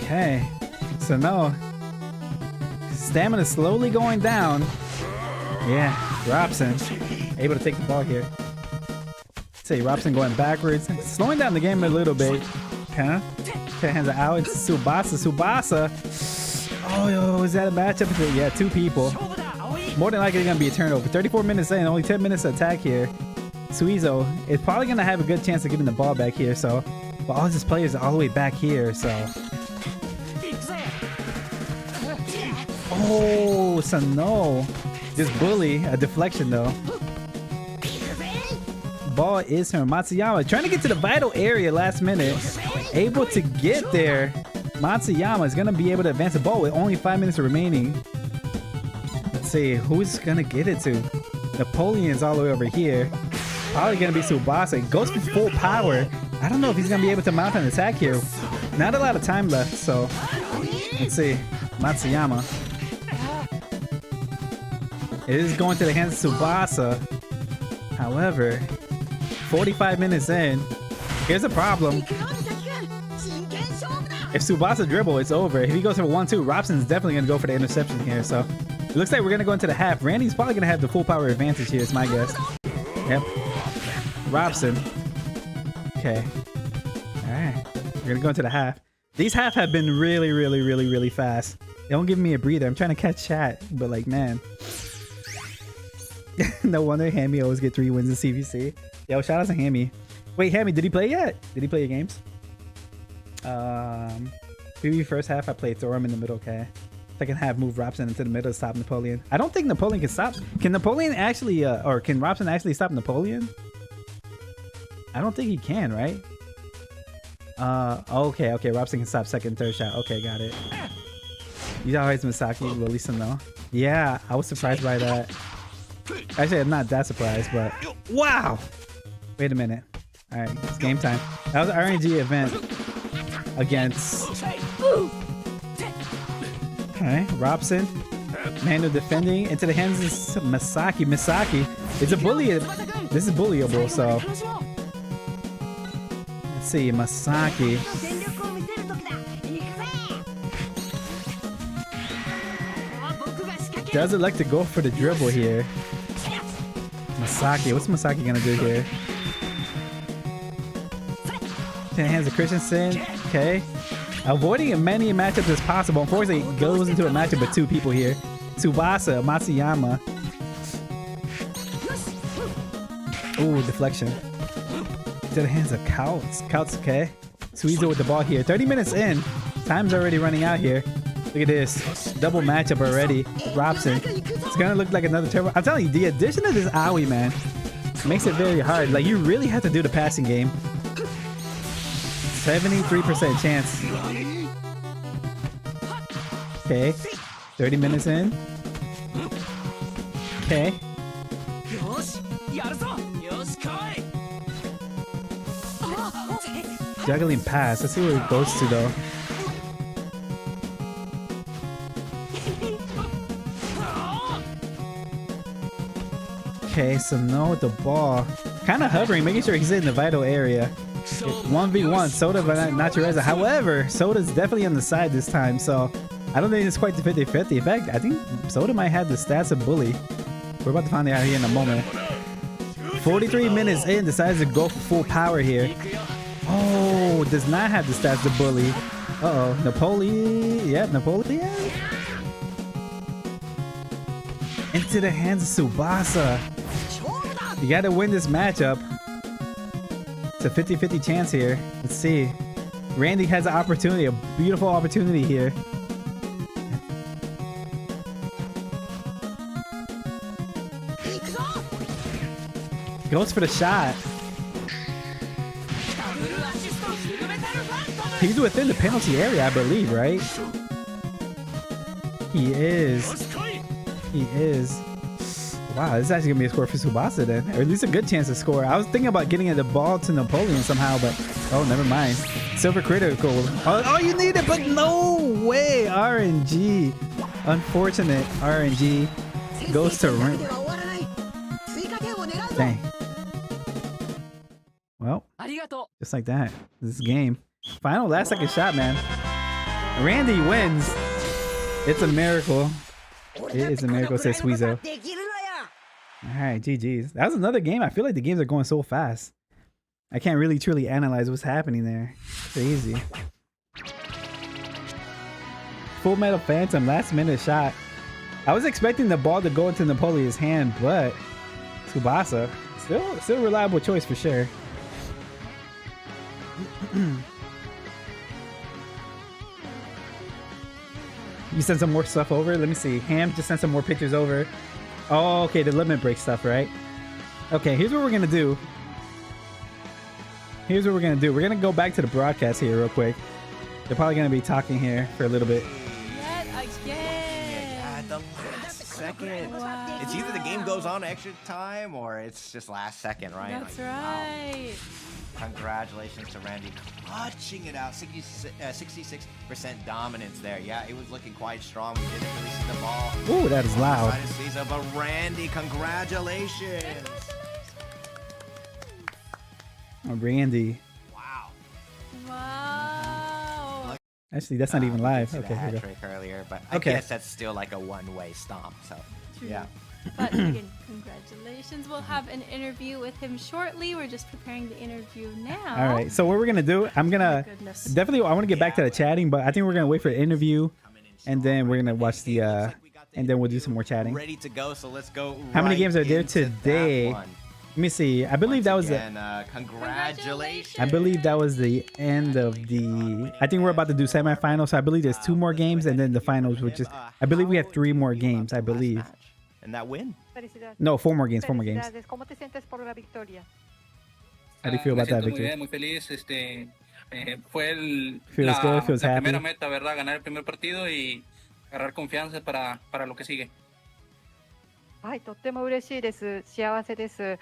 Okay. So no. Stamina slowly going down. Yeah, Robson able to take the ball here. Say Robson going backwards, slowing down the game a little bit. Okay, hands are out. It's Tsubasa. Oh, is that a matchup? Yeah, 2 people. More than likely gonna be a turnover. 34 minutes in, only 10 minutes to attack here. Suizo is probably gonna have a good chance of getting the ball back here. So, but all his players are all the way back here. So. Oh, so no. Just bully. A deflection, though. Ball is from Matsuyama. Trying to get to the vital area last minute. Able to get there. Matsuyama is going to be able to advance the ball with only 5 minutes remaining. Let's see. Who's going to get it to? Napoleon's all the way over here. Probably going to be Tsubasa. Goes for full power. I don't know if he's going to be able to mount an attack here. Not a lot of time left, so let's see. Matsuyama. It is going to the hands of Tsubasa. However, 45 minutes in, here's a problem. If Tsubasa dribble, it's over. If he goes for 1-2, Robson's definitely going to go for the interception here. So it looks like we're going to go into the half. Randy's probably going to have the full power advantage here, is my guess. Yep. Robson. Okay. All right. We're going to go into the half. These half have been really fast. They don't give me a breather. I'm trying to catch chat, but like, man. No wonder Hammy always get 3 wins in CVC. Yo, shout out to Hammy. Wait, Hammy, did he play yet? Did he play your games? Maybe first half I played Thorum in the middle, okay. Second half move Robson into the middle to stop Napoleon. I don't think Napoleon can stop. Can Napoleon actually, or can Robson actually stop Napoleon? I don't think he can, right? Okay, Robson can stop second and third shot. Okay, got it. You always Misaki, Lolisa, no. Yeah, I was surprised by that. Actually, I'm not that surprised, but wow! Wait a minute. All right, it's game time. That was an RNG event against. All right, Robson, manual defending into the hands of Misaki. Misaki, it's a bully. This is bullyable, so let's see, Misaki. Doesn't like to go for the dribble here. Masaki, what's Masaki gonna do here? 10 hands of Christensen. Okay. Avoiding as many matchups as possible. Unfortunately, it goes into a matchup with 2 people here. Tsubasa, Matsuyama. Ooh, deflection. To the hands of Couts. Couts, okay. Suizo with the ball here. 30 minutes in. Time's already running out here. Look at this. Double matchup already. Robson. It's gonna look like another turbo. I'm telling you, the addition of this Aoi, man, makes it very hard. Like, you really have to do the passing game. 73% chance. Okay. 30 minutes in. Okay. Juggling pass. Let's see where it goes to though. Okay, so no with the ball. Kind of hovering, making sure he's in the vital area. 1v1, Soda but not Natureza. However, Soda's definitely on the side this time, so I don't think it's quite the 50-50. In fact, I think Soda might have the stats of Bully. We're about to find out here in a moment. 43 minutes in, decides to go for full power here. Oh, does not have the stats of Bully. Uh-oh, Napoleon. Yep, Napoleon. Into the hands of Tsubasa. You gotta win this matchup. It's a 50-50 chance here. Let's see. Randy has an opportunity, a beautiful opportunity here. Goes for the shot. He's within the penalty area, I believe, right? He is. He is. Wow, this is actually gonna be a score for Tsubasa then, or at least a good chance to score. I was thinking about getting the ball to Napoleon somehow, but oh, never mind. Silver critical. Oh, you need it, but no way. RNG. Unfortunate. RNG goes to Ring. Dang. Well, just like that. This game. Final last second shot, man. Randy wins. It's a miracle. It is a miracle, says Suizo. Alright, GG's. That was another game. I feel like the games are going so fast. I can't really truly analyze what's happening there. Crazy. Full Metal Phantom, last minute shot. I was expecting the ball to go into Napoleon's hand, but Tsubasa, still a reliable choice for sure. You sent some more stuff over? Let me see. Ham just sent some more pictures over. Oh, okay, the limit break stuff, right? Okay, here's what we're gonna do. Here's what we're gonna do. We're gonna go back to the broadcast here real quick. They're probably gonna be talking here for a little bit. Yet again. At the last second. Wow. It's either the game goes on extra time or it's just last second, right? That's like, right. Wow. Congratulations to Randy clutching it out. 66% dominance there. Yeah, it was looking quite strong. We didn't really see the ball. Ooh, that is loud. But Randy, congratulations. Oh, Randy. Wow. Wow. Actually, that's not even live. Okay, Okay, here we go. trick earlier, but I guess that's still like a one-way stomp. So, True. yeah. But again, congratulations. We'll have an interview with him shortly. We're just preparing the interview now. All right. So what we're gonna do? I'm gonna definitely. I want to get back to the chatting, but I think we're gonna wait for the interview, and then we're gonna watch the. And then we'll do some more chatting. Ready to go. So let's go. How many games are there today? Let me see. I believe that was congratulations. I believe that was the end of the. I think we're about to do semifinals. So I believe there's 2 more games, and then the finals, which is. I believe we have 3 more games. I believe. And that win? No, 4 more games. 4 more games. How do you feel about that victory? Muy feliz. Fue Feels good. Feels la happy. primera meta, ¿verdad? Ganar el primer partido y agarrar confianza para lo que sigue. はい、とっても嬉しいです。幸せです。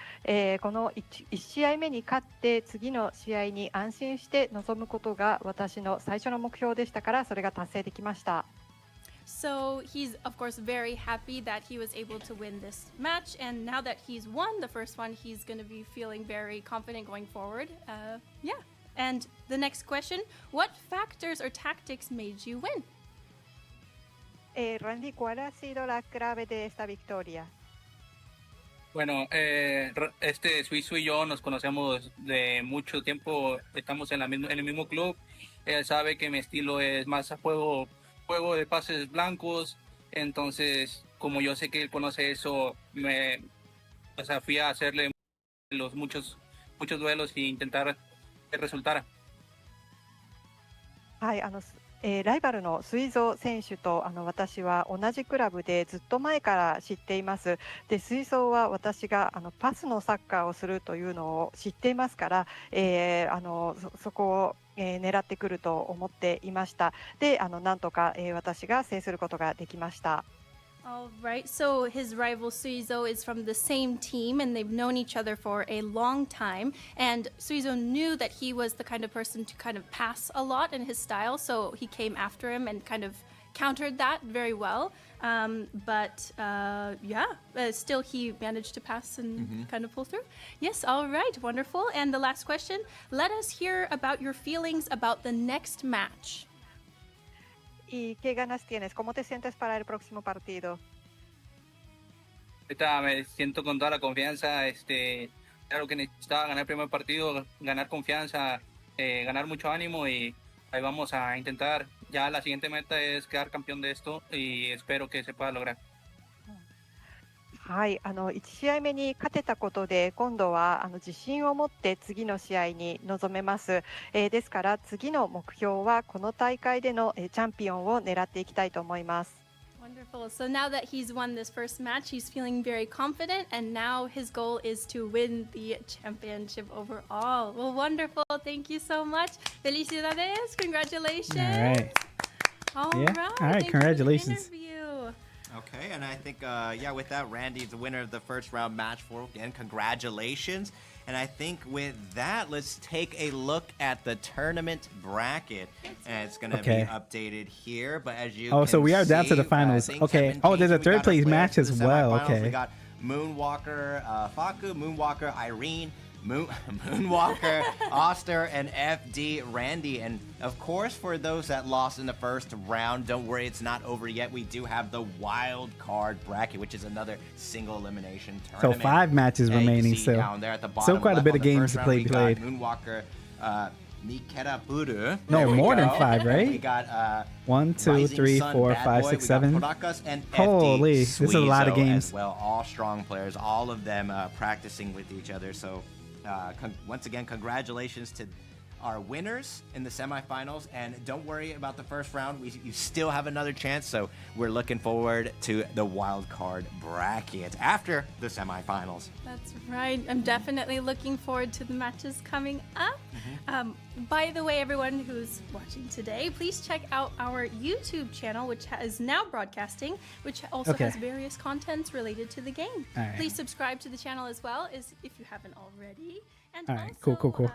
この 1試合目に勝って次の試合に安心して臨むことが私の最初の目標でしたから、それが達成できました。 So he's, of course, very happy that he was able to win this match. And now that he's won the first one, he's going to be feeling very confident going forward. Yeah. And the next question, what factors or tactics made you win? Randy, ¿cuál ha sido la clave de esta victoria? Bueno, Suizo y yo nos conocemos de mucho tiempo, estamos en el mismo club. Él sabe que mi estilo es más a juego de pases blancos, entonces como yo sé que él conoce eso, me fui a hacerle los muchos duelos e intentar que resultara. はい、ライバルのスイゾ選手と私は同じクラブでずっと前から知っています。で、スイゾは私がパスのサッカーをするというのを知っていますから、そこを狙ってくると思っていました。で、なんとか、私が制することができました。All right, so his rival Suizo is from the same team and they've known each other for a long time. And Suizo knew that he was the kind of person to kind of pass a lot in his style, so he came after him and kind of countered that very well. Still he managed to pass and kind of pull through. Yes, all right, wonderful. And the last question, let us hear about your feelings about the next match. ¿Y qué ganas tienes? ¿Cómo te sientes para el próximo partido? Ahorita me siento con toda la confianza. Claro que necesitaba ganar el primer partido, ganar confianza, ganar mucho ánimo y ahí vamos a intentar. Ya la siguiente meta es quedar campeón de esto y espero que se pueda lograr. はい、1試合目に勝てたことで今度は自信を持って次の試合に臨めます。ですから次の目標はこの大会でのチャンピオンを狙っていきたいと思います。Wonderful. So now that he's won this first match, he's feeling very confident, and now his goal is to win the championship overall. Well, wonderful. Thank you so much. Felicidades. Congratulations. All right. All right. All right. Congratulations. Okay, and I think, with that, Randy's the winner of the first round match for again. Congratulations. And I think with that, let's take a look at the tournament bracket. And it's going to be updated here. But as you can so we are down to the see, finals. Okay. Oh, there's a third place match as well. Okay. We got Moonwalker Faku, Moonwalker Irene, Moonwalker Oster, and FD Randy. And of course, for those that lost in the first round, don't worry, it's not over yet. We do have the wild card bracket, which is another single elimination tournament. So 5 matches remaining still. Down there at the bottom still quite a bit of games to play. Moonwalker Niketa Buru. No, more than 5, right? We got 1, 2, 3, 4, 5, 6, 7. Holy, this is a lot of games. As well, all strong players, all of them practicing with each other. So once again, congratulations to our winners in the semifinals, and don't worry about the first round. You still have another chance, so we're looking forward to the wild card bracket after the semifinals. That's right. I'm definitely looking forward to the matches coming up. By the way, everyone who's watching today, please check out our YouTube channel, which is now broadcasting, which also has various contents related to the game. Please subscribe to the channel as well, if you haven't already. And all right, cool. All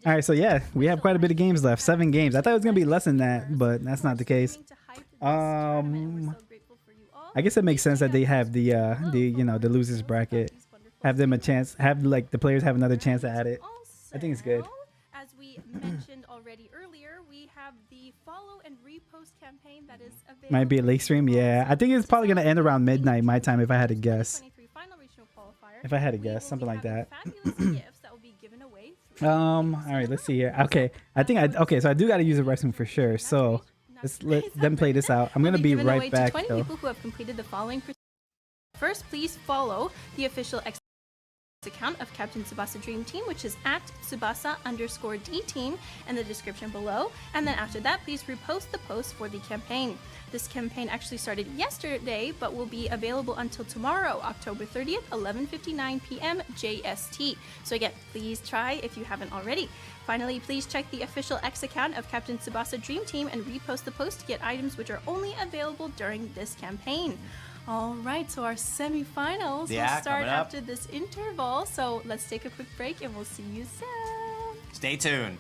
right, so yeah, we have quite a bit of games left. 7 games. I thought it was gonna be less than that, but that's not the case. I guess it makes sense that they have the losers bracket, have them a chance, have like the players have another chance at it. I think it's good. As we mentioned already earlier, we have the follow and repost campaign that is available. Might be a late stream, yeah. I think it's probably gonna end around midnight my time if I had to guess. If I had to guess, something like that. All right, let's see here. Okay, so I do got to use a restroom for sure. So let's let them play this out. I'm gonna be right back. 20 people who have completed the following. First, please follow the official X account of Captain Tsubasa Dream Team, which is at Tsubasa_D Team in the description below. And then after that, please repost the post for the campaign. This campaign actually started yesterday, but will be available until tomorrow, October 30th, 11:59 p.m. JST. So again, please try if you haven't already. Finally, please check the official X account of Captain Tsubasa Dream Team and repost the post to get items which are only available during this campaign. All right, so our semifinals will start after this interval. So let's take a quick break and we'll see you soon. Stay tuned.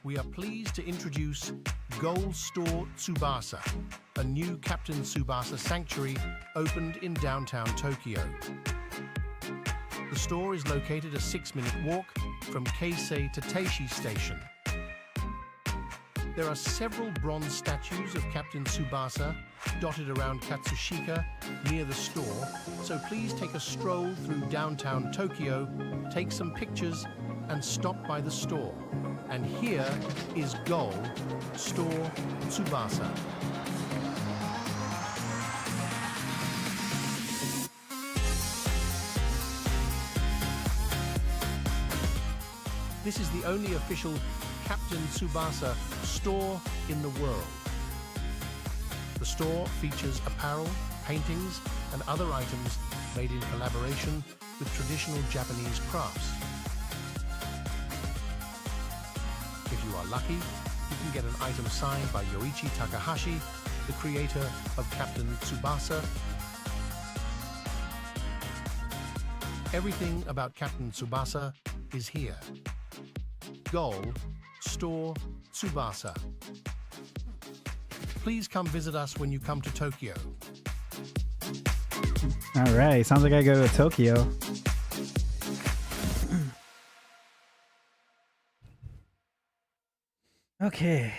We are pleased to introduce Gold Store Tsubasa, a new Captain Tsubasa sanctuary opened in downtown Tokyo. The store is located a 6-minute walk from Keisei to Teishi Station. There are several bronze statues of Captain Tsubasa dotted around Katsushika near the store, so please take a stroll through downtown Tokyo, take some pictures, and stop by the store. And here is Gold Store Tsubasa. This is the only official Captain Tsubasa store in the world. The store features apparel, paintings, and other items made in collaboration with traditional Japanese crafts. If you are lucky, you can get an item signed by Yoichi Takahashi, the creator of Captain Tsubasa. Everything about Captain Tsubasa is here. Goal, Store Tsubasa. Please come visit us when you come to Tokyo. All right, sounds like I go to Tokyo. Okay.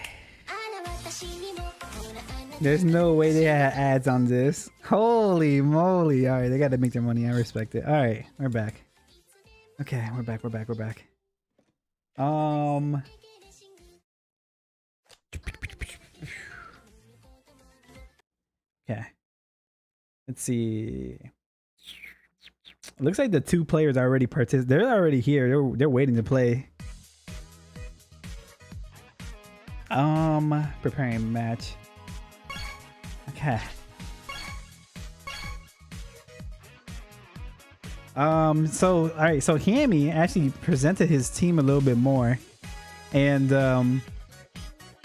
There's no way they had ads on this. Holy moly. All right, they got to make their money. I respect it. All right, we're back. Okay, we're back. Okay. Let's see. It looks like the two players are already they're already here. They're waiting to play. Preparing match. Okay. So all right, so Hammy actually presented his team a little bit more. And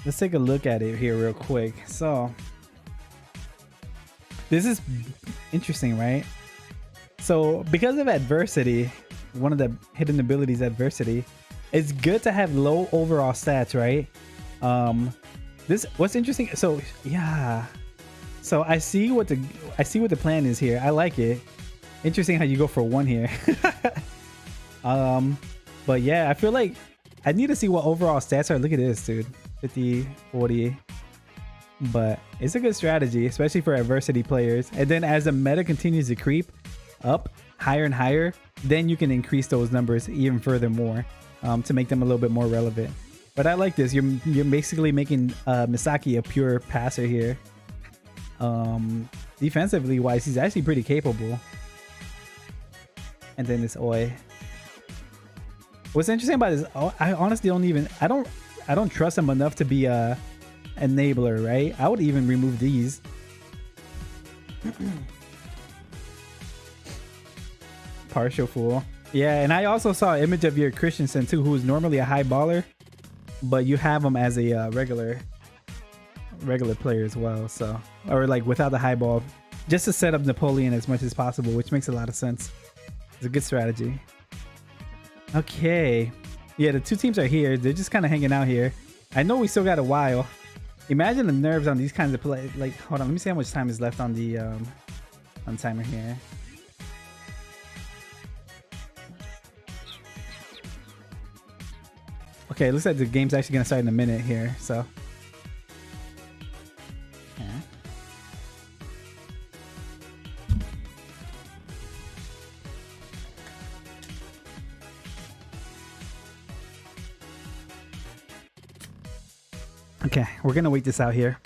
let's take a look at it here real quick. So this is interesting, right? So because of adversity, one of the hidden abilities, adversity, it's good to have low overall stats, right? What's interesting, so yeah, so I see what the plan is here. I like it. Interesting how you go for one here. But yeah, I feel like I need to see what overall stats are. Look at this, dude. 50, 40. But it's a good strategy, especially for adversity players. And then as the meta continues to creep up higher and higher, then you can increase those numbers even further more to make them a little bit more relevant. But I like this. You're basically making Misaki a pure passer here. Defensively wise, he's actually pretty capable. And then this Oi. What's interesting about this, I honestly I don't trust him enough to be a enabler, right? I would even remove these. Partial fool. Yeah, and I also saw an image of your Christensen too, who is normally a high baller, but you have him as a regular player as well. So, or like without the high ball, just to set up Napoleon as much as possible, which makes a lot of sense. It's a good strategy. Okay, yeah, the two teams are here. They're just kind of hanging out here. I know we still got a while. Imagine the nerves on these kinds of play. Like, hold on, let me see how much time is left on the on timer here. Okay, it looks like the game's actually gonna start in a minute here. So, yeah. Okay, we're gonna wait this out here.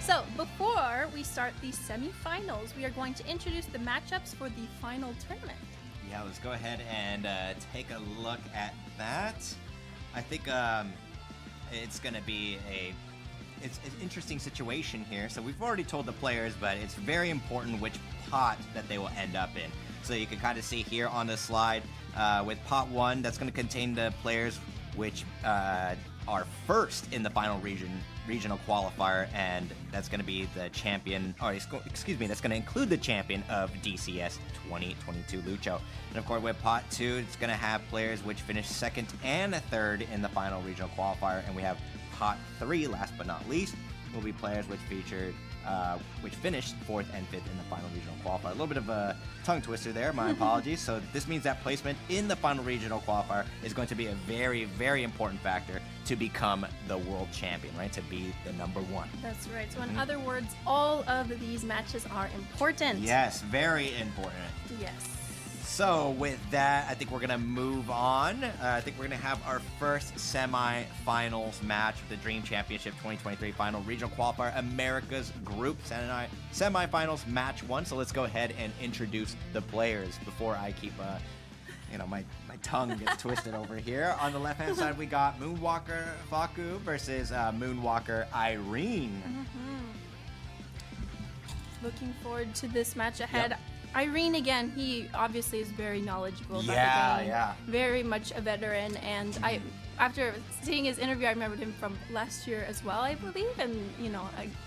So before we start the semifinals, we are going to introduce the matchups for the final tournament. Yeah, let's go ahead and take a look at that. I think it's going to be it's an interesting situation here. So we've already told the players, but it's very important which pot that they will end up in. So you can kind of see here on the slide with pot 1, that's going to contain the players which our first in the final regional qualifier, and that's going to be the champion, or excuse me, that's going to include the champion of DCS 2022, Lucho. And of course, with pot 2, it's going to have players which finished second and third in the final regional qualifier, and we have pot 3, last but not least, will be players which finished 4th and 5th in the final regional qualifier. A little bit of a tongue twister there, my apologies. So this means that placement in the final regional qualifier is going to be a very, very important factor to become the world champion, right? To be the #1. That's right. So in other words, all of these matches are important. Yes, very important. Yes. So with that, I think we're going to move on. I think we're going to have our first semi-finals match of the Dream Championship 2023 Final Regional Qualifier Americas Group Semi-Finals Match 1. So let's go ahead and introduce the players before I keep, my tongue gets twisted over here. On the left-hand side, we got Moonwalker Faku versus Moonwalker Irene. Looking forward to this match ahead. Yep. Irene, again, he obviously is very knowledgeable about the game. Yeah. Very much a veteran, and after seeing his interview, I remembered him from last year as well, I believe. And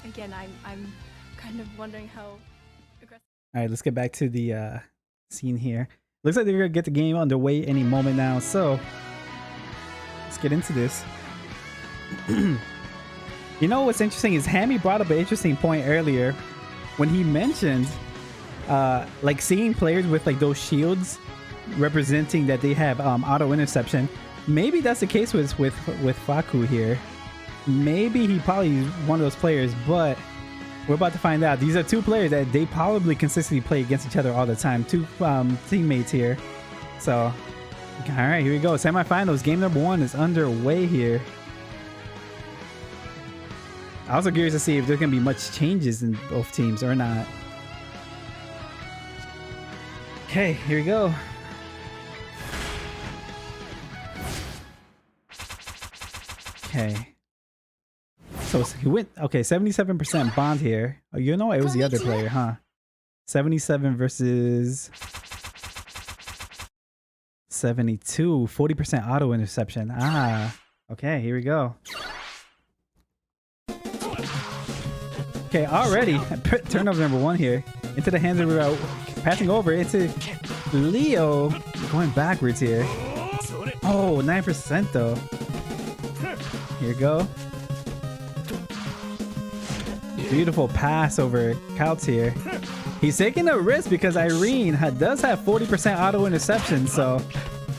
again, I'm kind of wondering how aggressive. All right, let's get back to the scene here. Looks like they're gonna get the game underway any moment now. So let's get into this. What's interesting is Hammy brought up an interesting point earlier when he mentioned. Like seeing players with like those shields representing that they have auto interception. Maybe that's the case with Faku here. Maybe he probably is one of those players, but we're about to find out. These are two players that they probably consistently play against each other all the time. Two teammates here. So, all right, here we go. Semifinals, game #1 is underway here. I'm also curious to see if there's gonna be much changes in both teams or not. Okay, here we go. Okay. So he went, okay, 77% bond here. Oh, it was the other player, huh? 77 versus 72, 40% auto interception. Okay, here we go. Okay, already turnover #1 here. Into the hands of passing over into Leo. Going backwards here. Oh, 9% though. Here you go. Beautiful pass over Couts here. He's taking a risk because Irene does have 40% auto interception, so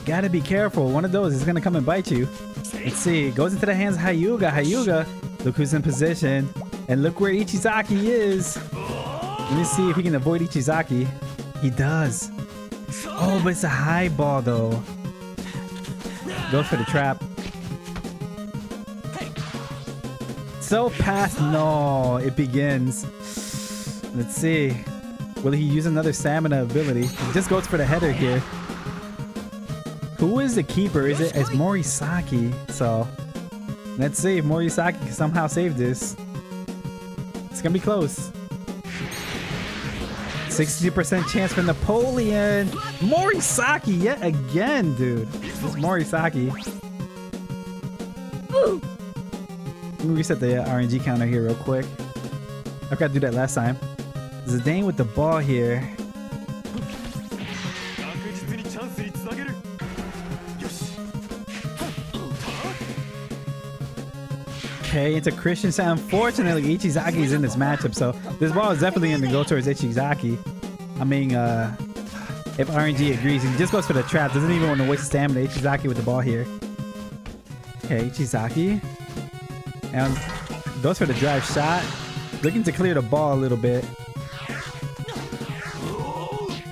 gotta be careful. One of those is gonna come and bite you. Let's see. Goes into the hands of Hyuga. Look who's in position. And look where Ichizaki is. Let me see if he can avoid Ichizaki. He does. Oh, but it's a high ball though. Goes for the trap. So past. No, it begins. Let's see. Will he use another stamina ability? He just goes for the header here. Who is the keeper? It's Morisaki. So let's see if Morisaki can somehow save this. It's gonna be close. 60% chance for Napoleon. Morisaki yet again, dude. This is Morisaki. Woo! Let me reset the RNG counter here real quick. I forgot to do that last time. Zidane with the ball here. Okay, into Christensen. Unfortunately, Ichizaki is in this matchup, so this ball is definitely going to go towards Ichizaki. I mean, if RNG agrees, he just goes for the trap. Doesn't even want to waste stamina. Ichizaki with the ball here. Okay, Ichizaki. And goes for the drive shot. Looking to clear the ball a little bit.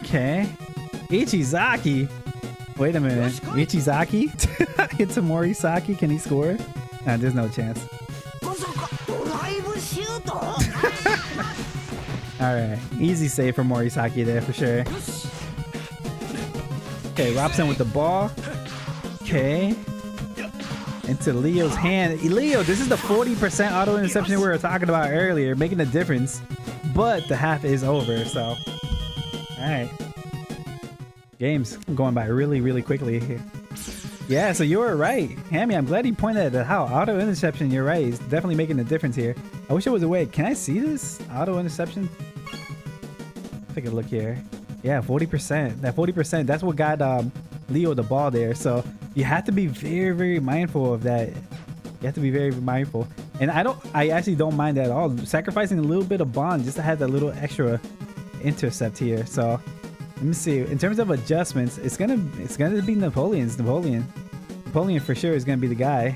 Okay. Ichizaki. Wait a minute. Ichizaki? Into Morisaki. Can he score? Nah, there's no chance. Alright. Easy save for Morisaki there for sure. Okay, Robson with the ball. Okay. Into Leo's hand. Leo, this is the 40% auto interception we were talking about earlier, making a difference. But the half is over, so. Alright. Game's going by really, really quickly here. Yeah, so you were right. Hammy, I'm glad you pointed at how auto interception, you're right, is definitely making a difference here. I wish there was a way. Can I see this auto interception? Take a look here. Yeah, 40%. That 40%, that's what got Leo the ball there. So you have to be very, very mindful of that. You have to be very mindful. And I actually don't mind that at all. Sacrificing a little bit of bond just to have that little extra intercept here. So let me see. In terms of adjustments, it's gonna be Napoleon for sure is gonna be the guy.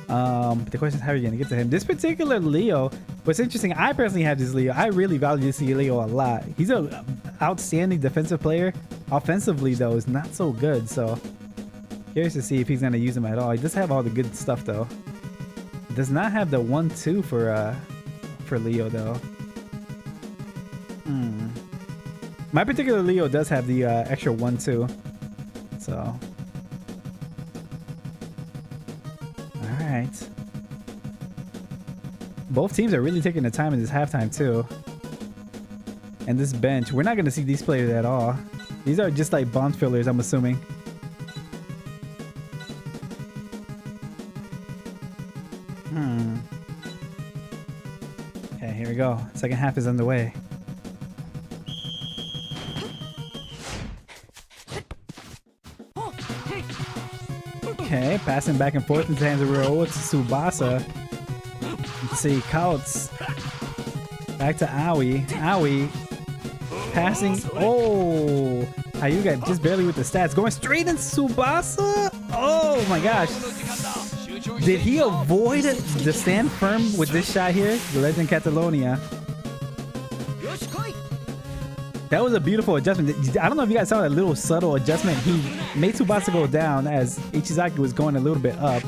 But the question is, how are you gonna get to him? This particular Leo, what's interesting, I personally have this Leo. I really value this Leo a lot. He's an outstanding defensive player. Offensively though, is not so good. So curious to see if he's gonna use him at all. He does have all the good stuff though. Does not have the 1-2 for Leo though. My particular Leo does have the extra 1-2. So all right. Both teams are really taking the time in this halftime too. And this bench, we're not gonna see these players at all. These are just like bond fillers, I'm assuming. Okay, here we go. Second half is underway. Okay, passing back and forth into the hands of Raul to Tsubasa. Let's see, Kauts. Back to Aoi. Aoi passing. Oh, Ayuga just barely with the stats. Going straight into Tsubasa. Oh my gosh. Did he avoid the stand firm with this shot here? The Legend Catalonia. That was a beautiful adjustment. I don't know if you guys saw that little subtle adjustment. He made Tsubasa go down as Ichizaki was going a little bit up.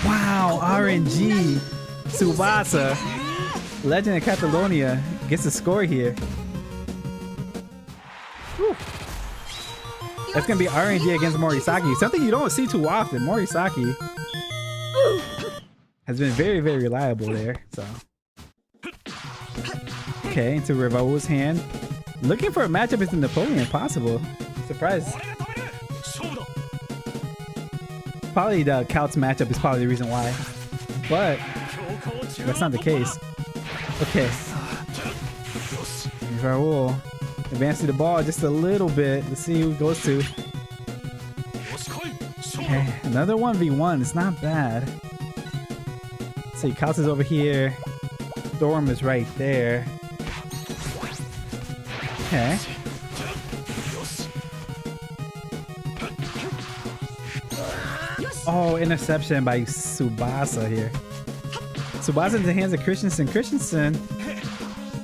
Wow, RNG. Tsubasa. Legend of Catalonia gets a score here. Whew. That's going to be RNG against Morisaki. Something you don't see too often. Morisaki has been very, very reliable there. So, okay, into Revol's hand. Looking for a matchup with Napoleon, possible. Surprise. Probably the Kauts matchup is probably the reason why. But that's not the case. Okay. Raul advancing the ball just a little bit. Let's see who it goes to. Okay, another 1v1. It's not bad. Let's see, Kauts is over here. Storm is right there. Okay. Oh, interception by Tsubasa here. Tsubasa in the hands of Christensen. Christensen.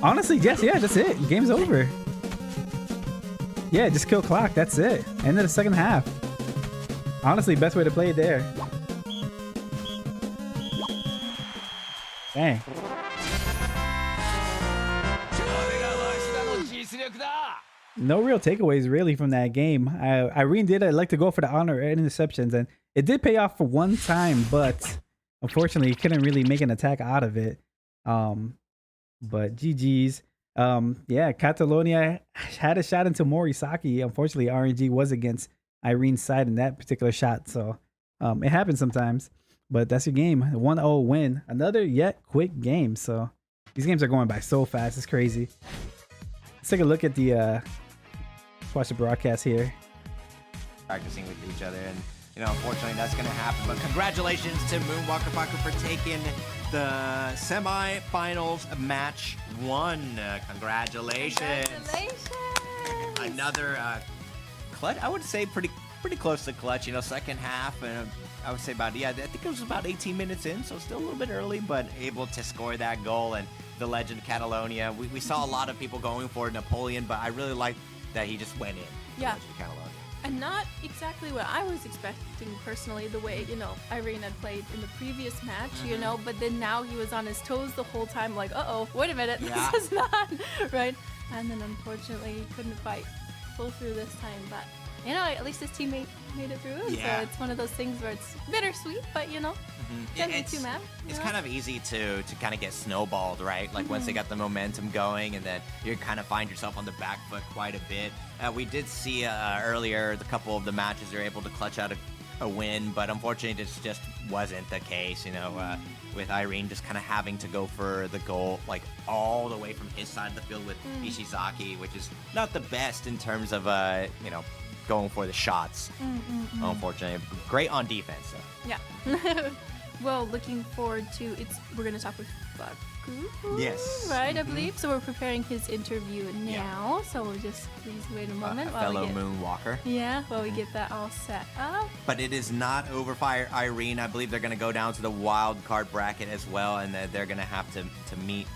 Honestly, yes, yeah, that's it. Game's over. Yeah, just kill clock. That's it. End of the second half. Honestly, best way to play it there. Dang. No real takeaways really from that game. Irene did like to go for the honor interceptions, and it did pay off for one time, but unfortunately he couldn't really make an attack out of it. But GG's. Yeah, Catalonia had a shot into Morisaki. Unfortunately, RNG was against Irene's side in that particular shot, so it happens sometimes. But that's your game. 1-0 win. Another yet quick game. So these games are going by so fast. It's crazy. Let's take a look at the watch the broadcast here. Practicing with each other, and unfortunately that's going to happen. But congratulations to Moonwalker Paku for taking the semi-finals match 1. Congratulations. Another clutch. I would say pretty close to clutch. Second half, and I would say I think it was about 18 minutes in, so still a little bit early, but able to score that goal. And the Legend Catalonia, we saw a lot of people going for Napoleon, but I really liked that he just went in. Yeah. Legend Catalonia. And not exactly what I was expecting personally, the way, Irene had played in the previous match, but then now he was on his toes the whole time, like, uh-oh, wait a minute, Yeah. this is not, right? And then unfortunately he couldn't quite pull through this time, but, at least his teammate made it through, and Yeah. so it's one of those things where it's bittersweet, but, can't be too mad. It's kind of easy to kind of get snowballed, right? Like once they got the momentum going, and then you kind of find yourself on the back foot quite a bit. We did see earlier the couple of the matches they're able to clutch out a win, but unfortunately this just wasn't the case, with Irene just kind of having to go for the goal like all the way from his side of the field with Ishizaki, which is not the best in terms of going for the shots. Unfortunately, great on defense though. Yeah. Well, looking forward to we're going to talk with Baku. Yes. Right, I believe. So we're preparing his interview now. So we'll just please wait a moment. Fellow Moonwalker. Yeah, while we get that all set up. But it is not over for Irene. I believe they're going to go down to the wild card bracket as well, and they're going to have to meet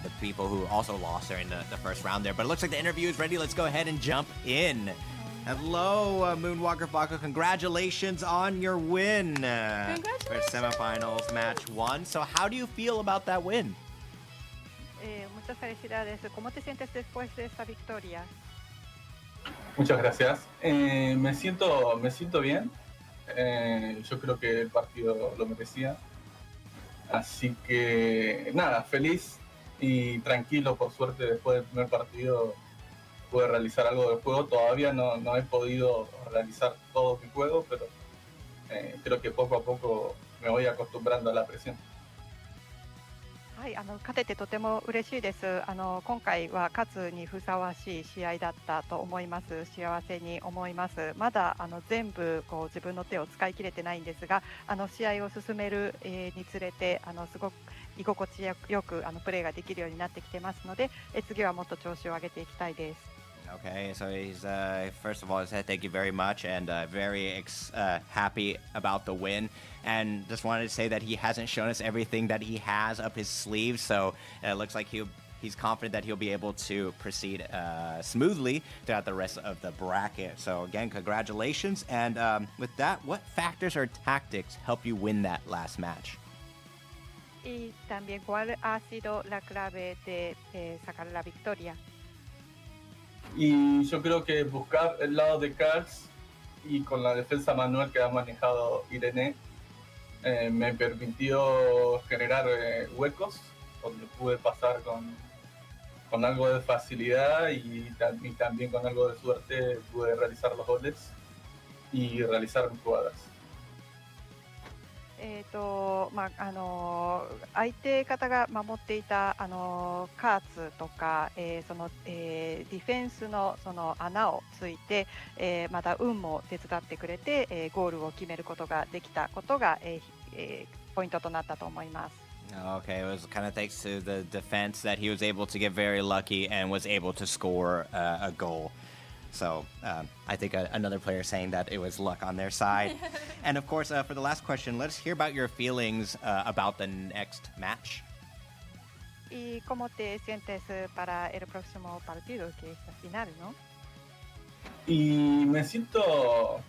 the people who also lost during the first round there. But it looks like the interview is ready. Let's go ahead and jump in. Hello, Moonwalker Baku. Congratulations on your win for semifinals match 1. So how do you feel about that win? Muchas felicidades. ¿Cómo te sientes después de esa victoria? Muchas gracias. Me siento bien. Yo creo que el partido lo merecía. Así que nada, feliz y tranquilo. Por suerte, después del primer partido pude realizar algo del juego. Todavía no he podido realizar todo mi juego, pero creo que poco a poco me voy acostumbrando a la presión. はい、勝ててとても嬉しいです。今回は勝つにふさわしい試合だったと思います。幸せに思います。まだ全部自分の手を使い切れてないんですが、試合を進めるにつれてすごく居心地よくプレーができるようになってきてますので、次はもっと調子を上げていきたいです。Okay, so he's first of all, he said thank you very much and very happy about the win. And just wanted to say that he hasn't shown us everything that he has up his sleeve, so it looks like he's confident that he'll be able to proceed smoothly throughout the rest of the bracket. So again, congratulations. And with that, what factors or tactics help you win that last match? Y también, ¿cuál ha sido la clave de sacar la victoria? Y yo creo que buscar el lado de Cax y con la defensa manual que ha manejado Irene me permitió generar huecos donde pude pasar con algo de facilidad y también con algo de suerte pude realizar los goles y realizar mis jugadas. 相手方が守っていたカーツとか、ディフェンスのその穴をついて、また運も手伝ってくれて、ゴールを決めることができたことが、ポイントとなったと思います。Okay, it was kind of thanks to the defense that he was able to get very lucky and was able to score a goal. So I think another player saying that it was luck on their side. And of course, for the last question, let's hear about your feelings about the next match. ¿Y cómo te sientes para el próximo partido, que es la final, no? Y me siento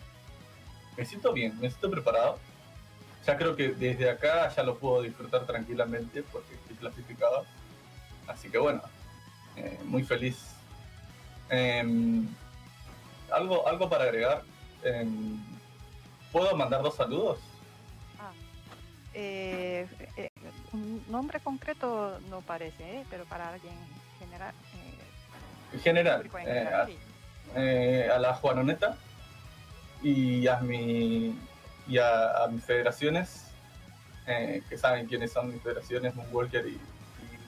bien, me siento preparado. Ya creo que desde acá ya lo puedo disfrutar tranquilamente porque estoy clasificado. Así que bueno, muy feliz. Algo para agregar. ¿Puedo mandar 2 saludos? Un nombre concreto no parece, pero para alguien general. General. Sí. A la Juanoneta y a mis federaciones, que saben quiénes son mis federaciones, Moonwalker y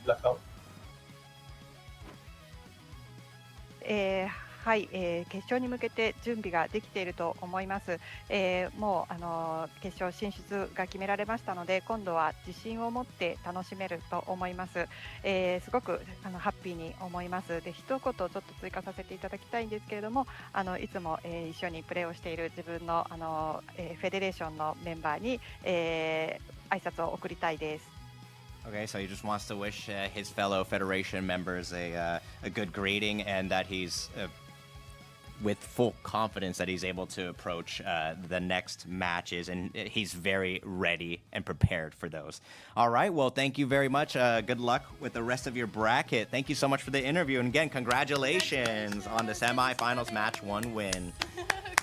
Blackout. はい、決勝に向けて準備ができていると思います。もう決勝進出が決められましたので、今度は自信を持って楽しめると思います。すごくハッピーに思います。で、一言ちょっと追加させていただきたいんですけれども、いつも、一緒にプレーをしている自分のフェデレーションのメンバーに、挨拶を送りたいです。Okay, so he just wants to wish his fellow Federation members a good greeting and that he's with full confidence that he's able to approach the next matches, and he's very ready and prepared for those. All right, well, thank you very much. Good luck with the rest of your bracket. Thank you so much for the interview, and again, congratulations on the semifinals match 1 win.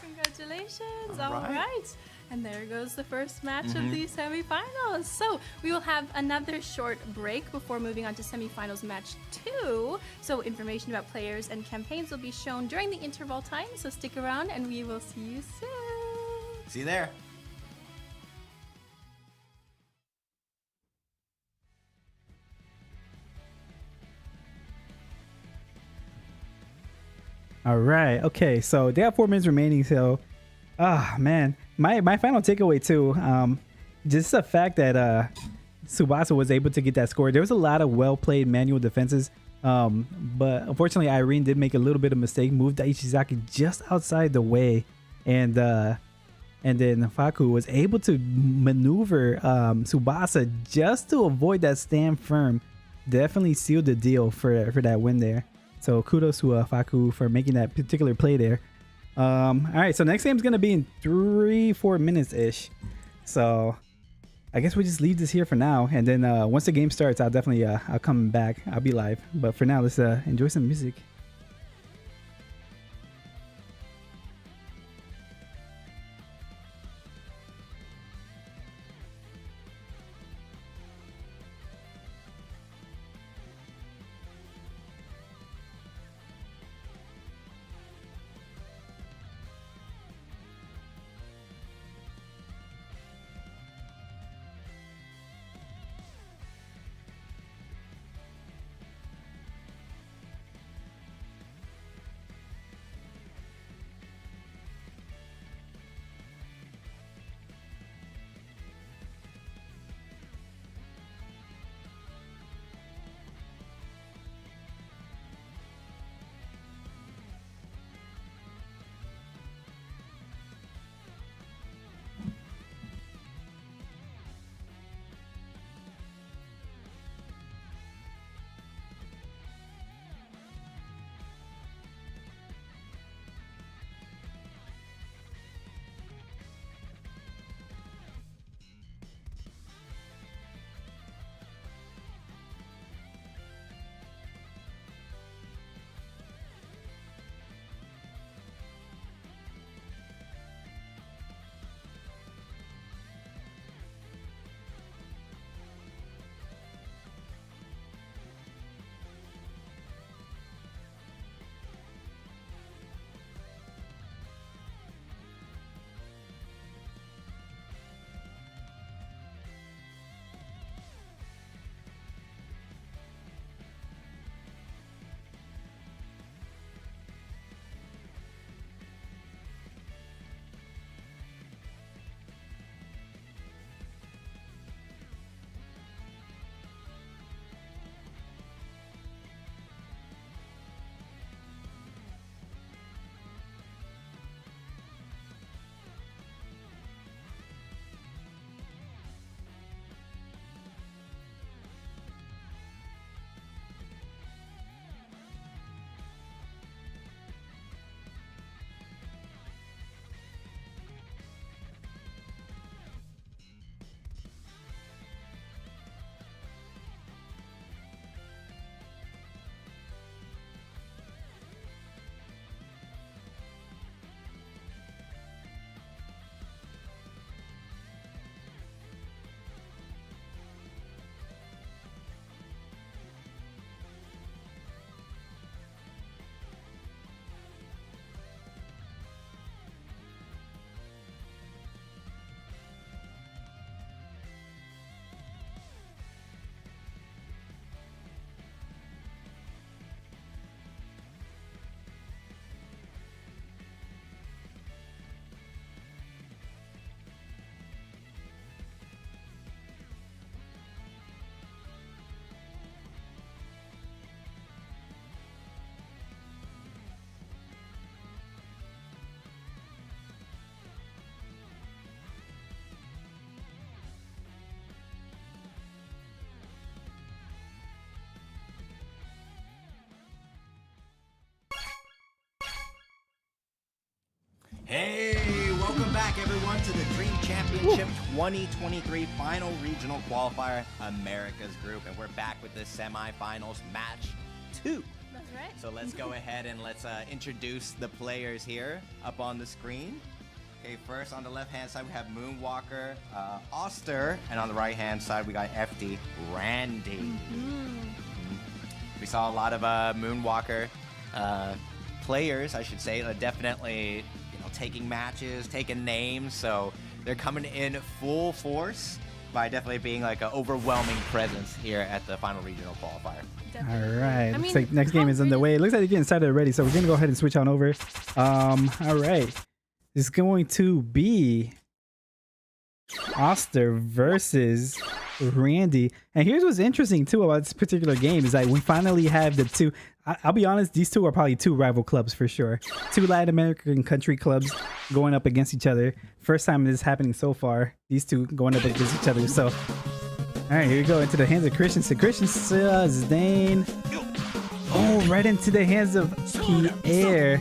Congratulations. All right. And there goes the first match of the semifinals. So we will have another short break before moving on to semifinals match 2. So information about players and campaigns will be shown during the interval time. So stick around and we will see you soon. See you there. All right. Okay. So they have 4 minutes remaining. So, man, my final takeaway too, just the fact that Tsubasa was able to get that score. There was a lot of well played manual defenses, but unfortunately Irene did make a little bit of mistake, moved Ichizaki just outside the way, and then Faku was able to maneuver Tsubasa just to avoid that stand firm. Definitely sealed the deal for that win there. So kudos to Faku for making that particular play there. All right, so next game is gonna be in 3-4 minutes ish. So I guess we just leave this here for now, and then once the game starts, I'll definitely I'll come back. I'll be live. But for now, let's enjoy some music. Hey, welcome back everyone to the Dream Championship 2023 Final Regional Qualifier Americas Group, and we're back with the semifinals match 2. That's right. So let's go ahead and let's introduce the players here up on the screen. Okay, first on the left-hand side we have Moonwalker, Oster, and on the right-hand side we got FD, Randy. We saw a lot of Moonwalker players, I should say, definitely taking matches, taking names. So they're coming in full force by definitely being like an overwhelming presence here at the final regional qualifier. All right. Looks like next game is underway. It looks like they're getting started already, so we're gonna go ahead and switch on over. All right. It's going to be Oster versus Randy. And here's what's interesting too about this particular game is that we finally have the two. I'll be honest, these two are probably two rival clubs for sure. Two Latin American country clubs going up against each other. First time this is happening so far. These two going up against each other. So, all right, here we go into the hands of Christensen. Christensen, Zidane. Oh, right into the hands of Pierre.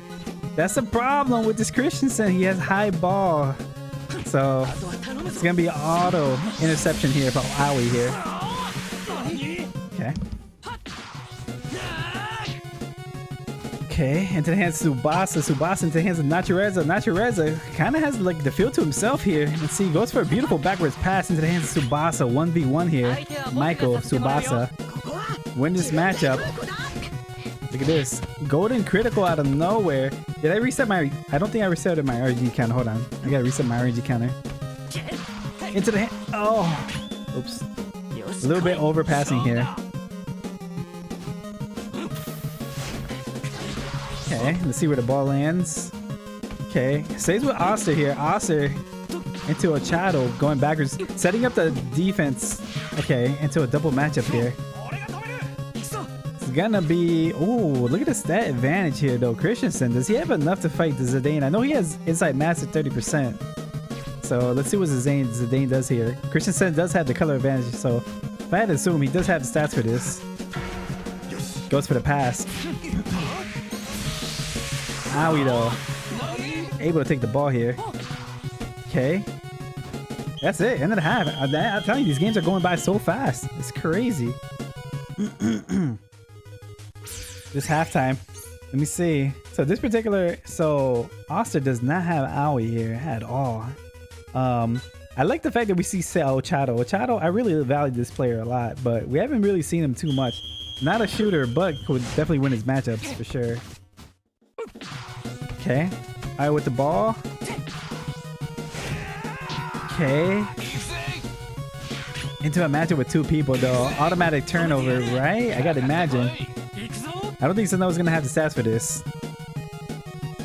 That's a problem with this Christensen. He has high ball. So it's going to be auto interception here from Aoi here. Okay. Okay, into the hands of Tsubasa. Tsubasa into the hands of Natureza. Natureza kind of has like the feel to himself here. Let's see, goes for a beautiful backwards pass into the hands of Tsubasa. 1v1 here. Michael, Tsubasa. Win this matchup. Look at this. Golden critical out of nowhere. Did I reset my... I don't think I resetted my RNG counter. Hold on. I gotta reset my RNG counter. Into the hand... Oh! Oops. A little bit overpassing here. Okay, let's see where the ball lands. Okay, stays with Oster here. Oster into Ochado, going backwards, setting up the defense. Okay, into a double matchup here. It's gonna be... Oh, look at the stat advantage here, though. Christensen, does he have enough to fight the Zidane? I know he has inside mass at 30%. So let's see what Zidane does here. Christensen does have the color advantage, so if I had to assume, he does have the stats for this. Goes for the pass. Aoi though, able to take the ball here. Okay, that's it. End of the half. I'm telling you, these games are going by so fast. It's crazy. This halftime. Let me see. So this particular, Oster does not have Aoi here at all. I like the fact that we see Ochado. Ochado, I really value this player a lot, but we haven't really seen him too much. Not a shooter, but could definitely win his matchups for sure. Okay, Aoi with the ball. Okay. Into a matchup with two people though. Automatic turnover, right? I gotta imagine. I don't think Sano's gonna have the stats for this.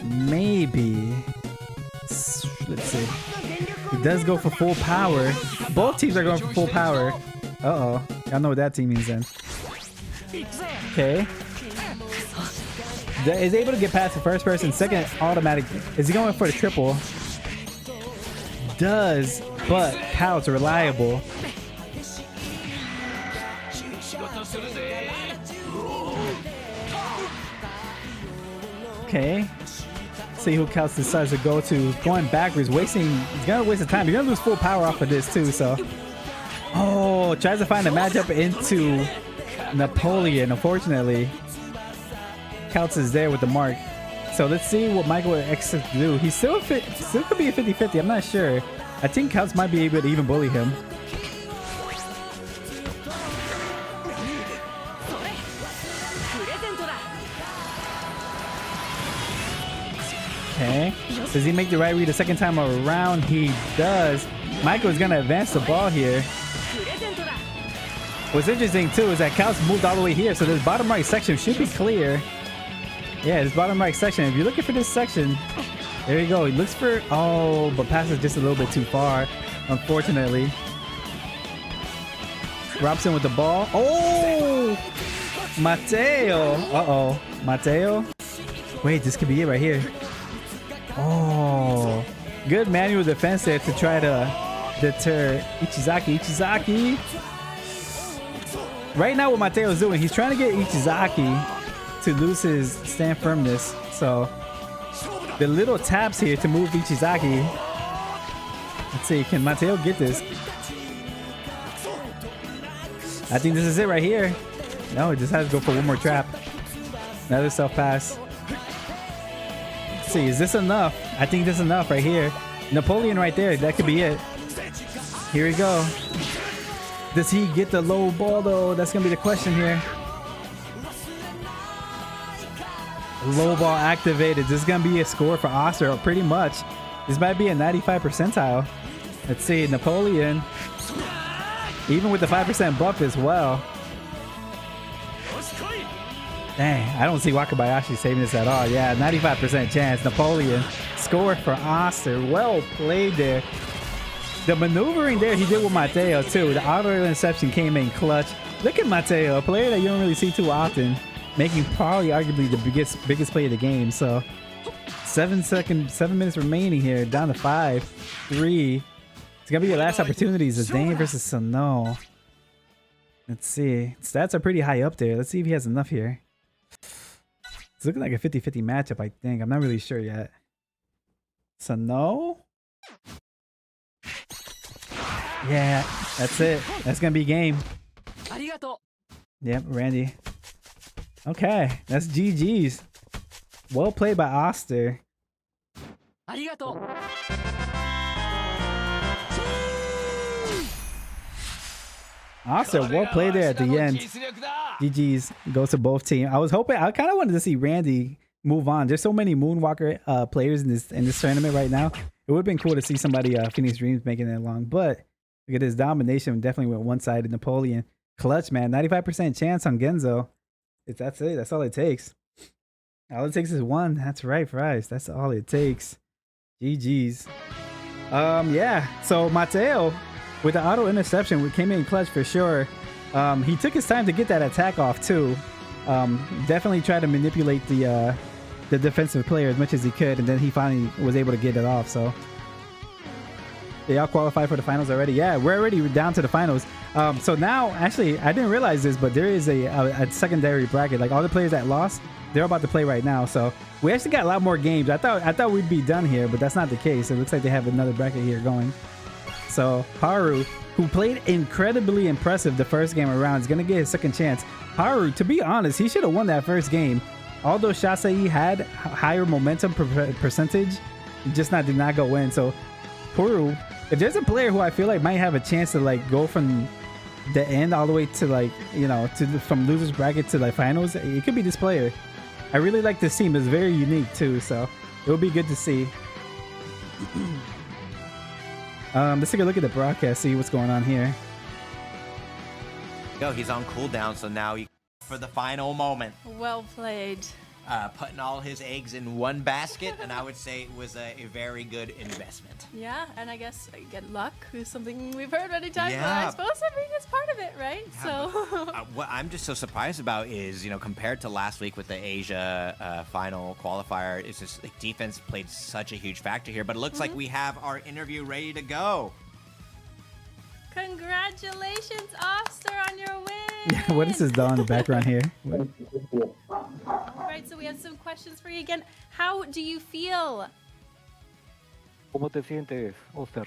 Maybe. Let's see. He does go for full power. Both teams are going for full power. Uh-oh. Y'all know what that team means then. Okay. Is able to get past the first person. Second, automatic. Is he going for the triple? Does, but Cal's reliable. Okay. See who Cal decides to go to. Going backwards, wasting. He's gonna waste the time. You're gonna lose full power off of this too. So, oh, tries to find a matchup into Napoleon. Unfortunately, Couts is there with the mark. So let's see what Michael will exit to do. He still could be a 50-50. I'm not sure. I think Couts might be able to even bully him. Okay. Does he make the right read the second time around? He does. Michael is going to advance the ball here. What's interesting too is that Couts moved all the way here, so this bottom right section should be clear. Yeah, this bottom right section. If you're looking for this section, there you go. He looks for... Oh, but passes just a little bit too far, unfortunately. Robson with the ball. Oh! Mateo. Uh-oh. Mateo. Wait, this could be it right here. Oh. Good manual defense there to try to deter Ichizaki. Ichizaki. Right now what Mateo is doing, he's trying to get Ichizaki to lose his stand firmness. So the little taps here to move Ichizaki. Let's see, can Mateo get this? I think this is it right here. No, it just has to go for one more trap. Another self pass. Let's see, is this enough? I think this is enough right here. Napoleon right there, that could be it. Here we go. Does he get the low ball though? That's gonna be the question here. Low ball activated. This is going to be a score for Oster, pretty much. This might be a 95 percentile. Let's see, Napoleon. Even with the 5% buff as well. Dang, I don't see Wakabayashi saving this at all. Yeah, 95% chance. Napoleon score for Oster. Well played there. The maneuvering there he did with Mateo too. The auto interception came in clutch. Look at Mateo, a player that you don't really see too often, making probably arguably the biggest play of the game. So 7 minutes remaining here, down to 5-3. It's gonna be your last opportunities. Zidane versus Sano. Let's see. Stats are pretty high up there. Let's see if he has enough here. It's looking like a 50-50 matchup, I think. I'm not really sure yet. Sano? Yeah, that's it. That's gonna be game. Yep, Randy. Okay, that's GG's. Well played by Oster. Oster, well played there at the end. GG's goes to both teams. I was hoping, I kind of wanted to see Randy move on. There's so many Moonwalker players in this tournament right now. It would have been cool to see somebody Phoenix Dreams making it along, but look at his domination. Definitely went one-sided. Napoleon. Clutch, man. 95% chance on Genzo. That's it. That's all it takes. All it takes is one. That's right, Fries. That's all it takes. GG's. Yeah. So Mateo, with the auto interception, we came in clutch for sure. He took his time to get that attack off too. Definitely tried to manipulate the defensive player as much as he could, and then he finally was able to get it off. So they all qualified for the finals already. Yeah, we're already down to the finals. So now, actually, I didn't realize this, but there is a secondary bracket. Like all the players that lost, they're about to play right now. So we actually got a lot more games. I thought we'd be done here, but that's not the case. It looks like they have another bracket here going. So Haru, who played incredibly impressive the first game around, is going to get his second chance. Haru, to be honest, he should have won that first game. Although Shasai had higher momentum percentage, just did not go in. So Haru, if there's a player who I feel like might have a chance to like go from the end all the way to like, you know, from losers bracket to like finals, it could be this player. I really like this team. It's very unique too, so it'll be good to see. Let's take a look at the broadcast, see what's going on here. Go, he's on cooldown, so now for the final moment. Well played. Putting all his eggs in one basket, and I would say it was a very good investment. Yeah, and I guess get luck is something we've heard many times, Yeah. but I suppose I mean it's part of it, right? Yeah, So but, what I'm just so surprised about is, you know, compared to last week with the Asia final qualifier, it's just like defense played such a huge factor here. But it looks like we have our interview ready to go. congratulations, Oster, on your win. What is this doll in the background here? All right, so we have some questions for you again. How do you feel? ¿Cómo te sientes, Oster?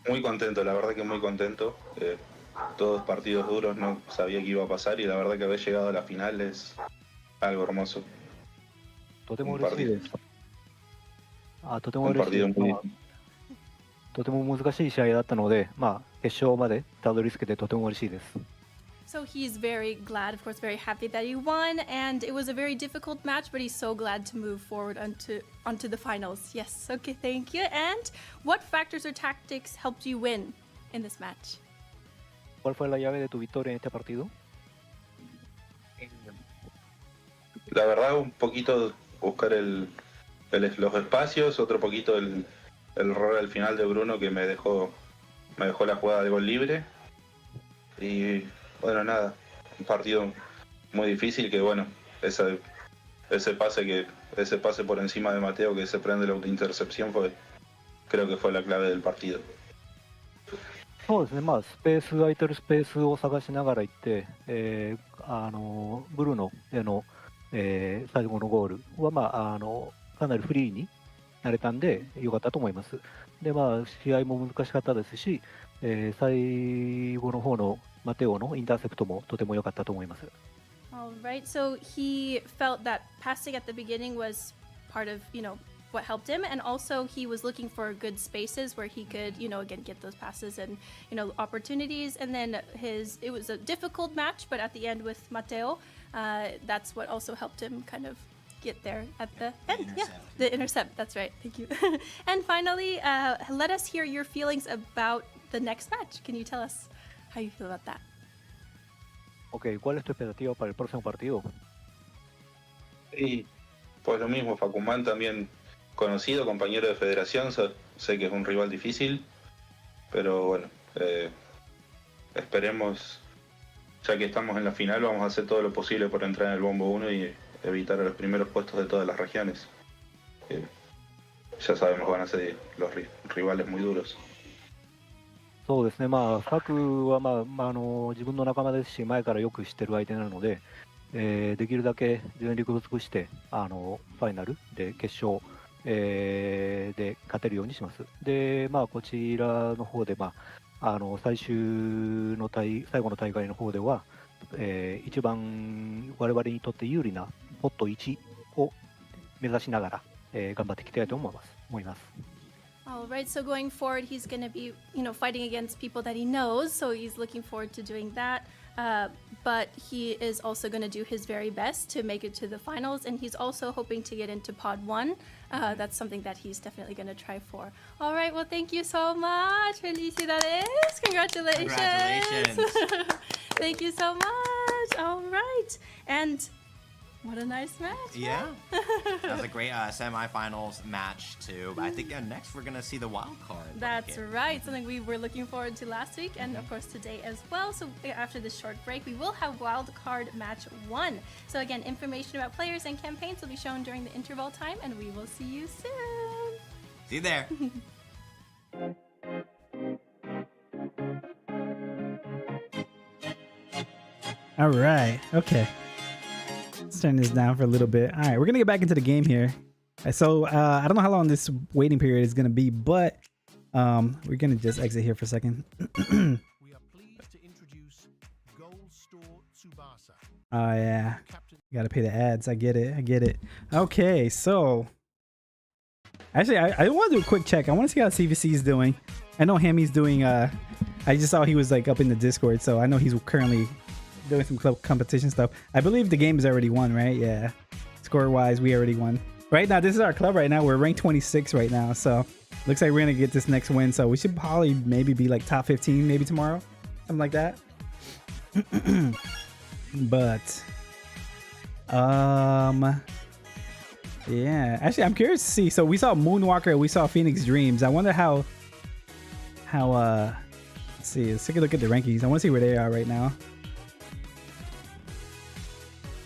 Muy contento, la verdad que muy contento. Todos partidos duros, no sabía que iba a pasar y la verdad que haber llegado a la final es algo hermoso. とても嬉しいです。とても Un 嬉しい partido です。 muy とても難しい試合だったので、決勝までたどり着けてとても嬉しいです。 So he's very glad, of course, very happy that he won, and it was a very difficult match, but he's so glad to move forward onto the finals. Yes, okay, thank you. And what factors or tactics helped you win in this match? ¿Cuál fue la llave de tu victoria en este partido? La verdad, un poquito buscar los espacios, otro poquito el error al final de Bruno que me dejó la jugada de gol libre. Y bueno, nada, un partido muy difícil que bueno, ese pase por encima de Mateo que se prende la autointercepción creo que fue la clave del partido. そうですね、スペース空いてるスペースを探しながら行って、ブルーノへの、最後のゴールは、かなりフリーになれたんで良かったと思います。で、試合も難しかったですし、最後の方のマテオのインターセプトもとても良かったと思います。 All right, so he felt that passing at the beginning was part of, what helped him, and also he was looking for good spaces where he could, again, get those passes and, opportunities. And then it was a difficult match, but at the end with Mateo, that's what also helped him kind of get there at the end. Yeah, the intercept. That's right. Thank you. And finally, let us hear your feelings about the next match. Can you tell us how you feel about that? Ok, ¿cuál es tu expectativa para el próximo partido? Y pues lo mismo, Facumán también conocido, compañero de federación, sé que es un rival difícil, pero bueno, esperemos, ya que estamos en la final, vamos a hacer todo lo posible por entrar en el bombo 1 y evitar a los primeros puestos de todas las regiones. Ya sabemos que van a ser los rivales muy duros. そうですね、ファクは、自分の仲間ですし、前からよく知ってる相手なので、できるだけ全力を尽くして、ファイナルで決勝、で勝てるようにします。で、こちらの方で、最後の大会の方では、一番我々にとって有利なポット1を目指しながら、頑張っていきたいと思います。All right, so going forward, he's going to be, fighting against people that he knows, so he's looking forward to doing that. But he is also going to do his very best to make it to the finals, and he's also hoping to get into Pod 1. That's something that he's definitely going to try for. All right, well, thank you so much. Felicidades. Congratulations. Congratulations. Thank you so much. All right. And what a nice match. Yeah. That was a great semifinals match, too. But I think next we're going to see the wild card. That's right. Something we were looking forward to last week and, of course, today as well. So after this short break, we will have wild card match 1. So again, information about players and campaigns will be shown during the interval time, and we will see you soon. See you there. All right. Okay. Let's turn this down for a little bit. All right, we're gonna get back into the game here. So I don't know how long this waiting period is gonna be, but we're gonna just exit here for a second. We are pleased to introduce Gold Store Tsubasa. Oh yeah, you gotta pay the ads. I get it. Okay, so actually, I want to do a quick check. I want to see how CVC is doing. I know Hammy's doing. I just saw he was like up in the Discord, so I know he's currently doing some club competition stuff. I believe the game is already won, right? Yeah. Score wise, we already won. Right now, this is our club right now. We're ranked 26 right now. So looks like we're going to get this next win. So we should probably maybe be like top 15 maybe tomorrow. Something like that. But, yeah. Actually, I'm curious to see. So we saw Moonwalker. We saw Phoenix Dreams. I wonder how, let's see. Let's take a look at the rankings. I want to see where they are right now.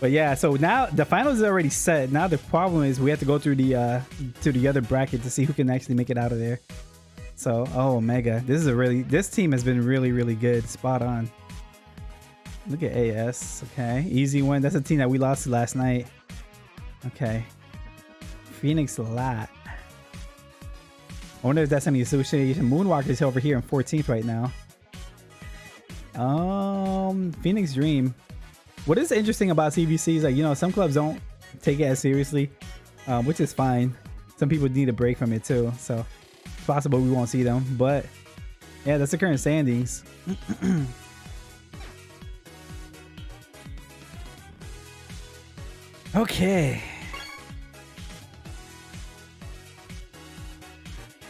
But yeah, so now the finals is already set. Now the problem is we have to go through the to the other bracket to see who can actually make it out of there. So, oh, Omega, this team has been really good. Spot on. Look at AS. Okay, easy win. That's a team that we lost to last night. Okay, Phoenix Lat. I wonder if that's any association. Moonwalker is over here in 14th right now. Phoenix Dream. What is interesting about CVC is like, some clubs don't take it as seriously, which is fine. Some people need a break from it too, so it's possible we won't see them. But yeah, that's the current standings. Okay.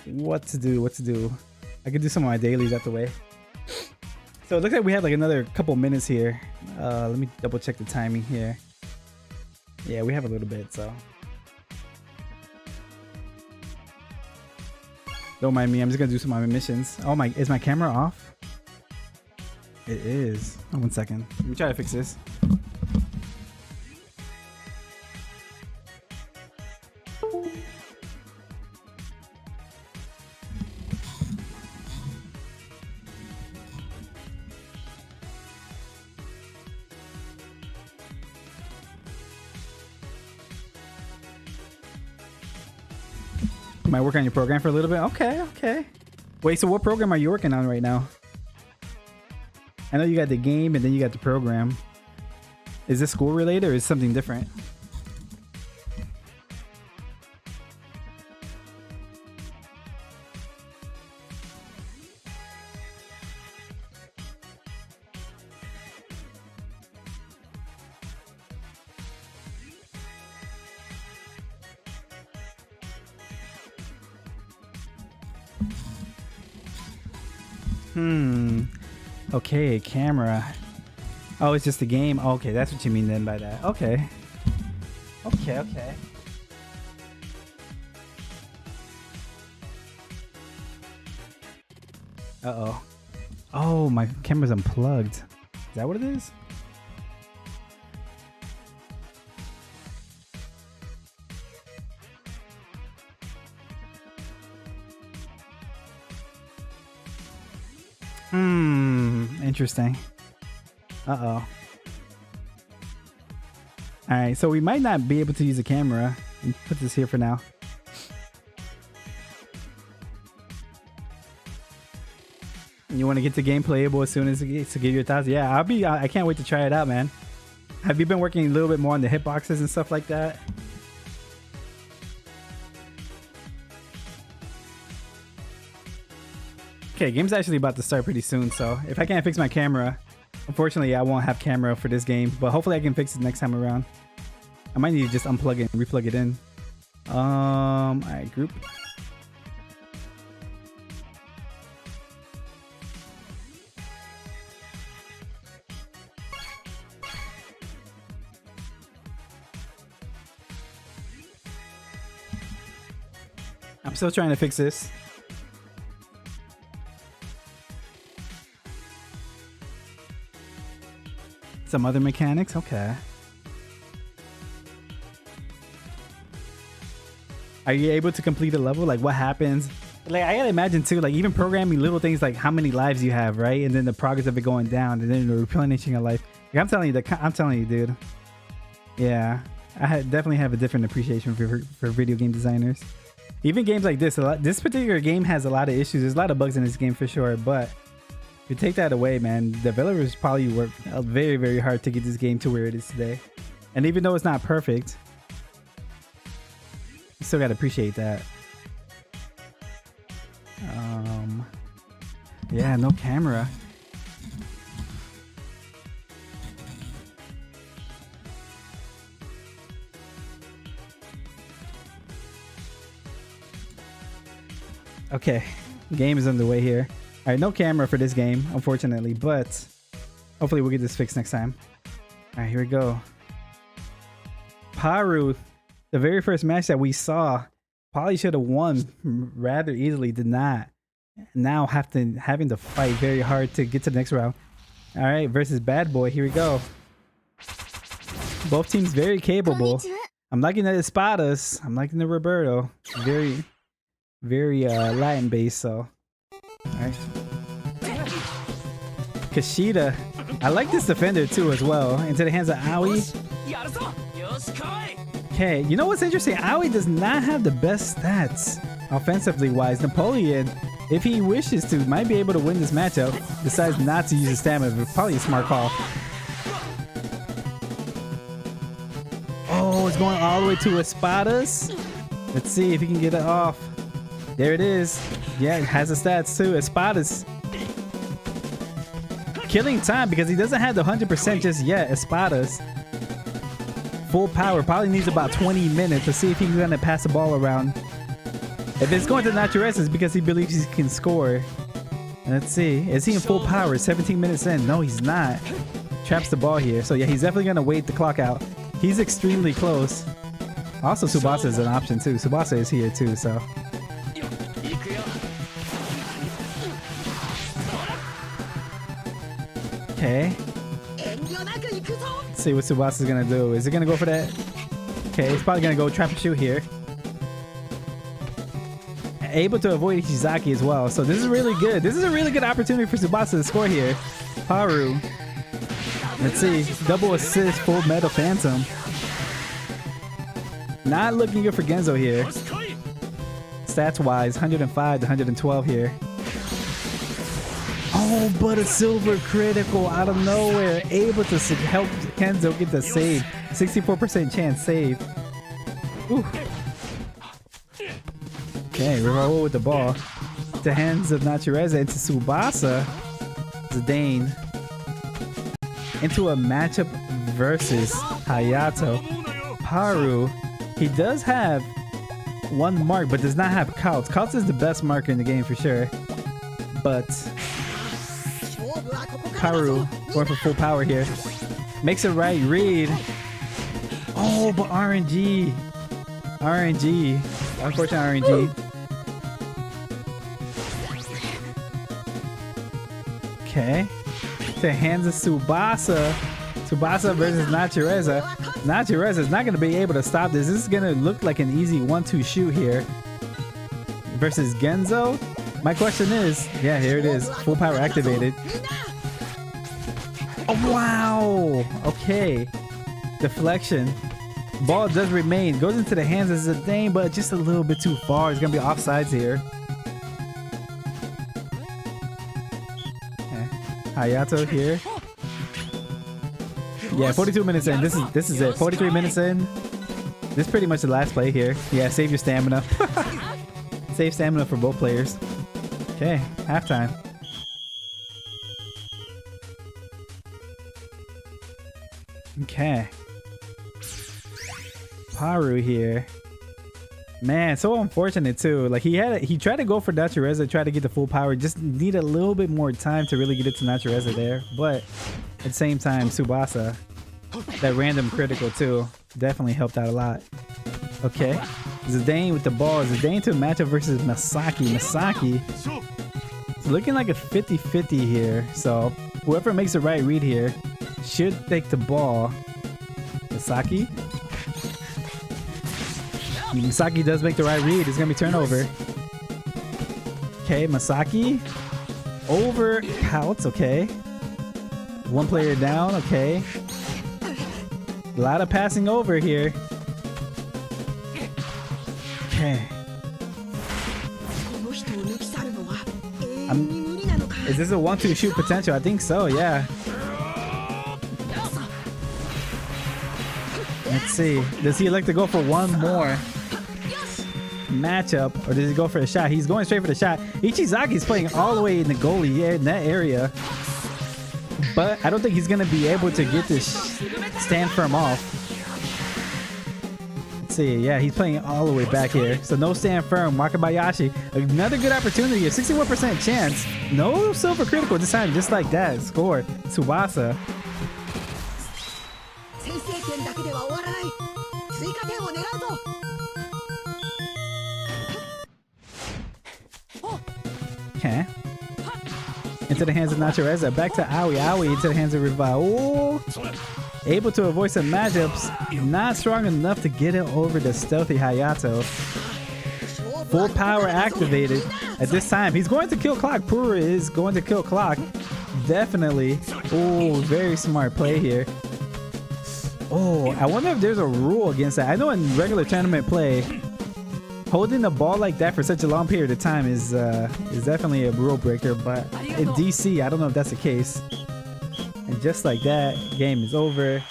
What to do? I could do some of my dailies out the way. So it looks like we have like another couple minutes here. Let me double check the timing here. Yeah, we have a little bit, so. Don't mind me, I'm just gonna do some of my missions. Oh my, is my camera off? It is. Oh, 1 second. Let me try to fix this. Might work on your program for a little bit. Okay. Wait, so what program are you working on right now? I know you got the game and then you got the program. Is this school related or is it something different? Okay, camera. Oh, it's just a game. Okay, that's what you mean then by that. Okay. Okay. Uh-oh. Oh, my camera's unplugged. Is that what it is? Interesting. Uh-oh. Alright, so we might not be able to use the camera. Put this here for now. You want to get the game playable as soon as it gets to give your thoughts? Yeah, I can't wait to try it out, man. Have you been working a little bit more on the hitboxes and stuff like that? Okay, game's actually about to start pretty soon, so if I can't fix my camera, unfortunately I won't have camera for this game, but hopefully I can fix it next time around. I might need to just unplug it and replug it in. Alright, group. I'm still trying to fix this. Some other mechanics? Okay. Are you able to complete a level? Like, what happens? Like, I gotta imagine too, like, even programming little things like how many lives you have, right? And then the progress of it going down, and then the replenishing of life. Like, I'm telling you, dude. Yeah, definitely have a different appreciation for video game designers. Even games like this, this particular game has a lot of issues. There's a lot of bugs in this game for sure, but if you take that away, man, developers probably worked very, very hard to get this game to where it is today. And even though it's not perfect, you still gotta appreciate that. Yeah, no camera. Okay, game is underway here. All right, no camera for this game, unfortunately, but hopefully we'll get this fixed next time. All right, here we go. Paru, the very first match that we saw, probably should have won rather easily, did not. Now having to fight very hard to get to the next round. All right, versus Bad Boy, here we go. Both teams very capable. I'm liking the Espadas. I'm liking the Roberto. Very Latin based, so. Alright. Kashida. I like this defender too as well. Into the hands of Aoi. Okay, you know what's interesting? Aoi does not have the best stats offensively wise. Napoleon, if he wishes to, might be able to win this matchup. Decides not to use his stamina, but probably a smart call. Oh, it's going all the way to Espadas. Let's see if he can get it off. There it is. Yeah, it has the stats too. Espadas. Killing time because he doesn't have the 100% just yet. Espadas. Full power. Probably needs about 20 minutes to see if he's going to pass the ball around. If it's going to Naturez, it's because he believes he can score. Let's see. Is he in full power? 17 minutes in. No, he's not. Traps the ball here. So yeah, he's definitely going to wait the clock out. He's extremely close. Also, Tsubasa is an option too. Tsubasa is here too, so. Okay. Let's see what Tsubasa is gonna do. Is it gonna go for that? Okay, he's probably gonna go trap and shoot here. Able to avoid Ishizaki as well. So this is really good. This is a really good opportunity for Tsubasa to score here. Haru. Let's see. Double assist, full metal phantom. Not looking good for Genzo here. Stats wise, 105 to 112 here. Oh, but a silver critical out of nowhere. Able to help Kenzo get the save. 64% chance save. Ooh. Okay, Rivaldo with the ball. The hands of Natureza into Tsubasa. Zidane. Into a matchup versus Hayato. Paru. He does have one mark, but does not have Kautz. Kautz is the best marker in the game for sure. But Paru going for full power here. Makes a right read. Oh, but RNG. RNG. Unfortunate RNG. Okay. To hands of Tsubasa. Tsubasa versus Natureza. Natureza is not going to be able to stop this. This is going to look like an easy 1-2 shoot here. Versus Genzo. My question is, yeah, here it is. Full power activated. Oh, wow. Okay. Deflection. Ball does remain. Goes into the hands of Zidane, but just a little bit too far. He's going to be offsides here. Okay. Hayato here. Yeah, 42 minutes in. This is it. 43 minutes in. This is pretty much the last play here. Yeah, save your stamina. Save stamina for both players. Okay, halftime. Okay. Paru here. Man, so unfortunate too. Like he tried to go for Natureza, tried to get the full power. Just need a little bit more time to really get it to Natureza there. But at the same time, Tsubasa, that random critical too, definitely helped out a lot. Okay. Zidane with the ball. Zidane to a matchup versus Masaki. Masaki. It's looking like a 50-50 here. So whoever makes the right read here should take the ball. Masaki. Masaki does make the right read. It's going to be turnover. Okay, Masaki. Over Pouts. Okay. One player down. Okay. A lot of passing over here. Okay. Is this a 1-2 shoot potential? I think so, yeah. Let's see. Does he like to go for one more matchup, or does he go for a shot? He's going straight for the shot. Ichizaki's playing all the way in the goalie in that area, but I don't think he's gonna be able to get this stand firm off. Let's see. Yeah, he's playing all the way back here, so no stand firm. Wakabayashi, another good opportunity. A 61% chance. No silver critical this time, just like that. Score. Tsubasa. Okay. Into the hands of Natureza. Back to Aoi. Aoi into the hands of Rival. Able to avoid some matchups. Not strong enough to get it over the stealthy Hayato. Full power activated at this time. He's going to kill clock. Pura is going to kill clock. Definitely. Oh, very smart play here. Oh, I wonder if there's a rule against that. I know in regular tournament play, holding the ball like that for such a long period of time is definitely a rule breaker, but in DC, I don't know if that's the case. And just like that, game is over.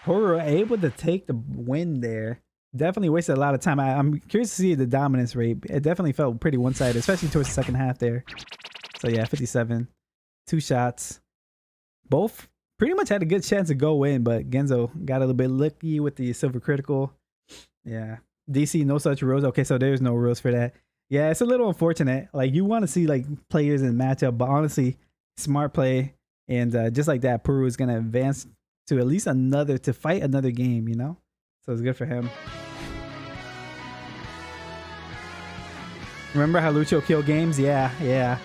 Pura able to take the win there. Definitely wasted a lot of time. I'm curious to see the dominance rate. It definitely felt pretty one-sided, especially towards the second half there. So yeah, 57. 2 shots. Both pretty much had a good chance to go in, but Genzo got a little bit lucky with the silver critical. Yeah. DC, no such rules. Okay, so there's no rules for that. Yeah, it's a little unfortunate. Like, you want to see like players in matchup, but honestly, smart play. And just like that, Puru is going to advance to at least to fight another game, you know? So it's good for him. Remember how Lucho killed games? Yeah, yeah.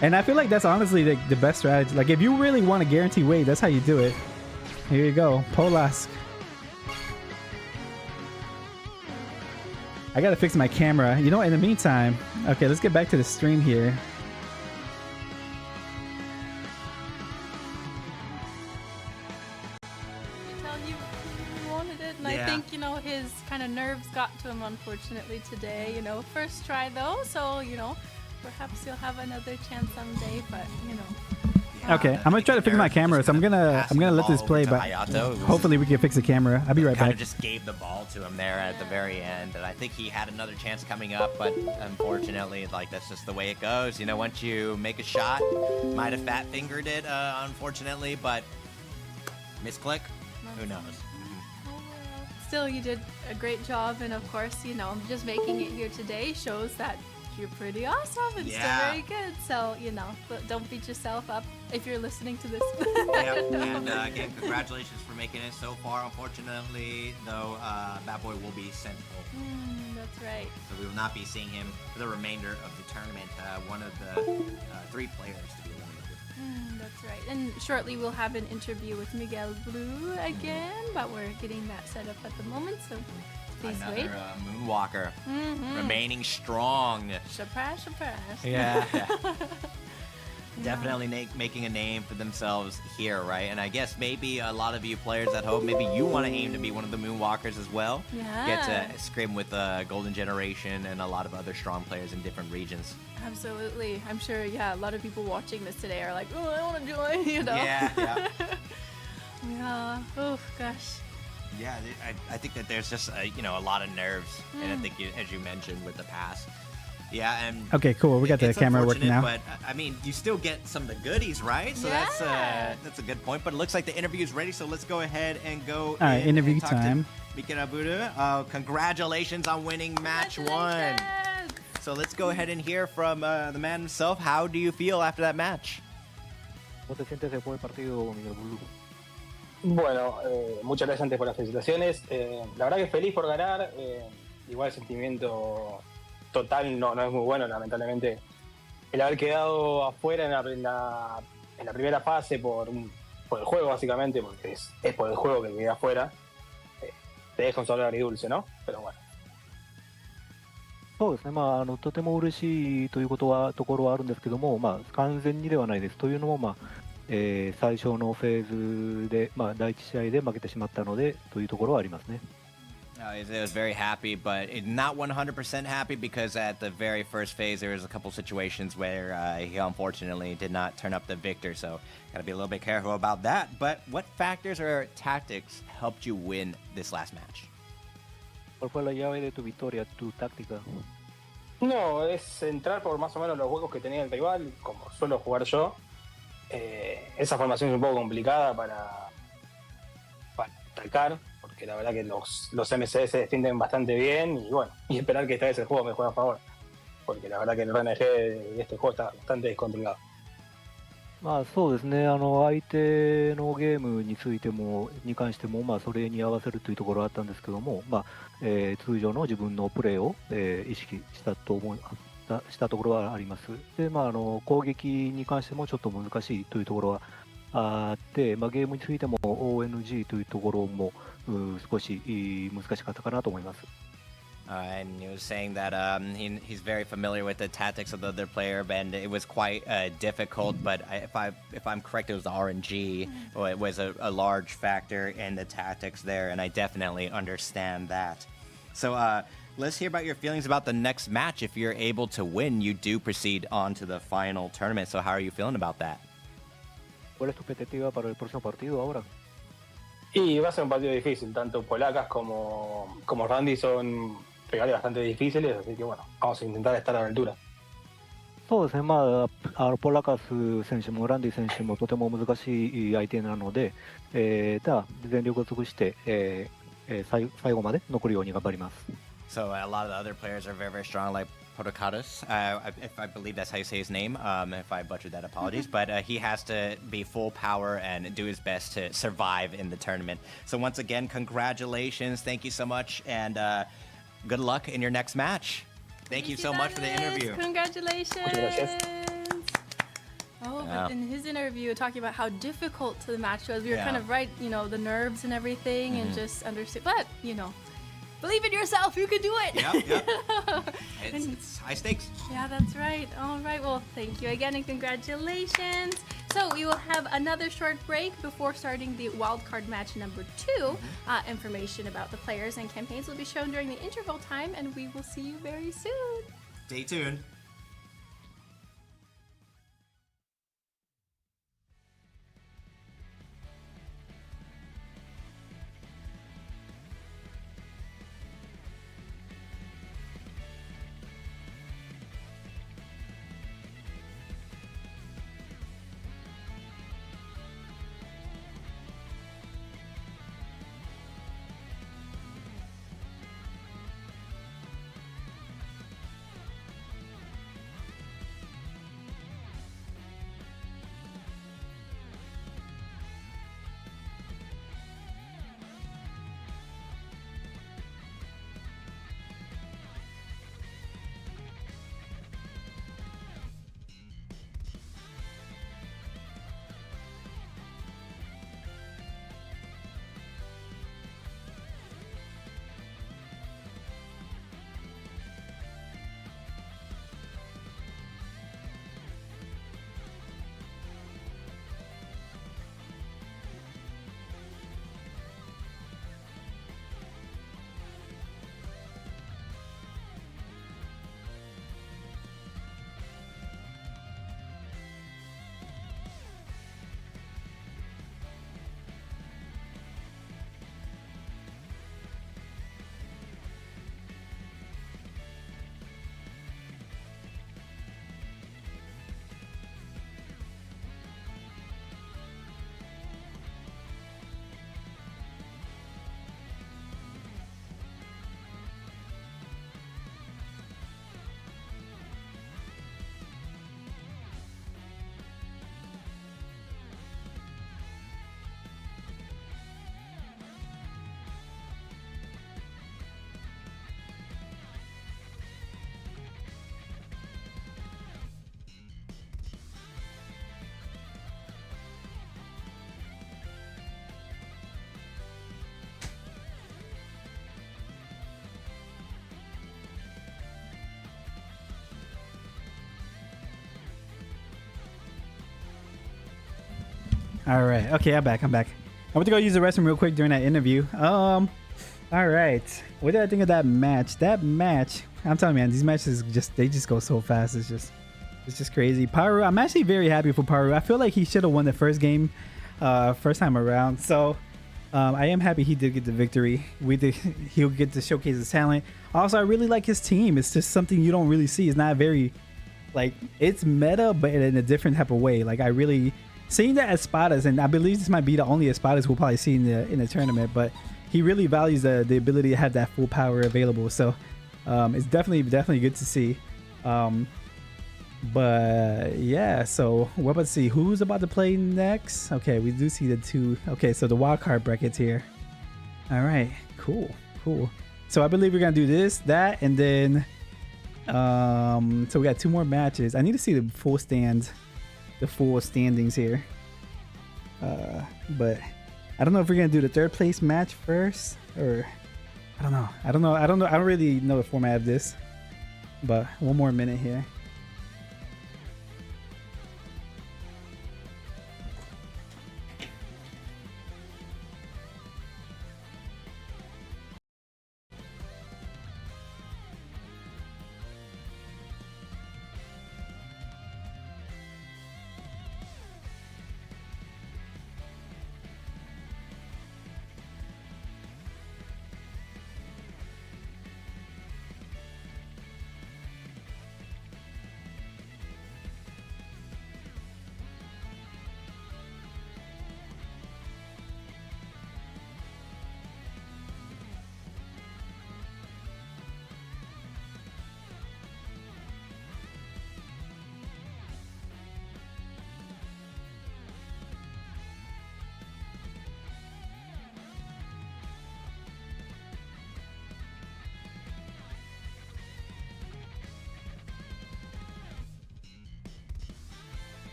And I feel like that's honestly the best strategy. Like, if you really want to guarantee weight, that's how you do it. Here you go. Polask. I gotta fix my camera. You know, in the meantime, okay, let's get back to the stream here. You wanted it, and yeah. I think, you know, his kind of nerves got to him, unfortunately, today. You know, first try though, so, you know, perhaps you'll have another chance someday, but, you know. Yeah, okay, I'm gonna try to fix my camera, so I'm gonna let this play, but hopefully we can fix the camera. I'll be right back. Kind of just gave the ball to him there at the very end, and I think he had another chance coming up, but unfortunately, like, that's just the way it goes. You know, once you make a shot, might have fat fingered it, unfortunately, but misclick, who knows? Still, you did a great job, and of course, you know, just making it here today shows that you're pretty awesome and Yeah. still very good. So, but don't beat yourself up if you're listening to this. Yep. And again, congratulations for making it so far. Unfortunately, though, Bad Boy will be sent home. That's right. So we will not be seeing him for the remainder of the tournament. One of the 3 players to be eliminated. That's right. And shortly we'll have an interview with Miguel Blue again, but we're getting that set up at the moment, so please wait. Another Moonwalker remaining strong. Surprise, surprise. Yeah. Definitely making a name for themselves here, right? And I guess maybe a lot of you players at home, maybe you want to aim to be one of the Moonwalkers as well. Yeah. Get to scrim with Golden Generation and a lot of other strong players in different regions. Absolutely. I'm sure, a lot of people watching this today are like, oh, I want to join, Yeah. Yeah. Oh, gosh. Yeah, I think that there's just, a lot of nerves. And I think, as you mentioned, with the pass. Yeah, and okay, cool. We got the camera working now. But I mean, you still get some of the goodies, right? So that's a good point. But it looks like the interview is ready. So let's go ahead and go. All right, interview time. Mikira Buda, congratulations on winning match 1. So let's go ahead and hear from the man himself. How do you feel after that match? ¿Cómo te sientes después del partido, Miguel Blue? Bueno, muchas gracias antes por las felicitaciones. La verdad que feliz por ganar. Igual el sentimiento total no es muy bueno, lamentablemente. El haber quedado afuera en la primera fase por el juego, básicamente, porque es por el juego que quedé afuera, te deja un sabor agridulce, ¿no? Pero bueno. そうですね、とても嬉しいというところはあるんですけども、完全にではないです。というのも、最初のフェーズで、第一試合で負けてしまったのでというところはありますね。He was very happy, but not 100% happy because at the very first phase there was a couple situations where he unfortunately did not turn up the victor, so gotta be a little bit careful about that. But what factors or tactics helped you win this last match? ¿Cuál fue la llave de tu victoria, tu táctica? No, es entrar por más o menos los huecos que tenía el rival, como suelo jugar yo. Esa formación es un poco complicada para atacar, porque la verdad que los MCS se defienden bastante bien y esperar que esta vez el juego me juegue a favor, porque la verdad que el RNG de este juego está bastante descontrolado. そうですね、相手のゲームに関しても、それに合わせるというところはあったんですけども、通常の自分のプレーを、意識したところはあります。で、攻撃に関してもちょっと難しいというところはあって、ゲームについても ONG というところも少し難しかったかなと思います。And he was saying that he's very familiar with the tactics of the other player, and it was quite difficult. But if I'm correct, it was the RNG. Well, it was a large factor in the tactics there, and I definitely understand that. So let's hear about your feelings about the next match. If you're able to win, you do proceed on to the final tournament. So how are you feeling about that? ¿Cuál es tu expectativa para el próximo partido ahora? Y va a ser un partido difícil, tanto polacas como Randy son rivales bastante difíciles, así que vamos a intentar estar a la altura. そうですね、ポラカス選手もランディ選手もとても難しい相手なので、全力を尽くして、最後まで残るように頑張ります。So a lot of the other players are very, very strong, like Protokatus. If I believe that's how you say his name. If I butchered that, apologies. But he has to be full power and do his best to survive in the tournament. So once again, congratulations. Thank you so much. And good luck in your next match. Thank you so much for the interview. Congratulations. Oh, but in his interview, talking about how difficult the match was, we were kind of right, the nerves and everything, and just understood. But, believe in yourself, you can do it. Yep. It's high stakes. Yeah, that's right. All right, well, thank you again and congratulations. So we will have another short break before starting the wildcard match number 2. Information about the players and campaigns will be shown during the interval time, and we will see you very soon. Stay tuned. All right. Okay, I'm back. I went to go use the restroom real quick during that interview. All right. What did I think of that match? That match, I'm telling you, man, these matches just go so fast. It's just crazy. Paru, I'm actually very happy for Paru. I feel like he should have won the first game, first time around. So I am happy he did get the victory. He'll get to showcase his talent. Also, I really like his team. It's just something you don't really see. It's not very, like, it's meta, but in a different type of way. Like, I really seeing that Espadas, and I believe this might be the only Espadas we'll probably see in the tournament, but he really values the ability to have that full power available. So it's definitely good to see. But yeah, so we're about to see who's about to play next. Okay, we do see the two. Okay, so the wild card brackets here. All right, cool. So I believe we're gonna do this, that, and then so we got 2 more matches. I need to see the full standings here. But I don't know if we're gonna do the 3rd place match first, or I don't know. I don't really know the format of this. But one more minute here.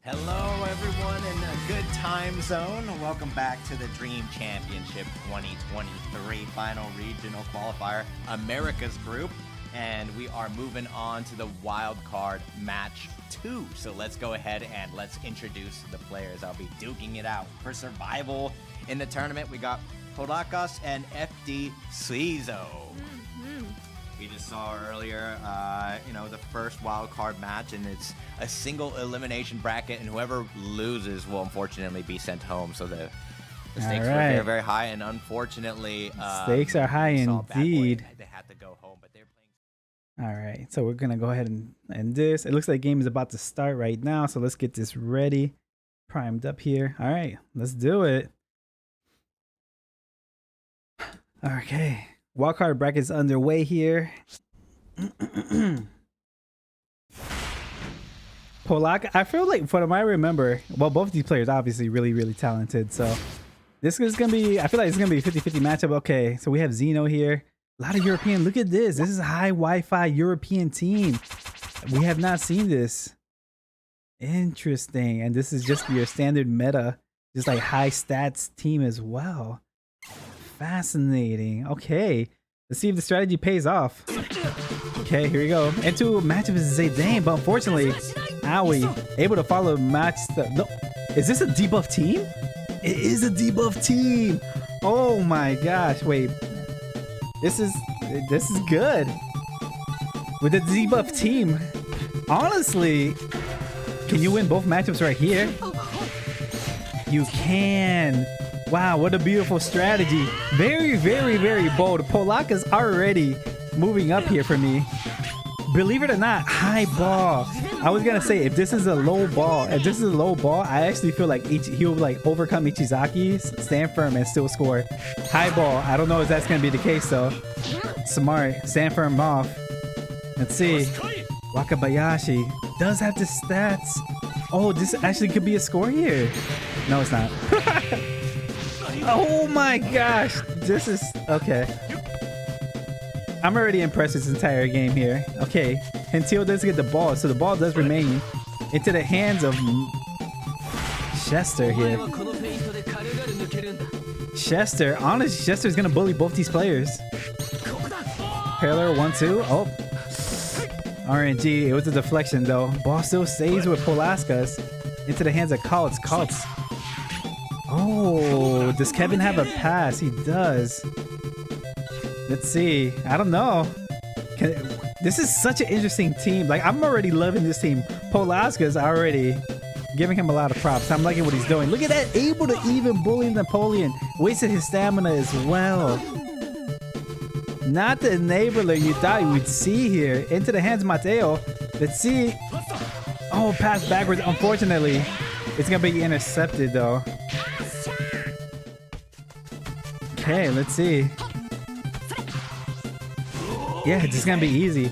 Hello, everyone in a good time zone. Welcome back to the Dream Championship 2023 Final Regional Qualifier Americas Group. And we are moving on to the wild card match 2. So let's go ahead and let's introduce the players. I'll be duking it out for survival in the tournament. We got Polakas and FD Suizo. We just saw earlier, the first wild card match, and it's a single elimination bracket, and whoever loses will unfortunately be sent home. So the stakes were very, very high, and unfortunately, stakes are high indeed. They had to go home, but they're playing. All right, so we're gonna go ahead and end this. It looks like the game is about to start right now, so let's get this ready, primed up here. All right, let's do it. Okay. Wildcard brackets underway here. Polak, I feel like from what I remember, well, both of these players obviously really, really talented. So this is going to be, I feel like it's going to be a 50-50 matchup. Okay, so we have Zeno here. A lot of European. Look at this. This is a high Wi-Fi European team. We have not seen this. Interesting. And this is just your standard meta, just like high stats team as well. Fascinating. Okay, let's see if the strategy pays off. Okay, here we go. Into a matchup is Zayden, but unfortunately, Aoi able to follow match. No, is this a debuff team? It is a debuff team. Oh my gosh! Wait, this is good with the debuff team. Honestly, can you win both matchups right here? You can. Wow, what a beautiful strategy. Very, very, very bold. Polak is already moving up here for me. Believe it or not, high ball. I was going to say, if this is a low ball, I actually feel like he'll like overcome Ichizaki, stand firm, and still score. High ball. I don't know if that's going to be the case, though. Smart. Stand firm off. Let's see. Wakabayashi does have the stats. Oh, this actually could be a score here. No, it's not. Oh my gosh, this is okay. I'm already impressed with this entire game here. Okay, Hentio does get the ball, so the ball does remain into the hands of Chester here. Chester, honestly, Chester's gonna bully both these players. Parallel 1-2. Oh, RNG. It was a deflection though. Ball still stays with Polaskas into the hands of Kautz. Kautz. Oh, does Kevin have a pass? He does. Let's see. I don't know. This is such an interesting team. Like, I'm already loving this team. Polaskas already giving him a lot of props. I'm liking what he's doing. Look at that. Able to even bully Napoleon. Wasted his stamina as well. Not the enabler you thought you would see here. Into the hands of Mateo. Let's see. Oh, pass backwards. Unfortunately, it's going to be intercepted though. Okay, let's see. Yeah, it's just going to be easy.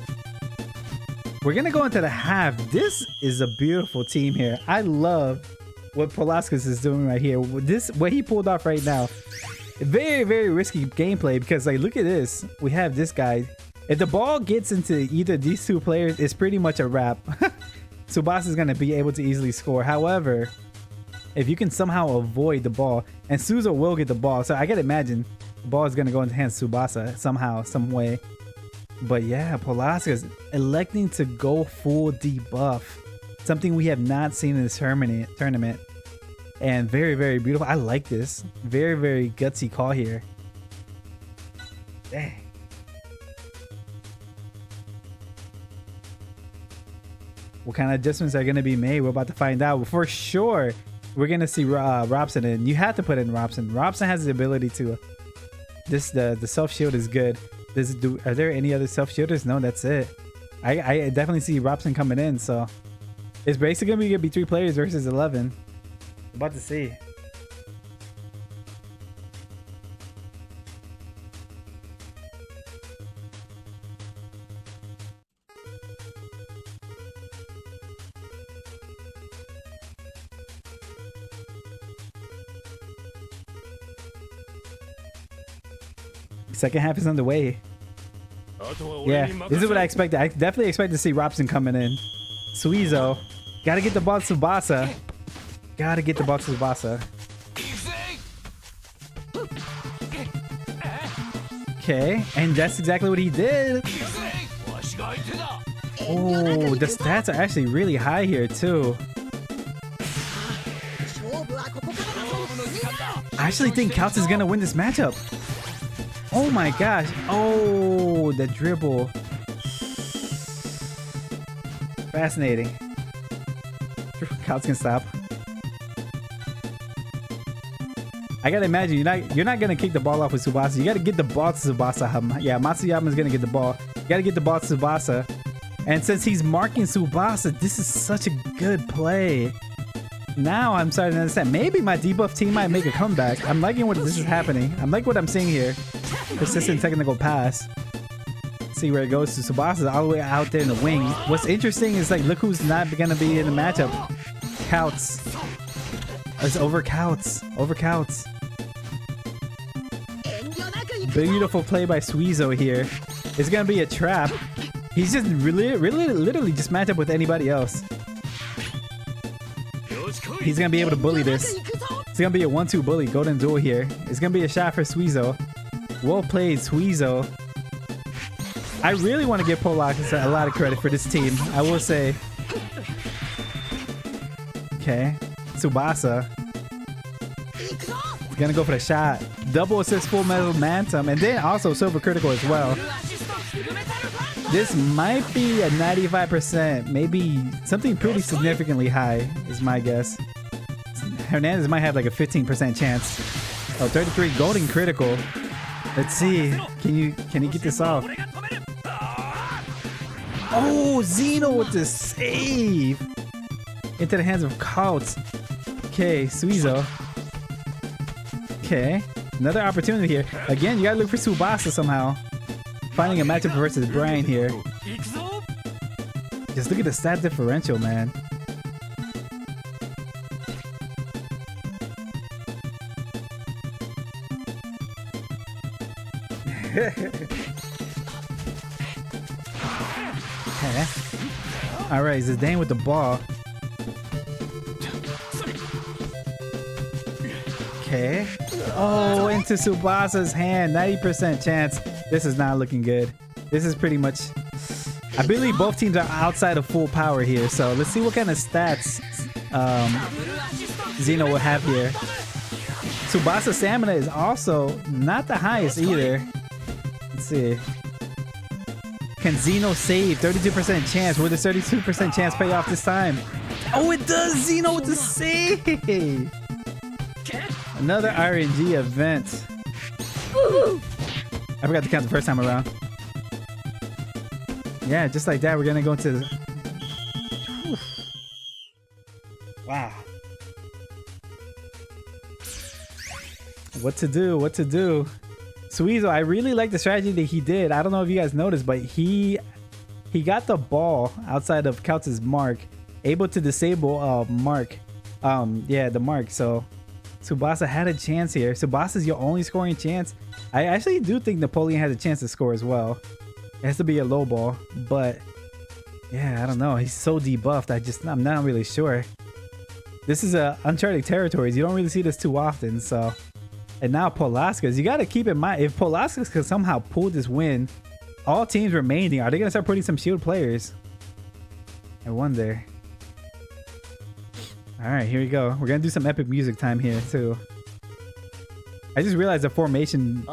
We're going to go into the half. This is a beautiful team here. I love what Polaskas is doing right here. What he pulled off right now. Very, very risky gameplay because, like, look at this. We have this guy. If the ball gets into either of these two players, it's pretty much a wrap. Tsubasa is going to be able to easily score. However, if you can somehow avoid the ball, and Suzo will get the ball. So I can imagine the ball is going to go into the hands of Tsubasa somehow, some way. But yeah, Polaskas electing to go full debuff. Something we have not seen in this tournament. And very, very beautiful. I like this. Very, very gutsy call here. Dang. What kind of adjustments are going to be made? We're about to find out. For sure, we're going to see Robson in. You have to put in Robson. Robson has the ability to... The self-shield is good. Are there any other self-shielders? No, that's it. I definitely see Robson coming in, so... It's basically going to be 3 players versus 11. About to see. Second half is underway. Yeah, this is what I expected. I definitely expect to see Robson coming in. Suizo. Gotta get the ball to Tsubasa. Gotta get the ball to Tsubasa. Okay, and that's exactly what he did. Oh, the stats are actually really high here too. I actually think Kautz is gonna win this matchup. Oh my gosh. Oh, the dribble. Fascinating. Kautz can stop. I gotta imagine you're not gonna kick the ball off with Tsubasa. You gotta get the ball to Tsubasa. Yeah, Matsuyama's gonna get the ball. You gotta get the ball to Tsubasa. And since he's marking Tsubasa, this is such a good play. Now I'm starting to understand. Maybe my debuff team might make a comeback. I'm liking what this is happening. I'm liking what I'm seeing here. Persistent technical pass. See where it goes to Tsubasa all the way out there in the wing. What's interesting is, like, look who's not gonna be in the matchup. Kautz. It's over Kautz. Over Kautz. Beautiful play by Suizo here. It's gonna be a trap. He's just literally just match up with anybody else. He's gonna be able to bully this. It's gonna be a 1-2 bully. Golden duel here. It's gonna be a shot for Suizo. Well played, Suizo. I really want to give Polaskas a lot of credit for this team. I will say. Okay. Tsubasa. He's gonna go for the shot. Double assist, full metal mantum, and then also silver critical as well. This might be a 95%, maybe something pretty significantly high is my guess. Hernandez might have like a 15% chance. Oh, 33 golden critical. Let's see. Can he get this off? Oh, Zeno with the save. Into the hands of Kautz. Okay, Suizo. Okay, another opportunity here. Again, you gotta look for Tsubasa somehow. Finding a matchup versus Brian here. Just look at the stat differential, man. Okay. All right, Zidane with the ball. Okay. Oh, into Tsubasa's hand. 90% chance. This is not looking good. This is pretty much... I believe both teams are outside of full power here. So let's see what kind of stats Zeno will have here. Tsubasa's stamina is also not the highest either. Let's see. Can Zeno save? 32% chance. Will this 32% chance pay off this time? Oh, it does! Zeno with the save! Another RNG event. I forgot to count the first time around. Yeah, just like that, we're gonna go into... Wow. What to do? What to do? Suizo, I really like the strategy that he did. I don't know if you guys noticed, but he got the ball outside of Kautz's mark, able to disable mark. Yeah, the mark. So Tsubasa had a chance here. Tsubasa's your only scoring chance. I actually do think Napoleon has a chance to score as well. It has to be a low ball, but yeah, I don't know. He's so debuffed. I'm not really sure. This is uncharted territories. You don't really see this too often. So, and now Polaskas. You got to keep in mind, if Polaskas can somehow pull this win, all teams remaining, are they gonna start putting some shield players? I wonder. All right, here we go. We're gonna do some epic music time here too. I just realized the formation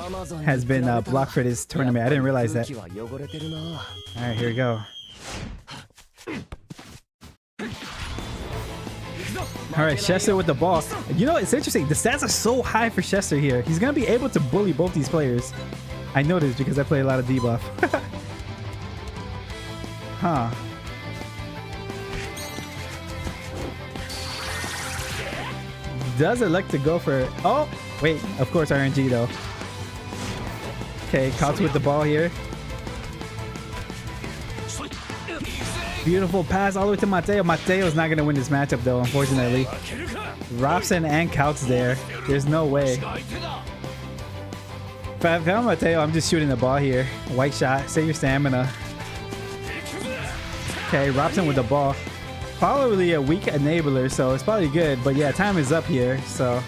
has been blocked for this tournament. I didn't realize that. All right, here we go. All right, Chester with the ball. You know, it's interesting. The stats are so high for Chester here. He's going to be able to bully both these players. I know this because I play a lot of debuff. Huh. Does elect to go for... Oh, wait. Of course, RNG, though. Okay, Kautz with the ball here. Beautiful pass all the way to Mateo. Mateo's not going to win this matchup, though, unfortunately. Robson and Kautz there. There's no way. If I'm Mateo, I'm just shooting the ball here. White shot. Save your stamina. Okay, Robson with the ball. Probably a weak enabler, so it's probably good. But yeah, time is up here, so...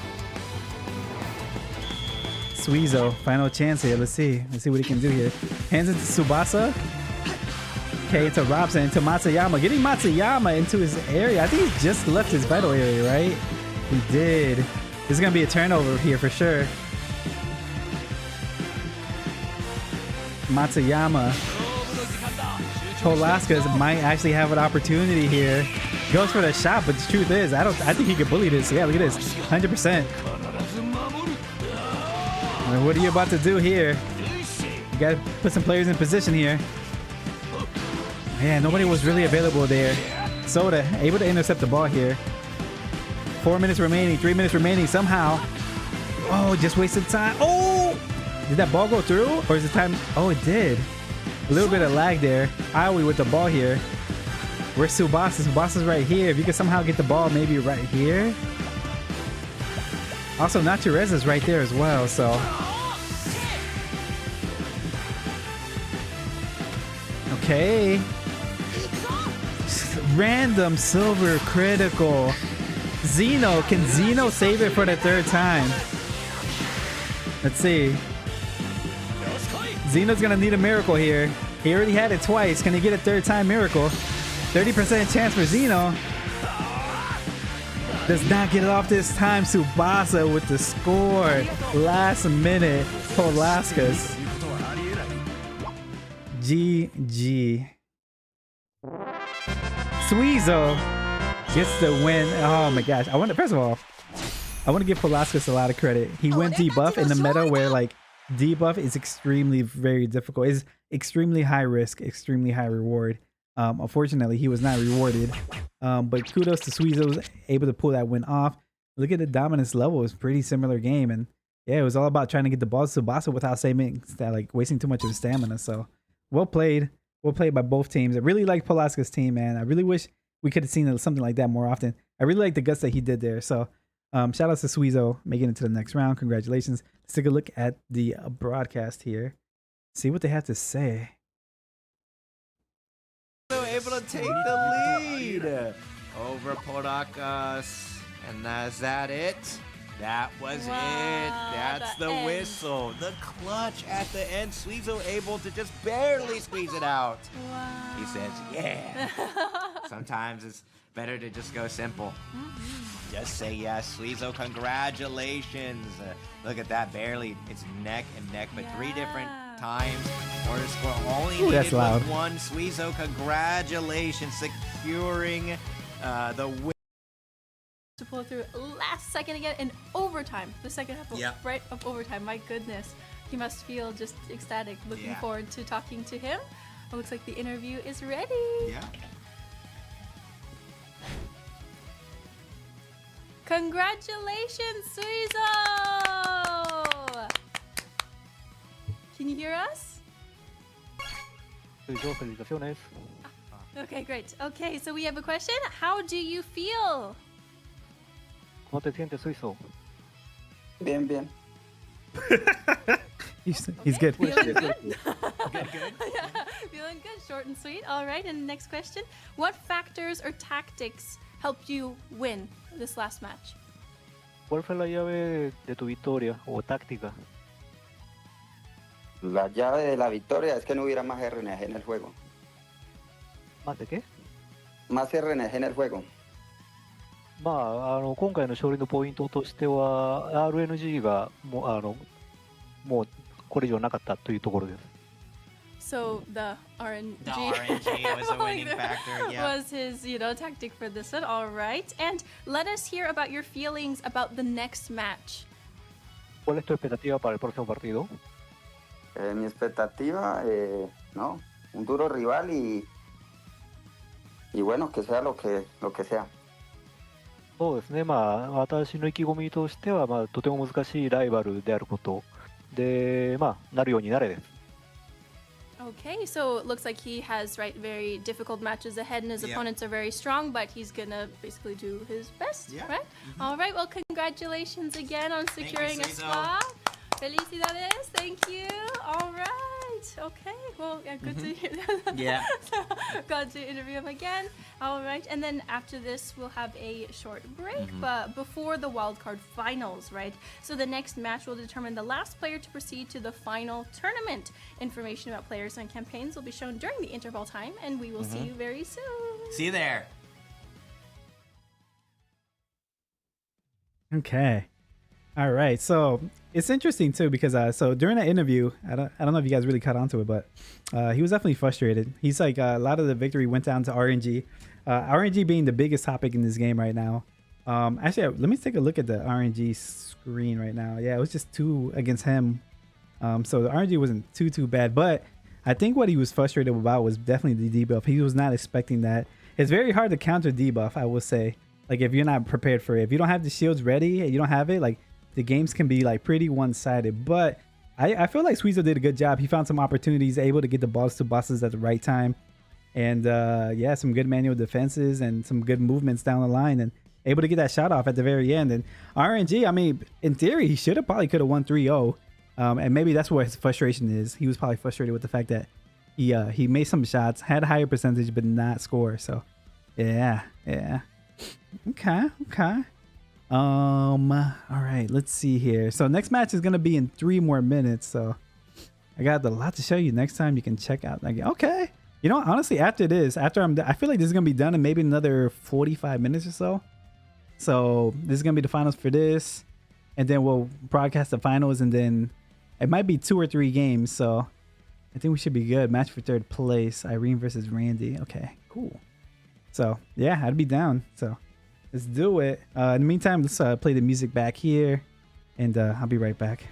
Suizo, final chance here. Let's see. Let's see what he can do here. Hands into Tsubasa. Okay, to Robson, into Matsuyama. Getting Matsuyama into his area. I think he just left his vital area, right? He did. This is going to be a turnover here for sure. Matsuyama. Polaskas might actually have an opportunity here. Goes for the shot, but the truth is, I think he could bully this. Yeah, look at this. 100%. And what are you about to do here? You got to put some players in position here. Yeah, nobody was really available there. Soda able to intercept the ball here. 4 minutes remaining, 3 minutes remaining somehow. Oh, just wasted time. Oh! Did that ball go through? Or is it time? Oh, it did. A little bit of lag there. Aoi with the ball here. Where's Tsubasa? Tsubasa's right here. If you can somehow get the ball maybe right here. Also, Nachireza's right there as well, so. Okay. Random silver critical. Zeno. Can Zeno save it for the third time? Let's see. Zeno's gonna need a miracle here. He already had it twice. Can he get a third time miracle? 30% chance for Zeno. Does not get it off this time. Tsubasa with the score. Last minute. Polaskas. GG. Suizo gets the win. Oh my gosh. First of all, I want to give Polaskas a lot of credit. He went debuff in the meta where like debuff is extremely very difficult. It's extremely high risk, extremely high reward. Unfortunately, he was not rewarded. But kudos to Suizo, was able to pull that win off. Look at the dominance level. It's pretty similar game. And yeah, it was all about trying to get the ball to Tsubasa without saving, like wasting too much of his stamina. So well played. Well played by both teams. I really like Polaskas' team, man. I really wish we could have seen something like that more often. I really like the guts that he did there. So shout out to Suizo making it to the next round. Congratulations. Let's take a look at the broadcast here. See what they have to say. able to take the lead over Poracas. And is that it? That was it. That's the whistle. The clutch at the end. Suizo able to just barely squeeze it out. Wow. He says, yeah. Sometimes it's better to just go simple. Just say yes. Suizo, congratulations. Look at that. Barely. It's neck and neck, but 3 different times. Order score only needed was 1. Suizo, congratulations. Securing the win. To pull through last second again in overtime, the second half of overtime. My goodness, he must feel just ecstatic. Looking forward to talking to him. It looks like the interview is ready. Yeah. Congratulations, Suizo! Can you hear us? Okay, great. Okay, so we have a question. How do you feel? ¿Cómo te sientes, Suizo? Bien, bien. He's good. Feeling good? Good. Feeling good, short and sweet. All right, and next question. What factors or tactics helped you win this last match? ¿Cuál fue la llave de tu victoria o táctica? La llave de la victoria es que no hubiera más RNG en el juego. ¿Más de qué? Más RNG en el juego. 今回の勝利のポイントとしては RNG がもうこれ以上なかったというところです。So the RNG, was a winning factor. Yeah. Was his, tactic for this one. All right, and let us hear about your feelings about the next match. ¿Cuál es tu expectativa para el próximo partido? Mi expectativa, no, un duro rival y bueno, que sea lo que sea. そうですね、私の意気込みとしては、とても難しいライバルであることで、なるようになれです。Okay, so it looks like he has very difficult matches ahead, and his opponents are very strong, but he's gonna basically do his best, right? All right, well, congratulations again on securing a spot. Felicidades, thank you. All right. Okay, well, good to hear that. Got to interview him again. All right, and then after this, we'll have a short break, but before the wildcard finals, right? So the next match will determine the last player to proceed to the final tournament. Information about players and campaigns will be shown during the interval time, and we will see you very soon. See you there. Okay. All right, so it's interesting too because so during that interview, I don't know if you guys really caught on to it, but he was definitely frustrated. He's like a lot of the victory went down to RNG. RNG being the biggest topic in this game right now. Actually, let me take a look at the RNG screen right now. Yeah, it was just 2 against him. So the RNG wasn't too bad, but I think what he was frustrated about was definitely the debuff. He was not expecting that. It's very hard to counter debuff, I will say. Like if you're not prepared for it, if you don't have the shields ready and you don't have it, like the games can be like pretty one-sided. But I feel like Suizo did a good job. He found some opportunities, able to get the balls to bosses at the right time. And yeah, some good manual defenses and some good movements down the line and able to get that shot off at the very end. And RNG, I mean, in theory, he should have probably could have won 3-0. And maybe that's where his frustration is. He was probably frustrated with the fact that he made some shots, had a higher percentage, but not score. So yeah. Okay. All right, let's see here. So next match is gonna be in 3 more minutes. So I got a lot to show you next time. You can check out. Like, okay, honestly, after this, I feel like this is gonna be done in maybe another 45 minutes or so. So this is gonna be the finals for this, and then we'll broadcast the finals, and then it might be 2 or 3 games. So I think we should be good. Match for 3rd place: Irene versus Randy. Okay, cool. So yeah, I'd be down. So let's do it. In the meantime, let's play the music back here, and I'll be right back.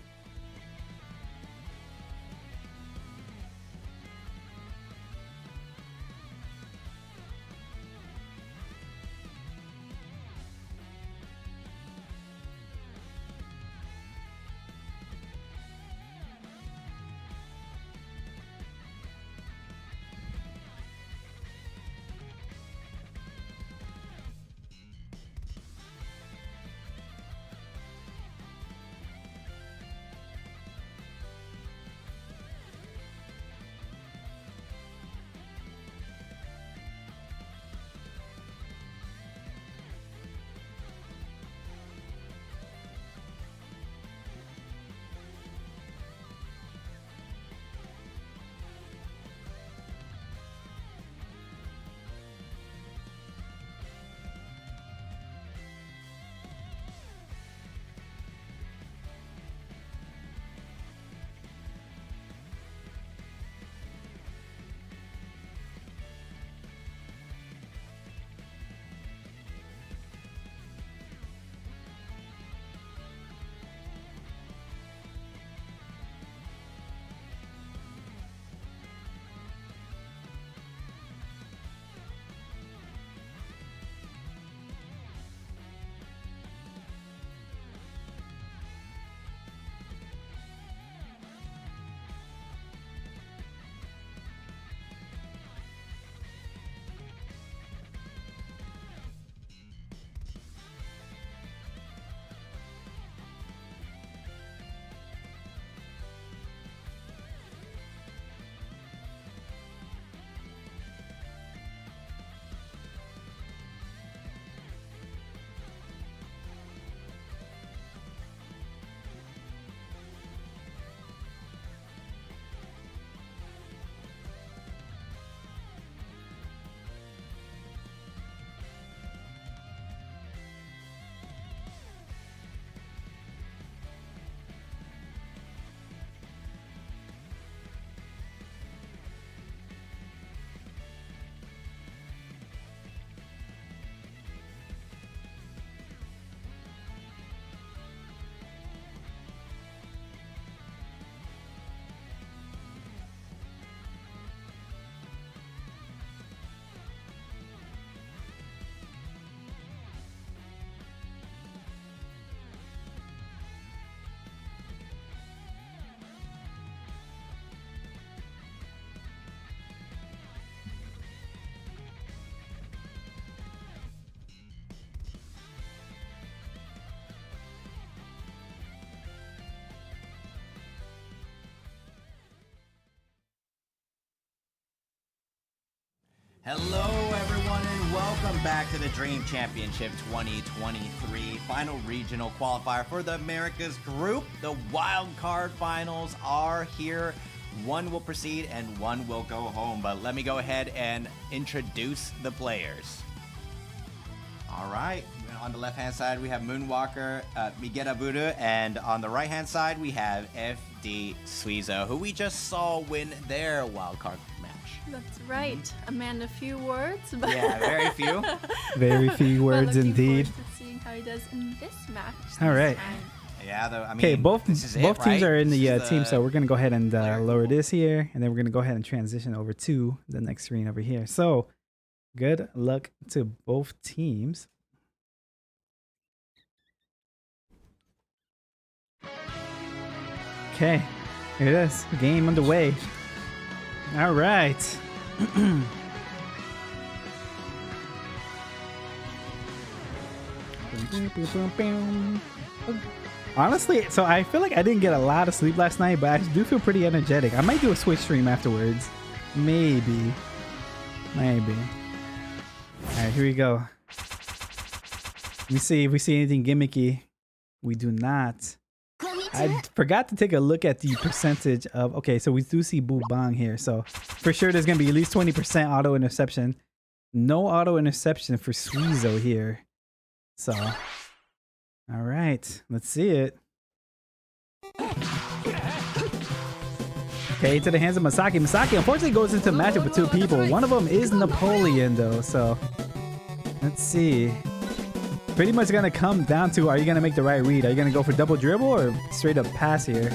Hello, everyone, and welcome back to the Dream Championship 2023 final regional qualifier for the Americas group. The wild card finals are here. One will proceed and one will go home. But let me go ahead and introduce the players. All right. On the left-hand side, we have Moonwalker, Miguel Voodoo, and on the right-hand side, we have FD Suizo, who we just saw win their wildcard match. That's right. Amanda, few words. But yeah, very few. Very few words indeed. Seeing how he does in this match. All right. Yeah, though, I mean, okay, both teams are in the team, so we're gonna go ahead and lower this here, and then we're gonna go ahead and transition over to the next screen over here. So, good luck to both teams. Okay, here it is. Game underway. All right. Honestly, so I feel like I didn't get a lot of sleep last night, but I do feel pretty energetic. I might do a Switch stream afterwards. Maybe. All right, here we go. Let me see if we see anything gimmicky. We do not. I forgot to take a look at the percentage of... Okay, so we do see Boo Bang here. So for sure there's going to be at least 20% auto interception. No auto interception for Suizo here. So, all right, let's see it. Okay, into the hands of Masaki. Masaki unfortunately goes into a matchup with two people. One of them is Napoleon though, so let's see. Pretty much gonna come down to, are you gonna make the right read? Are you gonna go for double dribble or straight up pass here?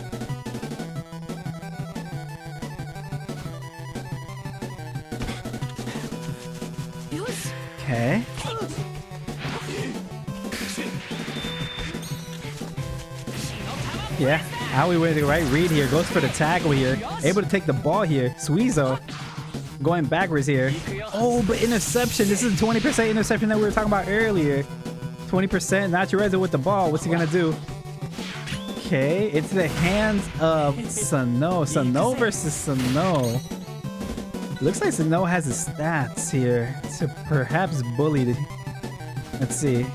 Okay. Yeah, Aoi with the right read here. Goes for the tackle here. Able to take the ball here. Suizo going backwards here. Oh, but interception. This is a 20% interception that we were talking about earlier. 20%. Natureza with the ball. What's he going to do? Okay, it's the hands of Sano. Sano versus Sano. Looks like Sano has his stats here to perhaps bully the... Let's see.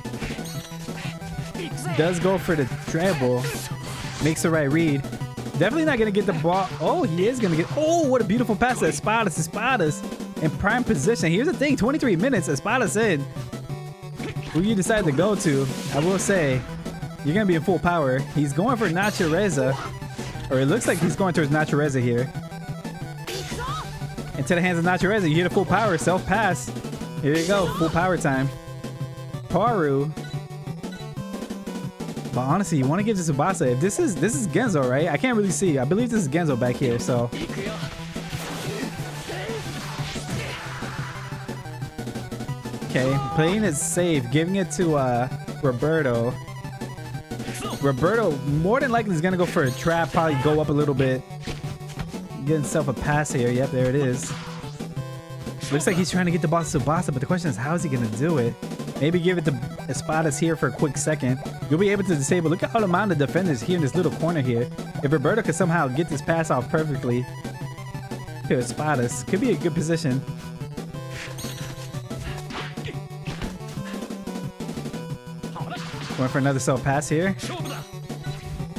Does go for the dribble. Makes the right read. Definitely not going to get the ball. Oh, he is going to get... Oh, what a beautiful pass to Espadas. Espadas in prime position. Here's the thing. 23 minutes. Espadas in. Who you decide to go to, I will say, you're going to be in full power. He's going for Natureza. Or it looks like he's going towards Natureza here. Into the hands of Natureza. You hit a full power. Self-pass. Here you go. Full power time. Paru. But honestly, you want to give to Tsubasa. If this is Genzo, right? I can't really see. I believe this is Genzo back here, so. Okay, playing it safe, giving it to Roberto. Roberto more than likely is gonna go for a trap, probably go up a little bit. Get himself a pass here. Yep, there it is. Looks like he's trying to get the ball to Tsubasa, but the question is, how is he gonna do it? Maybe give it to Espadas here for a quick second. You'll be able to disable. Look at all the amount of defenders here in this little corner here. If Roberto could somehow get this pass off perfectly to Espadas, could be a good position. Going for another self pass here.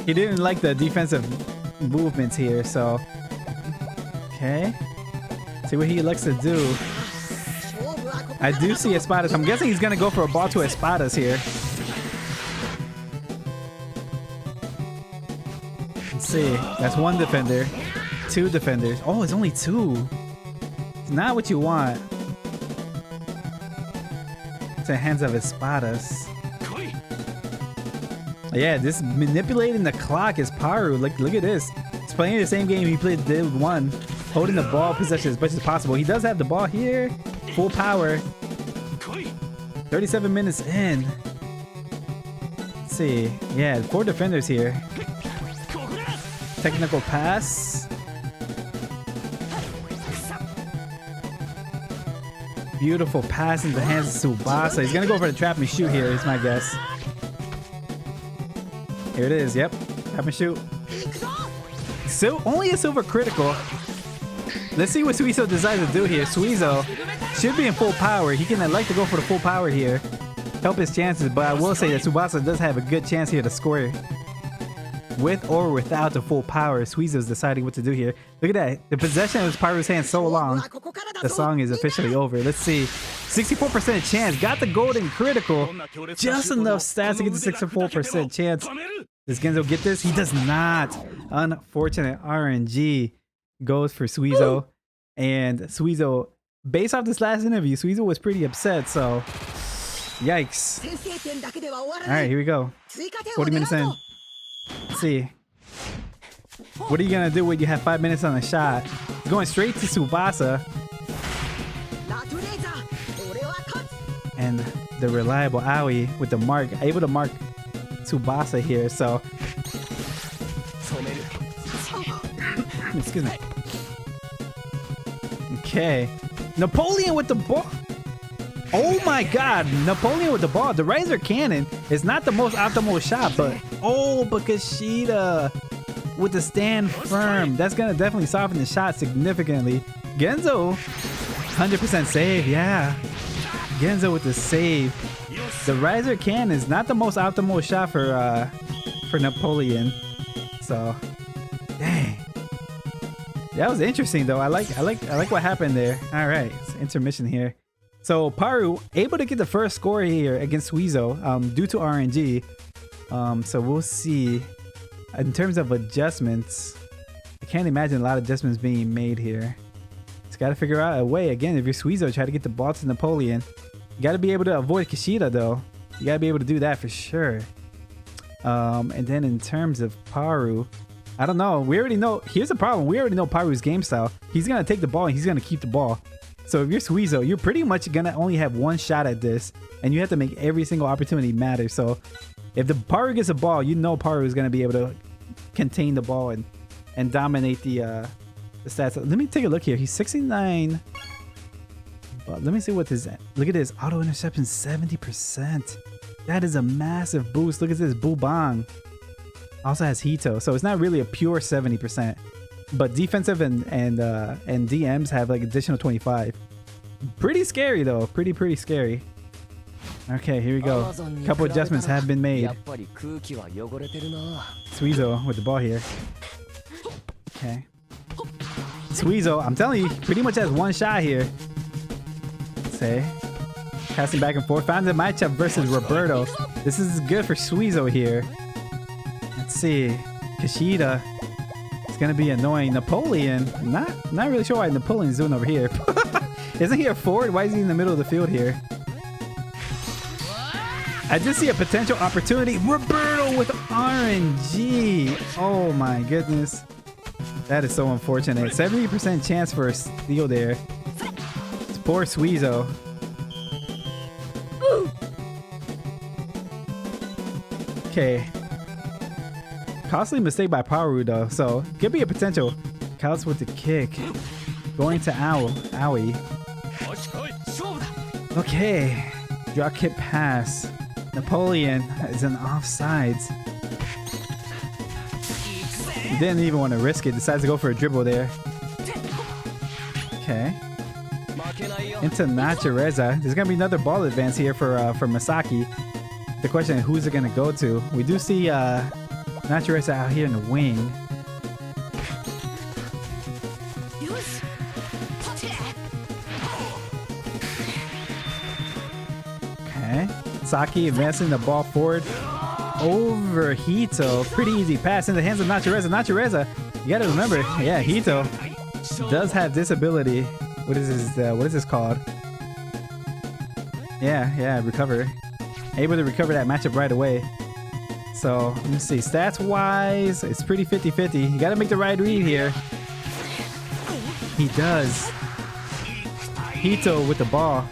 He didn't like the defensive movements here, so. Okay. See what he likes to do. I do see Espadas. I'm guessing he's going to go for a ball to Espadas here. Let's see. That's one defender. Two defenders. Oh, it's only two. It's not what you want. It's the hands of Espadas. Yeah, this manipulating the clock is Paru. Look at this. He's playing the same game he played day one. Holding the ball possession as much as possible. He does have the ball here. Full power. 37 minutes in. Let's see. Yeah, 4 defenders here. Technical pass. Beautiful pass in the hands of Tsubasa. He's going to go for the trap and shoot here, is my guess. Here it is. Yep. Trap and shoot. So, only a silver critical. Let's see what Suizo decides to do here. Suizo should be in full power. He can elect to go for the full power here. Help his chances, but I will say that Tsubasa does have a good chance here to score. With or without the full power, Suizo's deciding what to do here. Look at that. The possession of Pyro's hand so long. The song is officially over. Let's see. 64% chance. Got the golden critical. Just enough stats to get the 64% chance. Does Genzo get this? He does not. Unfortunate RNG goes for Suizo. And Suizo, based off this last interview, Suizo was pretty upset, so yikes. Alright, here we go. 40 minutes in. Let's see. What are you gonna do when you have 5 minutes on the shot? Going straight to Tsubasa. And the reliable Aoi with the mark, able to mark Tsubasa here, so. Excuse me. Okay. Napoleon with the ball. Oh my god, Napoleon with the ball. The Riser Cannon is not the most optimal shot, but Kashida with the stand firm. That's gonna definitely soften the shot significantly. Genzo, 100% save, yeah. Genzo with the save. The Riser Cannon is not the most optimal shot for Napoleon. So, dang. That was interesting though. I like what happened there. All right, it's intermission here. So Paru able to get the first score here against Suizo due to RNG. So we'll see. In terms of adjustments, I can't imagine a lot of adjustments being made here. Just got to figure out a way. Again, if you're Suizo, try to get the ball to Napoleon. You got to be able to avoid Kishida though. You got to be able to do that for sure. And then in terms of Paru, I don't know. We already know. Here's the problem. We already know Paru's game style. He's going to take the ball and he's going to keep the ball. So if you're Suizo, you're pretty much going to only have one shot at this. And you have to make every single opportunity matter. So if the Paru gets a ball, you know Paru is going to be able to contain the ball and dominate the stats. Let me take a look here. He's 69. But let me see what his... Look at this. Auto interception 70%. That is a massive boost. Look at this. Bubang. Also has Hito, so it's not really a pure 70%, but defensive and DMs have like additional 25. Pretty scary though, pretty scary. Okay, here we go. A couple adjustments have been made. Suizo with the ball here. Okay. Suizo, I'm telling you, pretty much has one shot here. Say, passing back and forth. Found the matchup versus Roberto. This is good for Suizo here. Let's see. Kishida. It's gonna be annoying. Napoleon. Not really sure why Napoleon's doing over here. Isn't he a forward? Why is he in the middle of the field here? I just see a potential opportunity. Roberto with RNG. Oh my goodness. That is so unfortunate. 70% chance for a steal there. It's poor Suizo. Okay. Costly mistake by Paru though, so could be a potential. Counts with the kick. Going to Aoi. Okay. Drop kick pass. Napoleon is in offsides. He didn't even want to risk it. Decides to go for a dribble there. Okay. Into Nachireza. There's gonna be another ball advance here for Masaki. The question is, who's it gonna go to? We do see Nachireza out here in the wing. Okay. Saki advancing the ball forward over Hito. Pretty easy pass in the hands of Nachireza. Nachireza, you gotta remember, yeah, Hito does have this ability. What is this called? Yeah, recover. Able to recover that matchup right away. So, let me see. Stats wise, it's pretty 50-50. You gotta make the right read here. He does. Hito with the ball.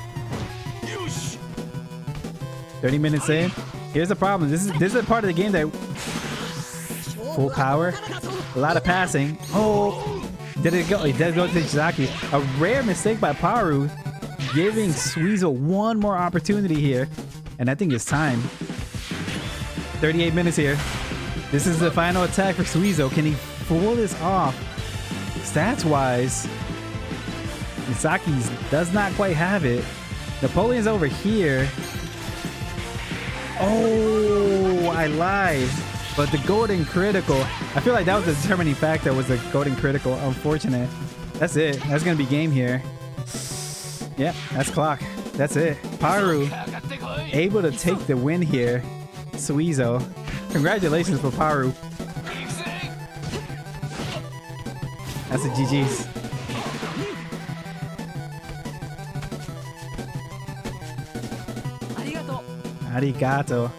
30 minutes in. Here's the problem. This is a part of the game that full power. A lot of passing. Oh, did it go? It does go to Ishizaki. A rare mistake by Paru, giving Suizo one more opportunity here. And I think it's time. 38 minutes here. This is the final attack for Suizo. Can he pull this off? Stats wise, Misaki's does not quite have it. Napoleon's over here. Oh, I lied. But the golden critical, I feel like that was the determining factor, was the golden critical. Unfortunate. That's it. That's going to be game here. Yeah, that's clock. That's it. Paru able to take the win here. Suizo. Congratulations for Paru. That's a GG's. Arigato.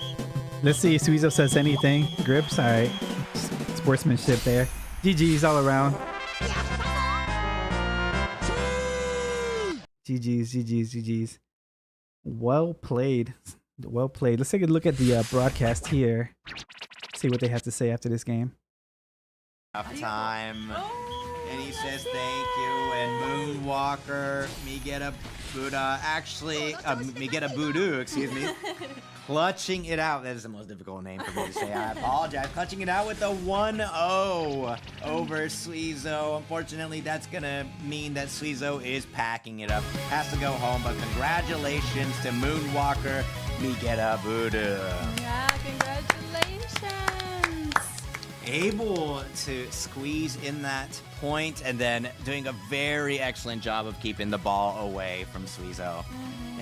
Let's see if Suizo says anything. Grips, alright. Sportsmanship there. GG's all around. GG's. Well played. Well played. Let's take a look at the broadcast here. See what they have to say after this game. Enough time. And he says thank you. And Moonwalker, Migeta Buddha, actually, Migeta Budu, excuse me, clutching it out. That is the most difficult name for me to say. I apologize. Clutching it out with a 1-0 over Suizo. Unfortunately, that's going to mean that Suizo is packing it up. Has to go home, but congratulations to Moonwalker, Migeta Budu. Yeah, congratulations. Able to squeeze in that point and then doing a very excellent job of keeping the ball away from Suizo.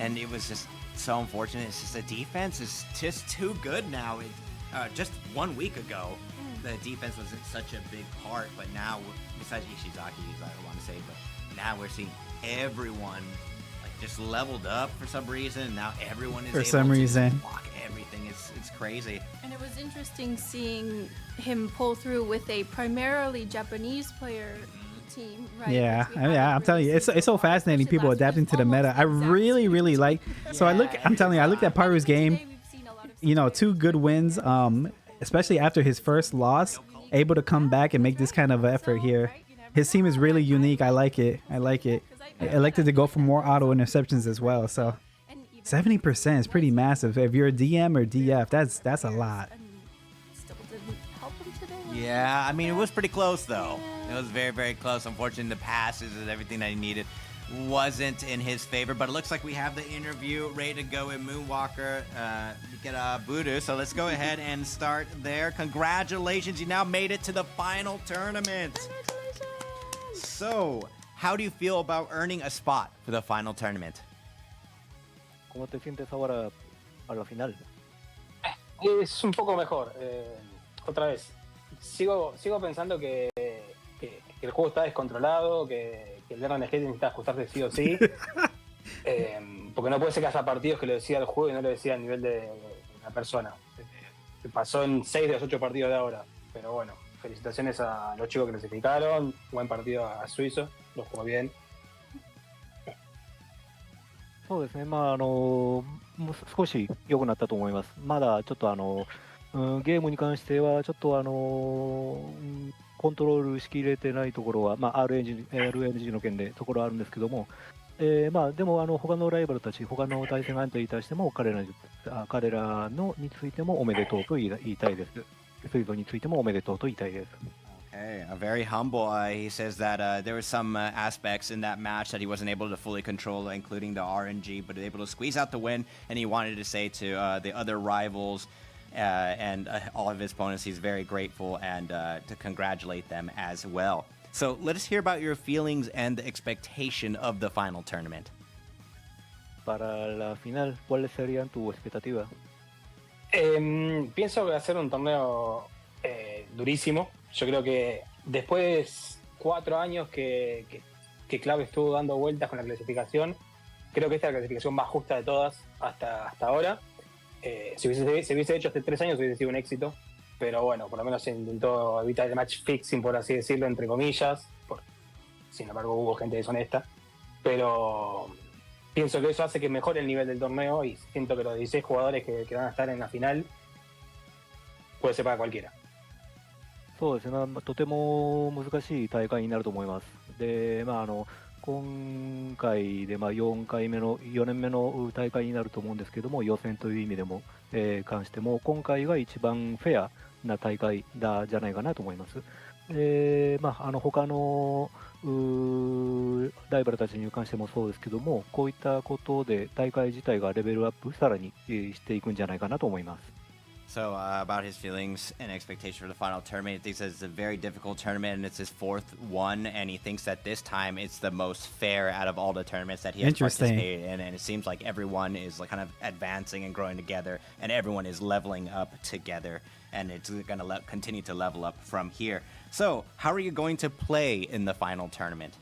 And it was just so unfortunate. It's just the defense is just too good now. Just 1 week ago, the defense wasn't such a big part, but now, besides Ishizaki, I want to say, but now we're seeing everyone like just leveled up for some reason. Now everyone is for some reason block everything. It's crazy. And it was interesting seeing him pull through with a primarily Japanese player team, right? Yeah, I'm telling you, it's so fascinating. People adapting to the meta. I really like. So I'm telling you, I looked at Paru's game. You know, 2 good wins. Especially after his first loss, able to come back and make this kind of effort here. His team is really unique. I like it. I elected to go for more auto interceptions as well. So 70% is pretty massive. If you're a DM or DF, that's a lot. Yeah, I mean, it was pretty close, though. It was very, very close. Unfortunately, the passes and everything that he needed wasn't in his favor. But it looks like we have the interview ready to go in Moonwalker. Get a Budu. So let's go ahead and start there. Congratulations. You now made it to the final tournament. So, how do you feel about earning a spot for the final tournament? ¿Cómo te sientes ahora a la final? Es un poco mejor. Otra vez. Sigo pensando que el juego está descontrolado, que el RNG necesita ajustarse sí o sí. Porque no puede ser que haya partidos que lo decida el juego y no lo decida a nivel de la persona. Pasó en 6 de los 8 partidos de ahora. Pero bueno, felicitaciones a los chicos que clasificaron. Buen partido a Suizo, lo jugó bien. そうですね、もう少し良くなったと思います。まだちょっとゲームに関してはちょっとコントロールしきれてないところは、RNG の件でところはあるんですけども、でも他のライバルたち、他の対戦相手に対しても彼らのについてもおめでとうと言いたいです。水道についてもおめでとうと言いたいです。Okay, very humble. He says that there were some aspects in that match that he wasn't able to fully control, including the RNG, but able to squeeze out the win. And he wanted to say to the other rivals and all of his opponents, he's very grateful and to congratulate them as well. So let us hear about your feelings and the expectation of the final tournament. Para la final, ¿cuáles serían tus expectativas? Pienso que va a ser un torneo durísimo. Yo creo que después de 4 años que Cloud estuvo dando vueltas con la clasificación, creo que esta es la clasificación más justa de todas hasta ahora. Si hubiese hecho hace 3 años hubiese sido un éxito, pero bueno, por lo menos se intentó evitar el match fixing, por así decirlo, entre comillas. Sin embargo, hubo gente deshonesta, pero pienso que eso hace que mejore el nivel del torneo y siento que los 16 jugadores que van a estar en la final puede ser para cualquiera. そうですね、とても難しい大会になると思います。で、今回で4年目の大会になると思うんですけども、予選という意味でも、関しても今回が一番フェアな大会じゃないかなと思います。他のライバルたちに関してもそうですけども、こういったことで大会自体がレベルアップさらにしていくんじゃないかなと思います。So about his feelings and expectation for the final tournament, he thinks that it's a very difficult tournament and it's his fourth one, and he thinks that this time it's the most fair out of all the tournaments that he has participated in, and it seems like everyone is like kind of advancing and growing together, and everyone is leveling up together, and it's going to continue to level up from here. So how are you going to play in the final tournament?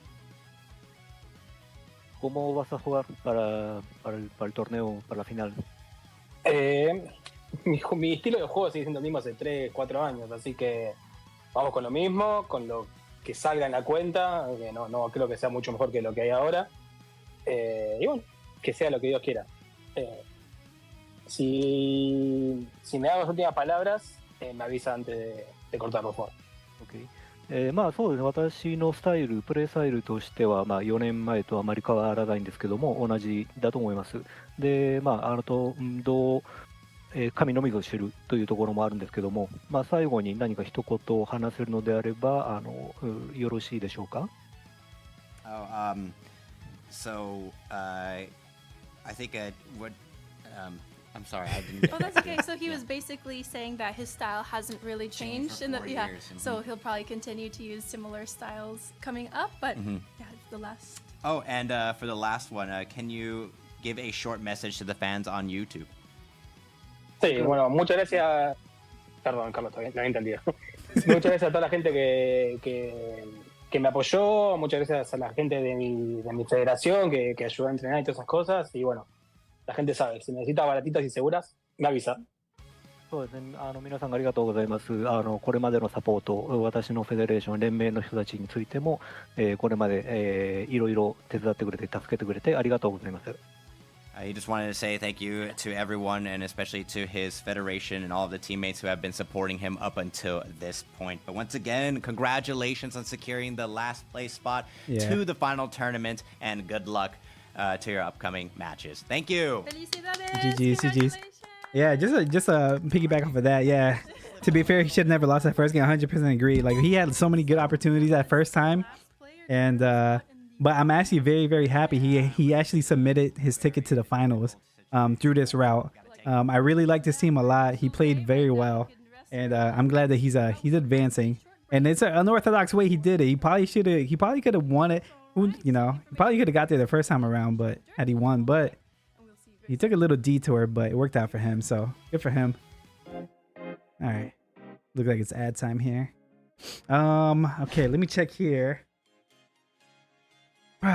¿Cómo vas a jugar para el torneo, para la final? Mi estilo de juego sigue siendo el mismo hace 3, 4 años, así que vamos con lo mismo, con lo que salga en la cuenta, que no creo que sea mucho mejor que lo que hay ahora. Y bueno, que sea lo que Dios quiera. Si me dan las últimas palabras, me avisa antes de cortar, por favor. Okay. まあそうですね、私のスタイル、プレースタイルとしては、まあ、4年前とあまり変わらないんですけども、同じだと思います。で、まあ、神のみぞ知るというところもあるんですけども、まあ、最後に何か一言話せるのであれば、よろしいでしょうか。So I think I'm sorry, I didn't. Oh, that's okay. So he was basically saying that his style hasn't really changed in the years. So he'll probably continue to use similar styles coming up, but yeah, it's the last. Oh, and for the last one, can you give a short message to the fans on YouTube? Sí, bueno, muchas gracias. Perdón, Carlos, no había entendido. Muchas gracias a toda la gente que me apoyó, muchas gracias a la gente de mi federación que ayudó a entrenar y todas esas cosas. Y bueno, la gente sabe, si necesita baratitas y seguras, me avisa. そうですね、皆さんありがとうございます。これまでのサポート、私のフェデレーション、連盟の人たちについても、これまで、いろいろ手伝ってくれて、助けてくれてありがとうございます。He just wanted to say thank you to everyone, and especially to his federation and all of the teammates who have been supporting him up until this point. But once again, congratulations on securing the last place spot to the final tournament, and good luck to your upcoming matches. Thank you. GG's. Yeah, just piggyback off of that. Yeah, to be fair, he should have never lost that first game. 100% agree. Like, he had so many good opportunities that first time, and but I'm actually very, very happy he actually submitted his ticket to the finals through this route. I really liked his team a lot. He played very well, and I'm glad that he's advancing. And it's an unorthodox way he did it. He probably could have won it. You know, he probably could have got there the first time around, but had he won, but he took a little detour, but it worked out for him. So good for him. All right, look like it's ad time here. Okay, let me check here. Okay.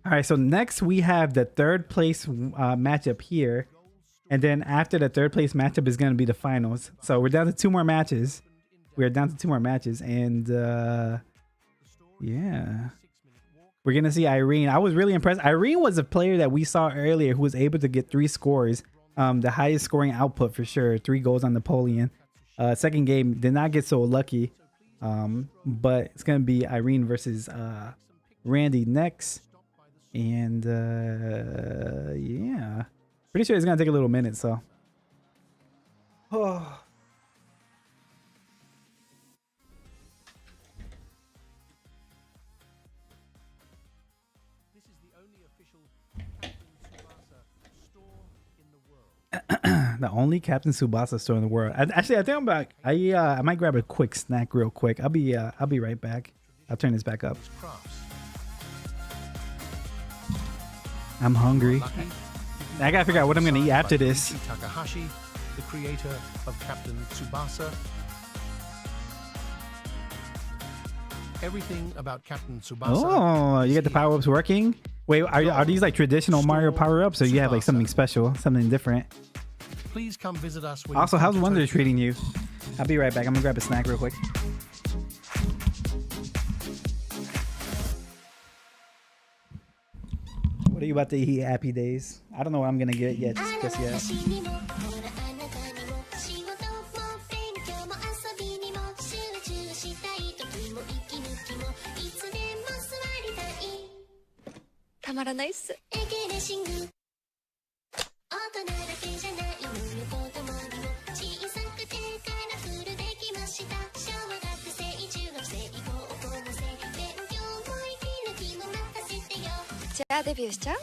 All right, so next we have the third place matchup here. And then after the third place matchup is going to be the finals. So we're down to 2 more matches. We're down to 2 more matches. And yeah. We're going to see Irene. I was really impressed. Irene was a player that we saw earlier who was able to get 3 scores. The highest scoring output for sure. 3 goals on Napoleon. Second game did not get so lucky. But it's going to be Irene versus Randy next. And yeah. Pretty sure it's going to take a little minute, so. Oh. This is the only official Captain Tsubasa store in the world. The only Captain Tsubasa store in the world. Actually, I think I'm back. I might grab a quick snack real quick. I'll be right back. I'll turn this back up. I'm hungry. I gotta figure out what I'm gonna eat after this. Takahashi, the creator of Captain Tsubasa. Everything about Captain Tsubasa. Oh, you get the power-ups working? Wait, are these like traditional Mario power-ups, or you have like something special, something different? Please come visit us. Also, how's Wonder treating you? I'll be right back. I'm gonna grab a snack real quick. What are you about to eat, Happy Days? I don't know what I'm gonna get yet, just yet. 자, 데뷔 시작.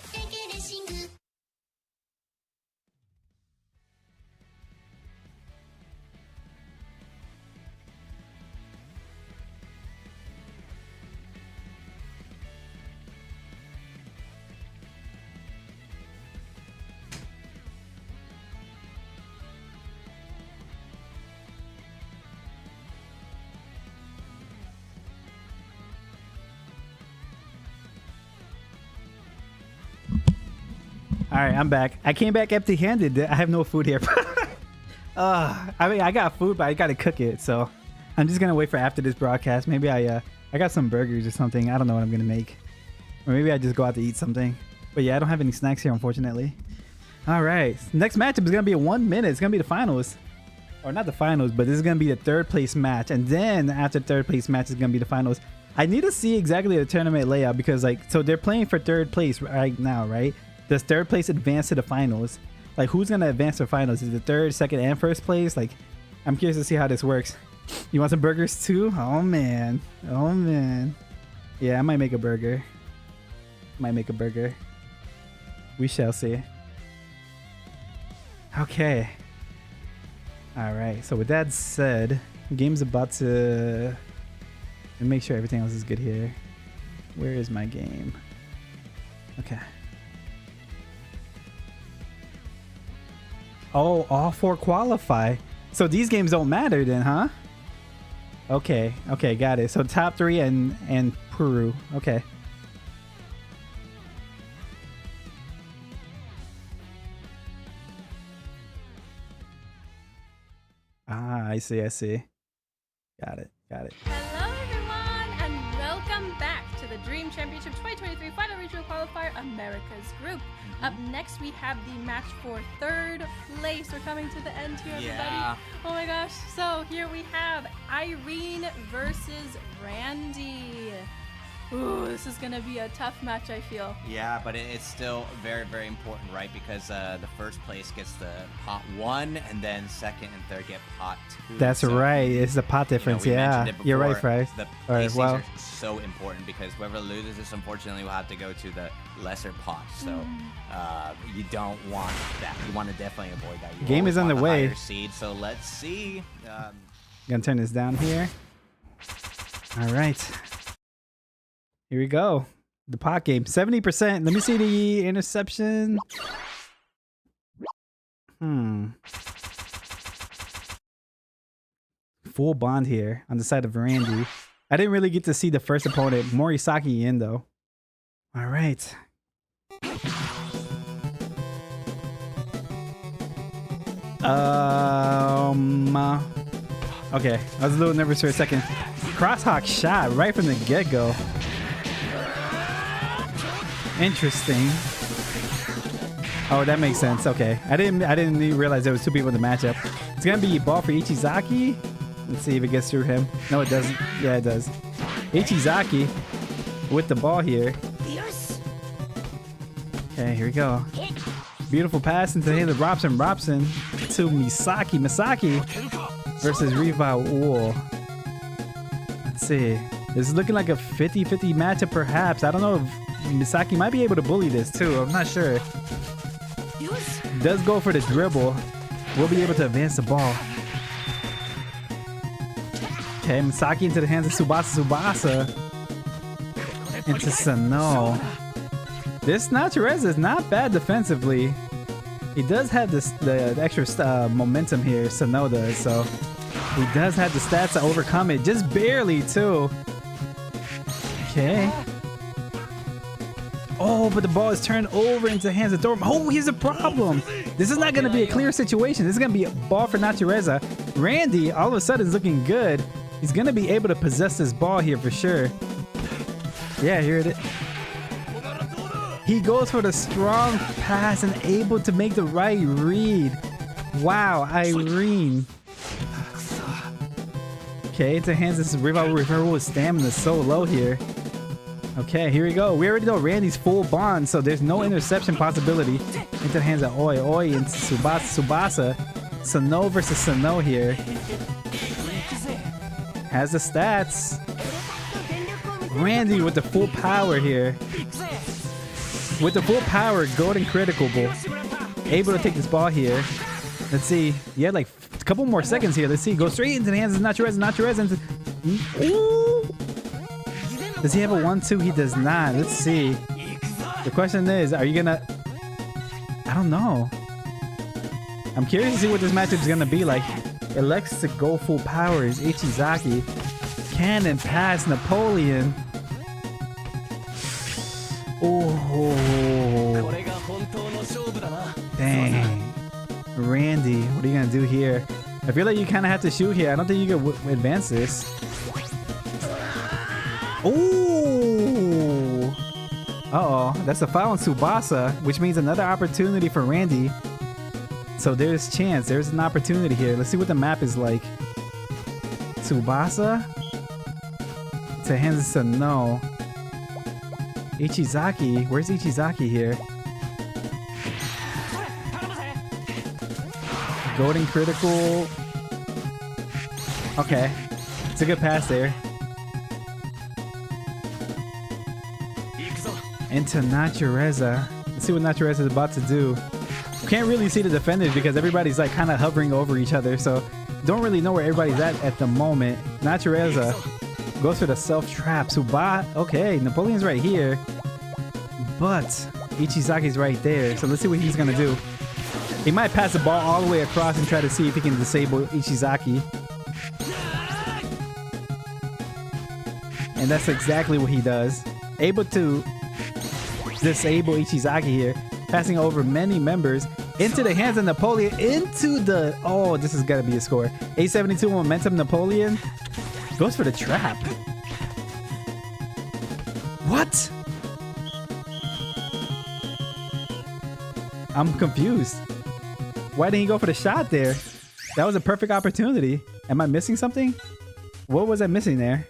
All right, I'm back. I came back empty-handed. I have no food here. I mean, I got food, but I gotta cook it. So I'm just gonna wait for after this broadcast. Maybe I got some burgers or something. I don't know what I'm gonna make, or maybe I just go out to eat something. But yeah, I don't have any snacks here, unfortunately. All right, next matchup is gonna be in 1 minute. It's gonna be the finals, or not the finals, but this is gonna be the third place match. And then after third place match is gonna be the finals. I need to see exactly the tournament layout because so they're playing for third place right now, right? Does third place advance to the finals? Like, who's gonna advance to the finals? Is it third, second, and first place? Like, I'm curious to see how this works. You want some burgers too? Oh man, oh man. Yeah, I might make a burger. We shall see. Okay. All right. So with that said, the game's about to. And make sure everything else is good here. Where is my game? Okay. Oh, all four qualify. So these games don't matter then, huh? Okay, okay, got it. So top three and Peru. Okay. Ah, I see. Got it. Hello, everyone, and welcome back to the Dream Championship 2023 Final Regional Qualifier Americas Group. Up next, we have the match for third place. We're coming to the end here, everybody. Yeah. Oh my gosh. So here we have Irene versus Randy. Ooh, this is going to be a tough match, I feel. Yeah, but it's still very, very important, right? Because the first place gets the pot 1, and then second and third get pot 2. That's right. It's the pot difference. Yeah, you're right, Fry. The All right, well, are so important because whoever loses this, unfortunately, will have to go to the lesser pot. So you don't want that. You want to definitely avoid that. You game is underway. Higher seed, so let's see. Gonna turn this down here. All right. Here we go. The pot game. 70%. Let me see the interception. Full bond here on the side of Randy. I didn't really get to see the first opponent, Morisaki, in though. All right. Okay. I was a little nervous for a second. Crosshawk shot right from the get-go. Interesting. Oh, that makes sense. Okay. I didn't even realize there was two people in the matchup. It's gonna be ball for Ichizaki. Let's see if it gets through him. No, it doesn't. Yeah, it does. Ichizaki with the ball here. Okay, here we go. Beautiful pass into the hand of Robson to Misaki. Misaki versus Riva Uo. Let's see. This is looking like a 50-50 matchup, perhaps. I don't know if Misaki might be able to bully this too. I'm not sure. Does go for the dribble. Will be able to advance the ball. Okay, Misaki into the hands of Tsubasa. Into Sano. This Natureza is not bad defensively. He does have the extra momentum here, Sano does, so he does have the stats to overcome it. Just barely too. Okay. Oh, but the ball is turned over into the hands of Dorm. Oh, here's a problem. This is not going to be a clear situation. This is going to be a ball for Natureza. Randy, all of a sudden, is looking good. He's going to be able to possess this ball here for sure. Yeah, here it is. He goes for the strong pass and able to make the right read. Wow, Irene. Okay, into hands of Rival with stamina so low here. Okay, here we go. We already know Randy's full bond, so there's no interception possibility. Into the hands of Oi. Oi and Tsubasa. Sano versus Sano here. Has the stats. Randy with the full power here. with the full power, golden critical ball. Able to take this ball here. Let's see. You had like a couple more seconds here. Let's see. Go straight into the hands of Naturez. Naturez into... Ooh. Does he have a 1-2? He does not. Let's see. The question is, are you gonna... I don't know. I'm curious to see what this matchup is gonna be like. Elects to go full power is Ichizaki. Cannon pass Napoleon. Oh. Dang. Randy, what are you gonna do here? I feel like you kind of have to shoot here. I don't think you can advance this. Ooh. Uh-oh. That's a foul on Tsubasa, which means another opportunity for Randy. So there's chance. There's an opportunity here. Let's see what the map is like. Tsubasa? To hands to no. Ichizaki? Where's Ichizaki here? Golden critical. Okay. It's a good pass there. Into Natureza. Let's see what Natureza is about to do. Can't really see the defenders because everybody's like kind of hovering over each other, so don't really know where everybody's at the moment. Natureza goes for the self-trap. Okay, Napoleon's right here, but Ichizaki's right there, so let's see what he's gonna do. He might pass the ball all the way across and try to see if he can disable Ichizaki. And that's exactly what he does. Able to disable Ichizaki here, passing over many members into the hands of Napoleon, into the... Oh, this has got to be a score. 872 momentum. Napoleon goes for the trap. What? I'm confused. Why didn't he go for the shot there? That was a perfect opportunity. Am I missing something? What was I missing there?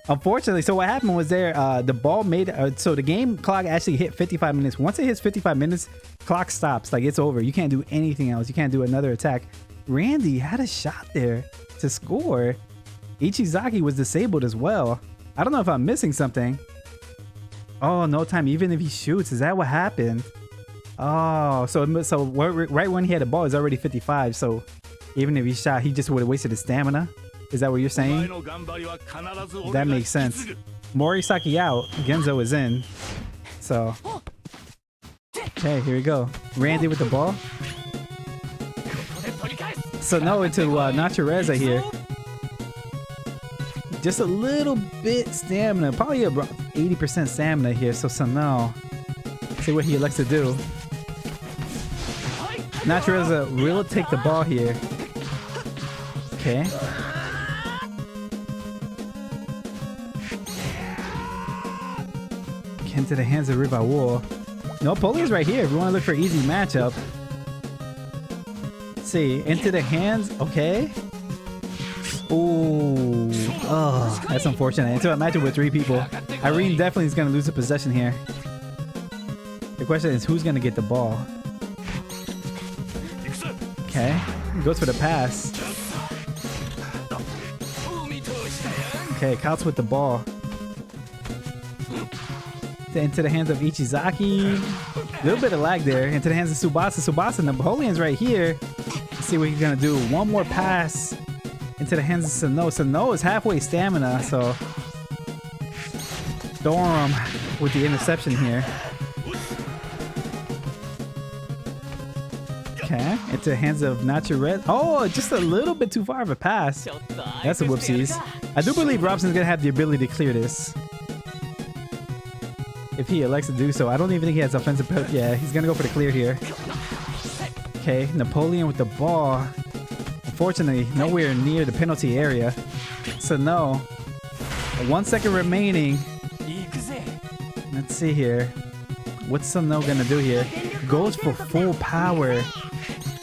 Unfortunately, so what happened was there, the ball made... so the game clock actually hit 55 minutes. Once it hits 55 minutes, clock stops. Like, it's over. You can't do anything else. You can't do another attack. Randy had a shot there to score. Ichizaki was disabled as well. I don't know if I'm missing something. Oh, no time. Even if he shoots, is that what happened? Oh, so right when he had the ball, it's already 55. So even if he shot, he just would have wasted his stamina. Is that what you're saying? That makes sense. Morisaki out. Genzo is in. So. Okay, here we go. Randy with the ball. So no into Natureza here. Just a little bit stamina. Probably about 80% stamina here. So Sano. See what he elects to do. Natureza will take the ball here. Okay. Into the hands of Rivaul. Napoleon's right here if you want to look for easy matchup. Let's see. Into the hands. Okay. Ooh. Oh, that's unfortunate. Into a matchup with 3 people. Irene definitely is going to lose the possession here. The question is who's going to get the ball. Okay. Goes for the pass. Okay, Kautz with the ball. Into the hands of Ichizaki. A little bit of lag there. Into the hands of Tsubasa. Tsubasa, Napoleon's right here. Let's see what he's going to do. One more pass into the hands of Sano. Sano is halfway stamina, so Storm with the interception here. Okay, into the hands of Naturez. Oh, just a little bit too far of a pass. That's a whoopsies. I do believe Robson's going to have the ability to clear this. If he elects to do so. I don't even think he has offensive... Yeah, he's going to go for the clear here. Okay, Napoleon with the ball. Unfortunately, nowhere near the penalty area. So no. 1 second remaining. Let's see here. What's Sano going to do here? Goes for full power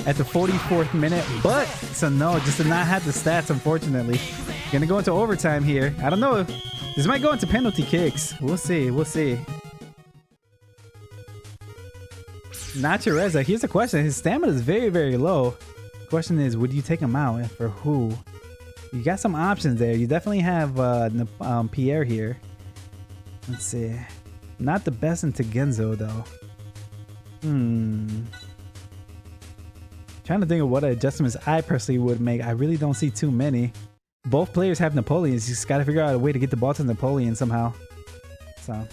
at the 44th minute. But Sano just did not have the stats, unfortunately. Going to go into overtime here. I don't know. This might go into penalty kicks. We'll see. We'll see. Natureza, here's the question. His stamina is very, very low. The question is, would you take him out and for who? You got some options there. You definitely have Pierre here. Let's see. Not the best in Tengenzo though. Trying to think of what adjustments I personally would make. I really don't see too many. Both players have Napoleons. You just got to figure out a way to get the ball to Napoleon somehow. So,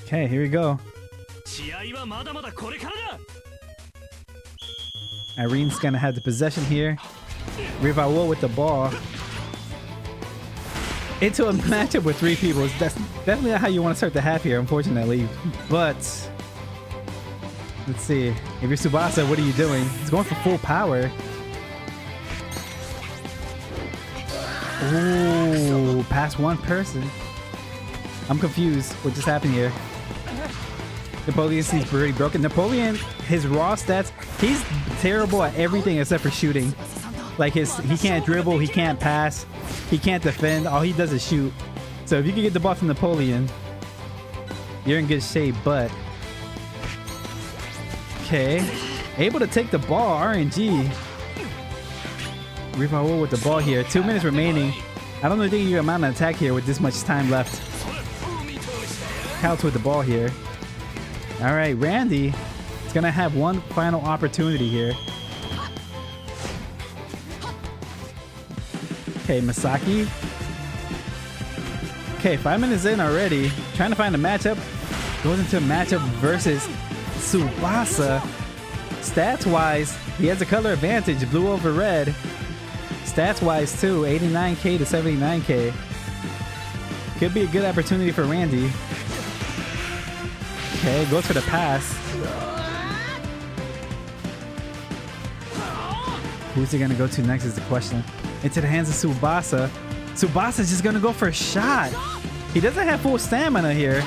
okay, here we go. Irene's gonna have the possession here. Rivawo with the ball. Into a matchup with 3 people. That's definitely not how you want to start the half here, unfortunately. But let's see. If you're Tsubasa, what are you doing? He's going for full power. Ooh, past one person. I'm confused. What just happened here? Napoleon seems pretty broken. Napoleon, his raw stats, he's terrible at everything except for shooting. Like he can't dribble, he can't pass, he can't defend. All he does is shoot. So if you can get the ball from Napoleon, you're in good shape. But okay, able to take the ball. RNG. Rivawo with the ball here. 2 minutes remaining. I don't know if you can mount an attack here with this much time left. Counts with the ball here. All right, Randy is gonna have one final opportunity here. Okay, Masaki. Okay, 5 minutes in already. Trying to find a matchup. Goes into a matchup versus Tsubasa. Stats-wise, he has a color advantage, blue over red. Stats-wise too, 89k to 79k. Could be a good opportunity for Randy. Okay, goes for the pass. Who's he gonna go to next is the question. Into the hands of Tsubasa. Tsubasa's just gonna go for a shot. He doesn't have full stamina here.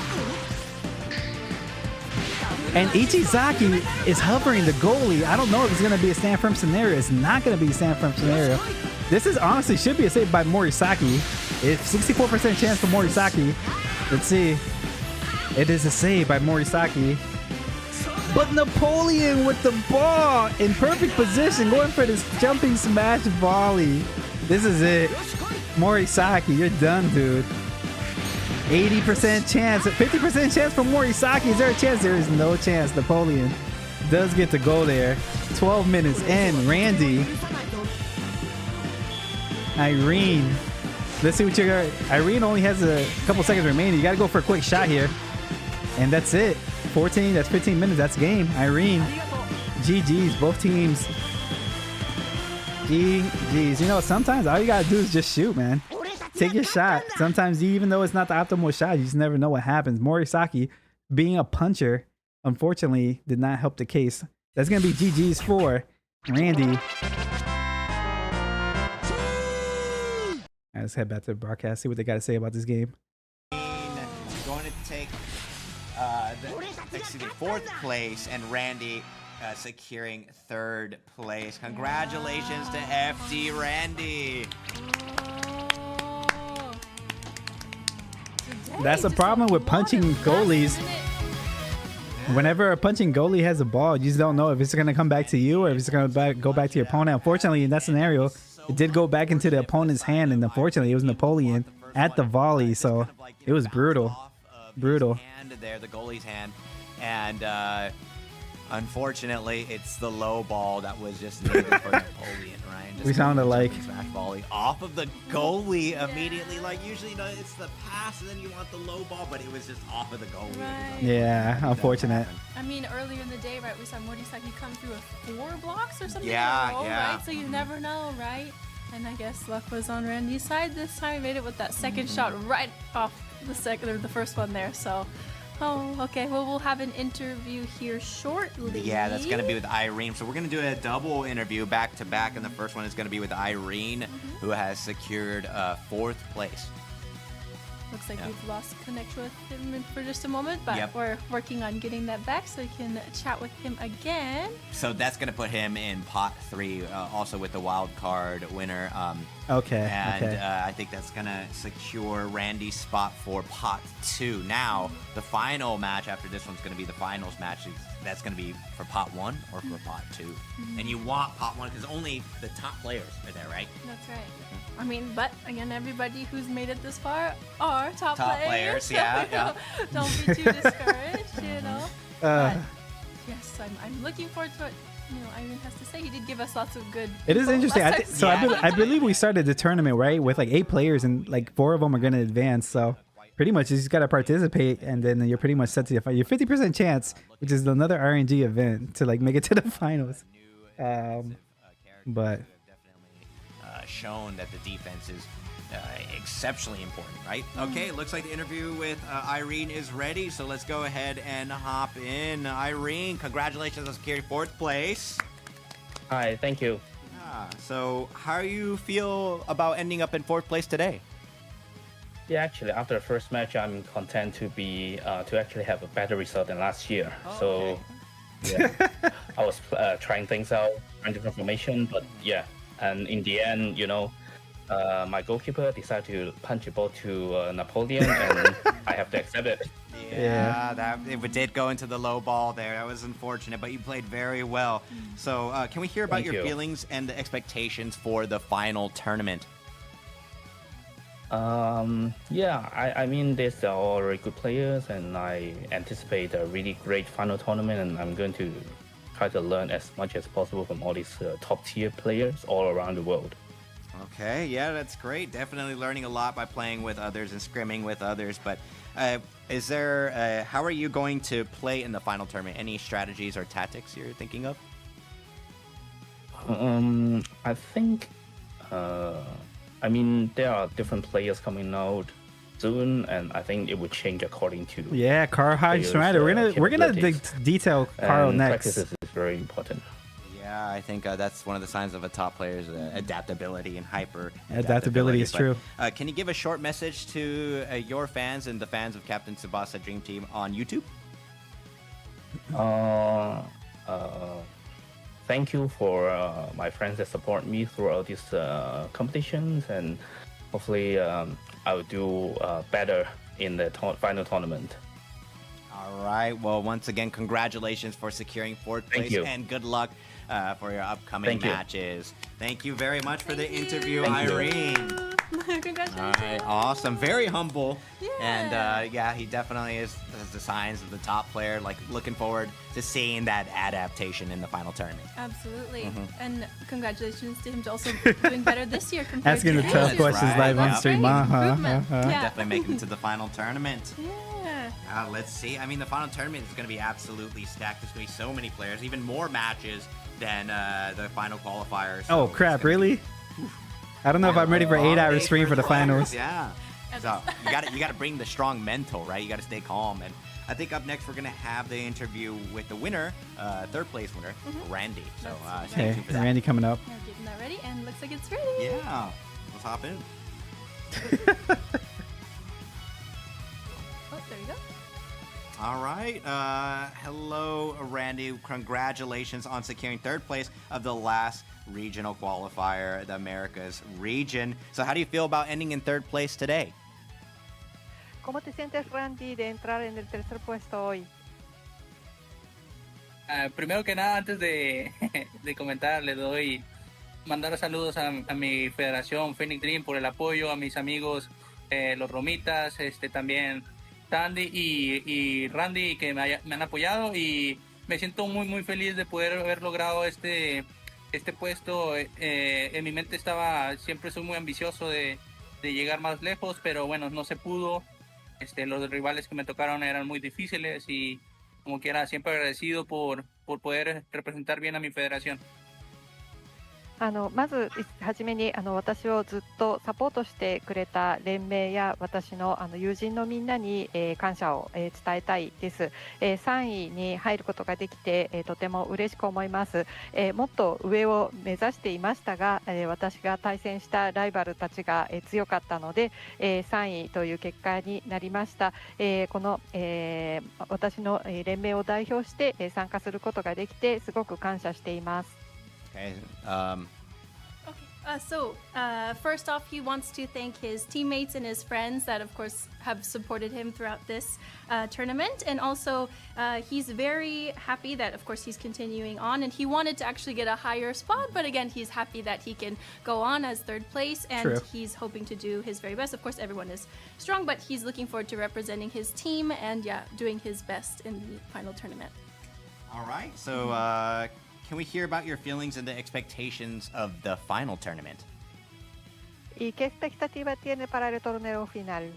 And Ichizaki is hovering the goalie. I don't know if it's gonna be a stand firm scenario. It's not gonna be a stand firm scenario. This is honestly should be a save by Morisaki. It's 64% chance for Morisaki. Let's see. It is a save by Morisaki. But Napoleon with the ball in perfect position, going for this jumping smash volley. This is it. Morisaki, you're done, dude. 80% chance, 50% chance for Morisaki. Is there a chance? There is no chance. Napoleon does get the goal there. 12 minutes in. Randy. Irene. Let's see what you got. Irene only has a couple seconds remaining. You got to go for a quick shot here. And that's it. 14, that's 15 minutes. That's game. Irene. GG's, both teams. GG's. You know, sometimes all you got to do is just shoot, man. Take your shot. Sometimes, even though it's not the optimal shot, you just never know what happens. Morisaki, being a puncher, unfortunately, did not help the case. That's going to be GG's for Randy. Let's head back to the broadcast, see what they got to say about this game. Going to take the 4th place, and Randy securing 3rd place. Congratulations to FD Randy. That's the problem with punching goalies. Whenever a punching goalie has a ball, you just don't know if it's going to come back to you or if it's going to go back to your opponent. Unfortunately, in that scenario, it did go back into the opponent's hand, and unfortunately, it was Napoleon at the volley, so it was brutal. Brutal. There, the goalie's hand, and unfortunately, it's the low ball that was just needed for Napoleon, right? Just we sounded like smash volley off of the goalie immediately. Like usually, you know, it's the pass, and then you want the low ball, but it was just off of the goalie. Right. Yeah, unfortunate. I mean, earlier in the day, right, we saw Morisaki come through with 4 blocks or something. Yeah, in a row, yeah. Right? So you never know, right? And I guess luck was on Randy's side this time. He made it with that second shot right off the second or the first one there. So, oh, okay. Well, we'll have an interview here shortly. Yeah, that's going to be with Irene. So we're going to do a double interview back to back, and the first one is going to be with Irene, who has secured 4th place. Looks like we've lost connection with him for just a moment, but we're working on getting that back so we can chat with him again. So that's going to put him in pot 3, also with the wild card winner. Okay. And I think that's going to secure Randy's spot for pot 2. Now, the final match after this one's going to be the finals match that's going to be for pot 1 or for pot 2. And you want pot 1 because only the top players are there, right? That's right. I mean, but again, everybody who's made it this far are top players. So yeah. Don't be too discouraged, you know. But yes, I'm looking forward to what Irene has to say. He did give us lots of good. It is interesting. I believe we started the tournament right with like 8 players, and like 4 of them are going to advance. So pretty much you just got to participate, and then you're pretty much set to your 50% chance, which is another RNG event, to like make it to the finals. But shown that the defense is exceptionally important, right? Okay, looks like the interview with Irene is ready, so let's go ahead and hop in. Irene, congratulations on securing 4th place. Hi, thank you. So how do you feel about ending up in 4th place today? Yeah, actually, after the first match, I'm content to be to actually have a better result than last year. So, yeah, I was trying things out, trying different formation, but yeah, and in the end, my goalkeeper decided to punch a ball to Napoleon, and I have to accept it. Yeah, it did go into the low ball there. That was unfortunate, but you played very well. So, can we hear about your feelings and the expectations for the final tournament? I mean, these are all very good players, and I anticipate a really great final tournament, and I'm going to try to learn as much as possible from all these top tier players all around the world. Okay, yeah, that's great. Definitely learning a lot by playing with others and scrimming with others. But how are you going to play in the final tournament? Any strategies or tactics you're thinking of? I think, I mean, there are different players coming out soon, and I think it would change according to. Yeah, Carl Schneider. We're gonna detail Carl next. Practice is very important. Yeah, I think that's one of the signs of a top player's adaptability and hyper. Adaptability is true. Can you give a short message to your fans and the fans of Captain Tsubasa Dream Team on YouTube? Thank you for my friends that support me throughout these competitions, and hopefully I will do better in the final tournament. All right. Well, once again, congratulations for securing 4th place, and good luck for your upcoming matches. Thank you very much for the interview, Irene. Congratulations. All right, awesome. Very humble. Yeah. And he definitely has the signs of the top player. Like, looking forward to seeing that adaptation in the final tournament. Absolutely. And congratulations to him to also doing better this year compared asking to the tough questions live on stream. Definitely making it to the final tournament. Yeah. Let's see. I mean, the final tournament is going to be absolutely stacked. There's going to be so many players, even more matches than the final qualifiers. So crap, really? I don't know if I'm ready for 8-hour stream for the finals. Yeah. So you got to bring the strong mental, right? You got to stay calm. And I think up next we're gonna have the interview with the winner, 3rd place winner, Randy. So stay tuned for that. Randy coming up. We're getting that ready, and looks like it's ready. Yeah. Let's hop in. Oh, there you go. All right. Hello, Randy. Congratulations on securing 3rd place of the last regional qualifier, the Americas region. So how do you feel about ending in 3rd place today? ¿Cómo te sientes, Randy, de entrar en el 3er puesto hoy? Primero que nada, antes de comentar, mandar saludos a mi federación Phoenix Dream por el apoyo, a mis amigos los Romitas, también Tandy y Randy, que me han apoyado, y me siento muy muy feliz de poder haber logrado este puesto. En mi mente siempre soy muy ambicioso de llegar más lejos, pero bueno, no se pudo. Los rivales que me tocaron eran muy difíciles, y como quiera siempre agradecido por poder representar bien a mi federación. まずはじめに私をずっとサポートしてくれた連盟や私の友人のみんなに感謝を伝えたいです。3位に入ることができてとても嬉しく思います。もっと上を目指していましたが、私が対戦したライバルたちが強かったので3位という結果になりました。この私の連盟を代表して参加することができてすごく感謝しています。Okay. First off, he wants to thank his teammates and his friends that, of course, have supported him throughout this tournament. And also, he's very happy that, of course, he's continuing on. And he wanted to actually get a higher spot. But again, he's happy that he can go on as third place. And True. he's hoping to do his very best. Of course, everyone is strong, but he's looking forward to representing his team and, doing his best in the final tournament. All right. So, can we hear about your feelings and the expectations of the final tournament? ¿Y qué expectativa tiene para el torneo final?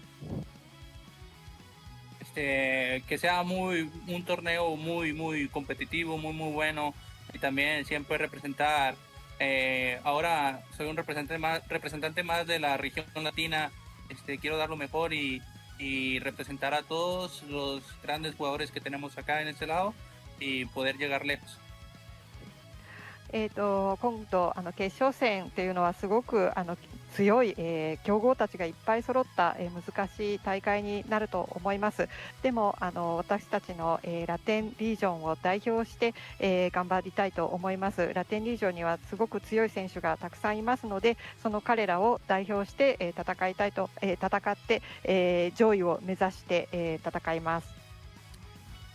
Que sea un torneo muy competitivo, muy bueno, y también siempre representar. Ahora soy un representante más de la región latina. Quiero dar lo mejor y representar a todos los grandes jugadores que tenemos acá en este lado y poder llegar lejos. 今度決勝戦というのはすごく強い、強豪たちがいっぱい揃った、難しい大会になると思います。でも私たちの、ラテンリージョンを代表して、頑張りたいと思います。ラテンリージョンにはすごく強い選手がたくさんいますので、その彼らを代表して、戦いたいと、戦って、上位を目指して、戦います。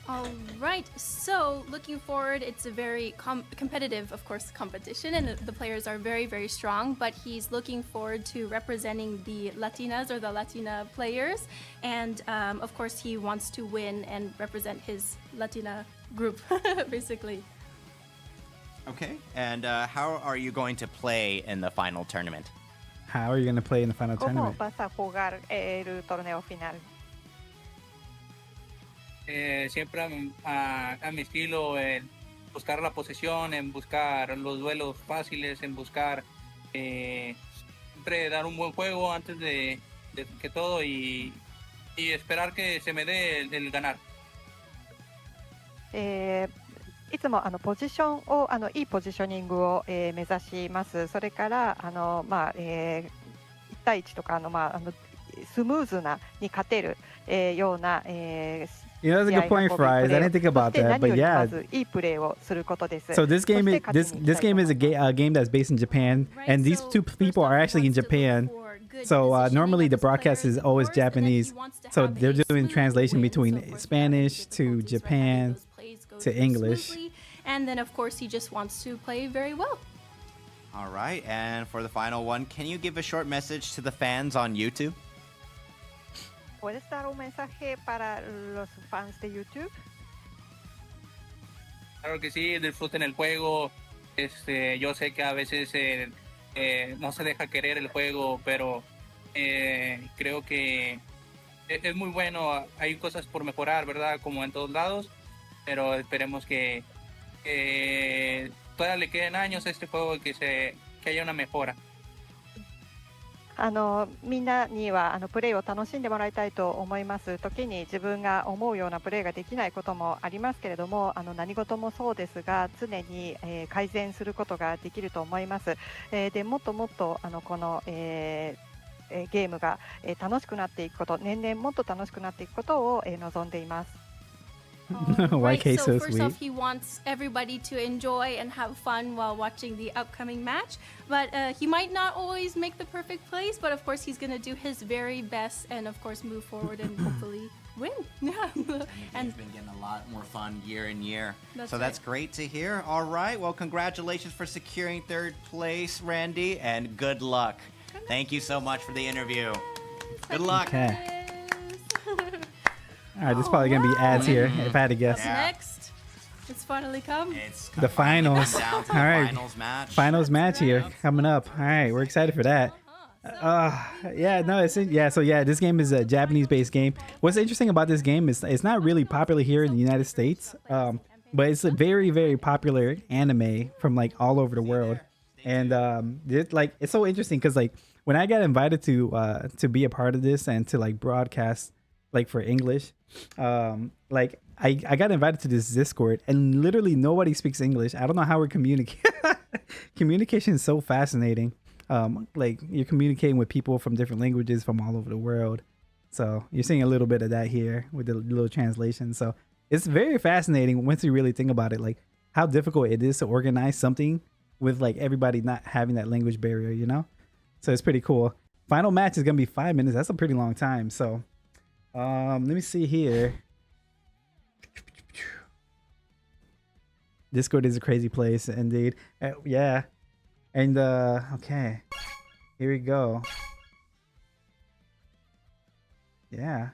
All right, so looking forward, it's a very competitive, of course, competition, and the players are very strong, but he's looking forward to representing the Latinas or the Latina players, and of course he wants to win and represent his Latina group, basically. Okay, and how are you going to play in the final tournament? How are you going to play in the final ¿Cómo tournament? vas a jugar el torneo final? Siempre a mi estilo, en buscar la posesión, en buscar los duelos fáciles, en buscar siempre dar un buen juego antes de que todo y esperar que se me dé el ganar. いつもポジションをいいポジショニングを、目指します。それから1対1とかスムーズなに勝てる、ような、You know, that's a good point, Fries. I didn't think about that, but yeah. So this game is a game that's based in Japan, and these two people are actually in Japan. So normally the broadcast is always Japanese. So they're doing translation between Spanish to Japan to English. And then, of course, he just wants to play very well. All right, and for the final one, can you give a short message to the fans on YouTube? ¿Puedes dar un mensaje para los fans de YouTube? Claro que sí, disfruten el juego. Yo sé que a veces no se deja querer el juego, pero creo que es muy bueno. Hay cosas por mejorar, ¿verdad? Como en todos lados, pero esperemos que todavía le queden años a este juego y que haya una mejora. みんなにはプレーを楽しんでもらいたいと思います。時に自分が思うようなプレーができないこともありますけれども、何事もそうですが常に、改善することができると思います。でもっともっとこの、ゲームが、楽しくなっていくこと、年々もっと楽しくなっていくことを、望んでいます。Right, YK so so first sweet. off, he wants everybody to enjoy and have fun while watching the upcoming match. But he might not always make the perfect plays, but of course he's going to do his very best and of course move forward and hopefully win. And it's been getting a lot more fun year in year. That's That's great to hear. All right, well, congratulations for securing third place, Randy, and good luck. Thank you so much for the interview. Good luck. Okay. All right, this is probably going to be ads here, if I had to guess. What's next? It's finally come. It's The finals. down to All the right. finals match. Finals match here coming up. All right, we're excited for that. This game is a Japanese-based game. What's interesting about this game is it's not really popular here in the United States, but it's a very, very popular anime from like all over the world. And it's so interesting because like when I got invited to be a part of this and to like broadcast like for English, I got invited to this Discord and literally nobody speaks English. I don't know how we're communicating. Communication is so fascinating. Like you're communicating with people from different languages from all over the world. So you're seeing a little bit of that here with the little translation. So it's very fascinating once you really think about it, like how difficult it is to organize something with like everybody not having that language barrier, you know? So it's pretty cool. Final match is gonna be 5 minutes. That's a pretty long time. So let me see here. Discord is a crazy place indeed. Yeah. And okay. Here we go. Yeah.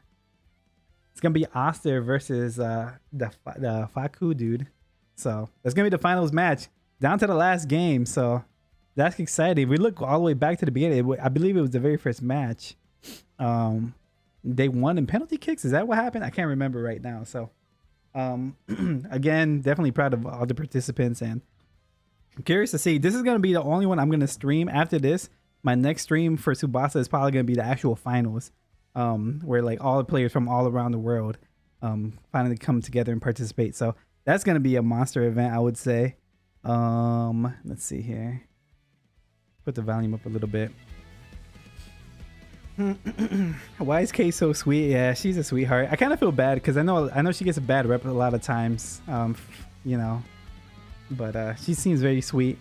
It's gonna be Oster versus the Faku dude. So that's gonna be the finals match. Down to the last game. So that's exciting. We look all the way back to the beginning. I believe it was the very first match. They won in penalty kicks. Is that what happened? I can't remember right now. So again, definitely proud of all the participants, and I'm curious to see. This is gonna be the only one I'm gonna stream after this. My next stream for Tsubasa is probably gonna be the actual finals. Where like all the players from all around the world finally come together and participate. So that's gonna be a monster event, I would say. Let's see here. Put the volume up a little bit. Why is Kay so sweet? Yeah, she's a sweetheart. I kind of feel bad because I know she gets a bad rep a lot of times. You know, but she seems very sweet.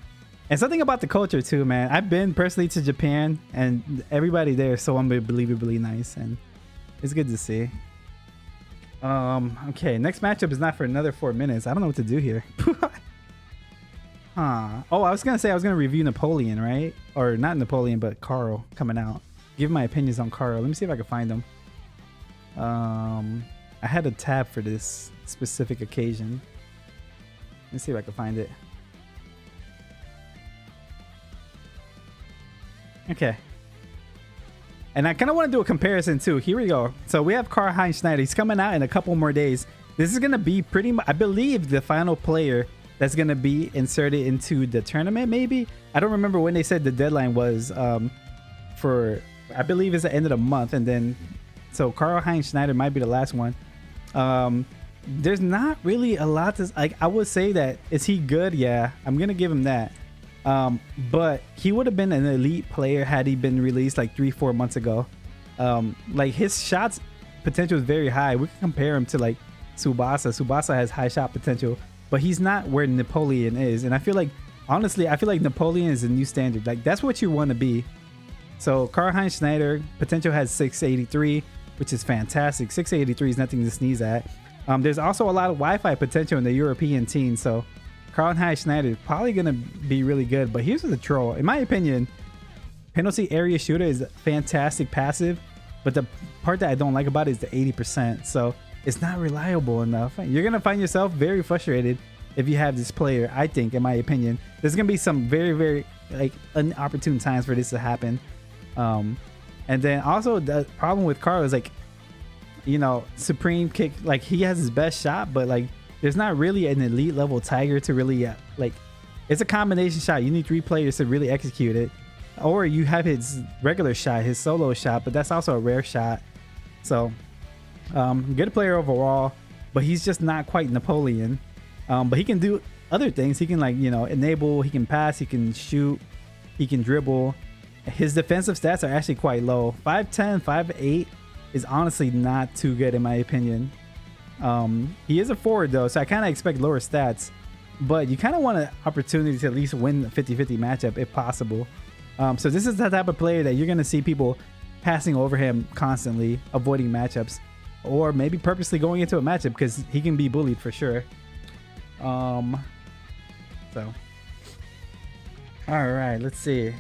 And something about the culture too, man. I've been personally to Japan, and everybody there is so unbelievably nice, and it's good to see. Okay, next matchup is not for another 4 minutes. I don't know what to do here. Huh. Oh, I was gonna say I was gonna review Napoleon, right? Or not Napoleon, but Carl coming out. Give my opinions on Carl. Let me see if I can find them. I had a tab for this specific occasion. Let's see if I can find it. Okay. And I kind of want to do a comparison too. Here we go. So we have Karl-Heinz Schneider. He's coming out in a couple more days. This is going to be pretty much, I believe, the final player that's going to be inserted into the tournament, maybe. I don't remember when they said the deadline was for, I believe it's the end of the month. And then, so Karl-Heinz Schneider might be the last one. There's not really a lot to, like, I would say that, is he good? Yeah, I'm going to give him that. But he would have been an elite player had he been released like 3-4 months ago. Like his shots potential is very high. We can compare him to like Tsubasa. Tsubasa has high shot potential, but he's not where Napoleon is. And I feel like, honestly, I feel like Napoleon is a new standard. Like that's what you want to be. So Karl-Heinz Schneider potential has 683, which is fantastic. 683 is nothing to sneeze at. There's also a lot of Wi-Fi potential in the European team. So Karl-Heinz Schneider is probably going to be really good. But here's the troll. In my opinion, penalty area shooter is fantastic passive. But the part that I don't like about it is the 80%. So it's not reliable enough. You're going to find yourself very frustrated if you have this player, I think, in my opinion. There's going to be some very, very like inopportune times for this to happen. And then also the problem with Carl is like, you know, supreme kick. Like he has his best shot, but like there's not really an elite level Tiger to really like, it's a combination shot. You need 3 players to really execute it. Or you have his regular shot, his solo shot, but that's also a rare shot. So good player overall, but he's just not quite Napoleon. But he can do other things. He can, like, you know, enable, he can pass, he can shoot, he can dribble. His defensive stats are actually quite low. 5'10", 5'8" is honestly not too good in my opinion. He is a forward though, so I kind of expect lower stats, but you kind of want an opportunity to at least win a 50-50 matchup if possible. So this is the type of player that you're going to see people passing over him constantly, avoiding matchups, or maybe purposely going into a matchup because he can be bullied for sure. So all right, let's see.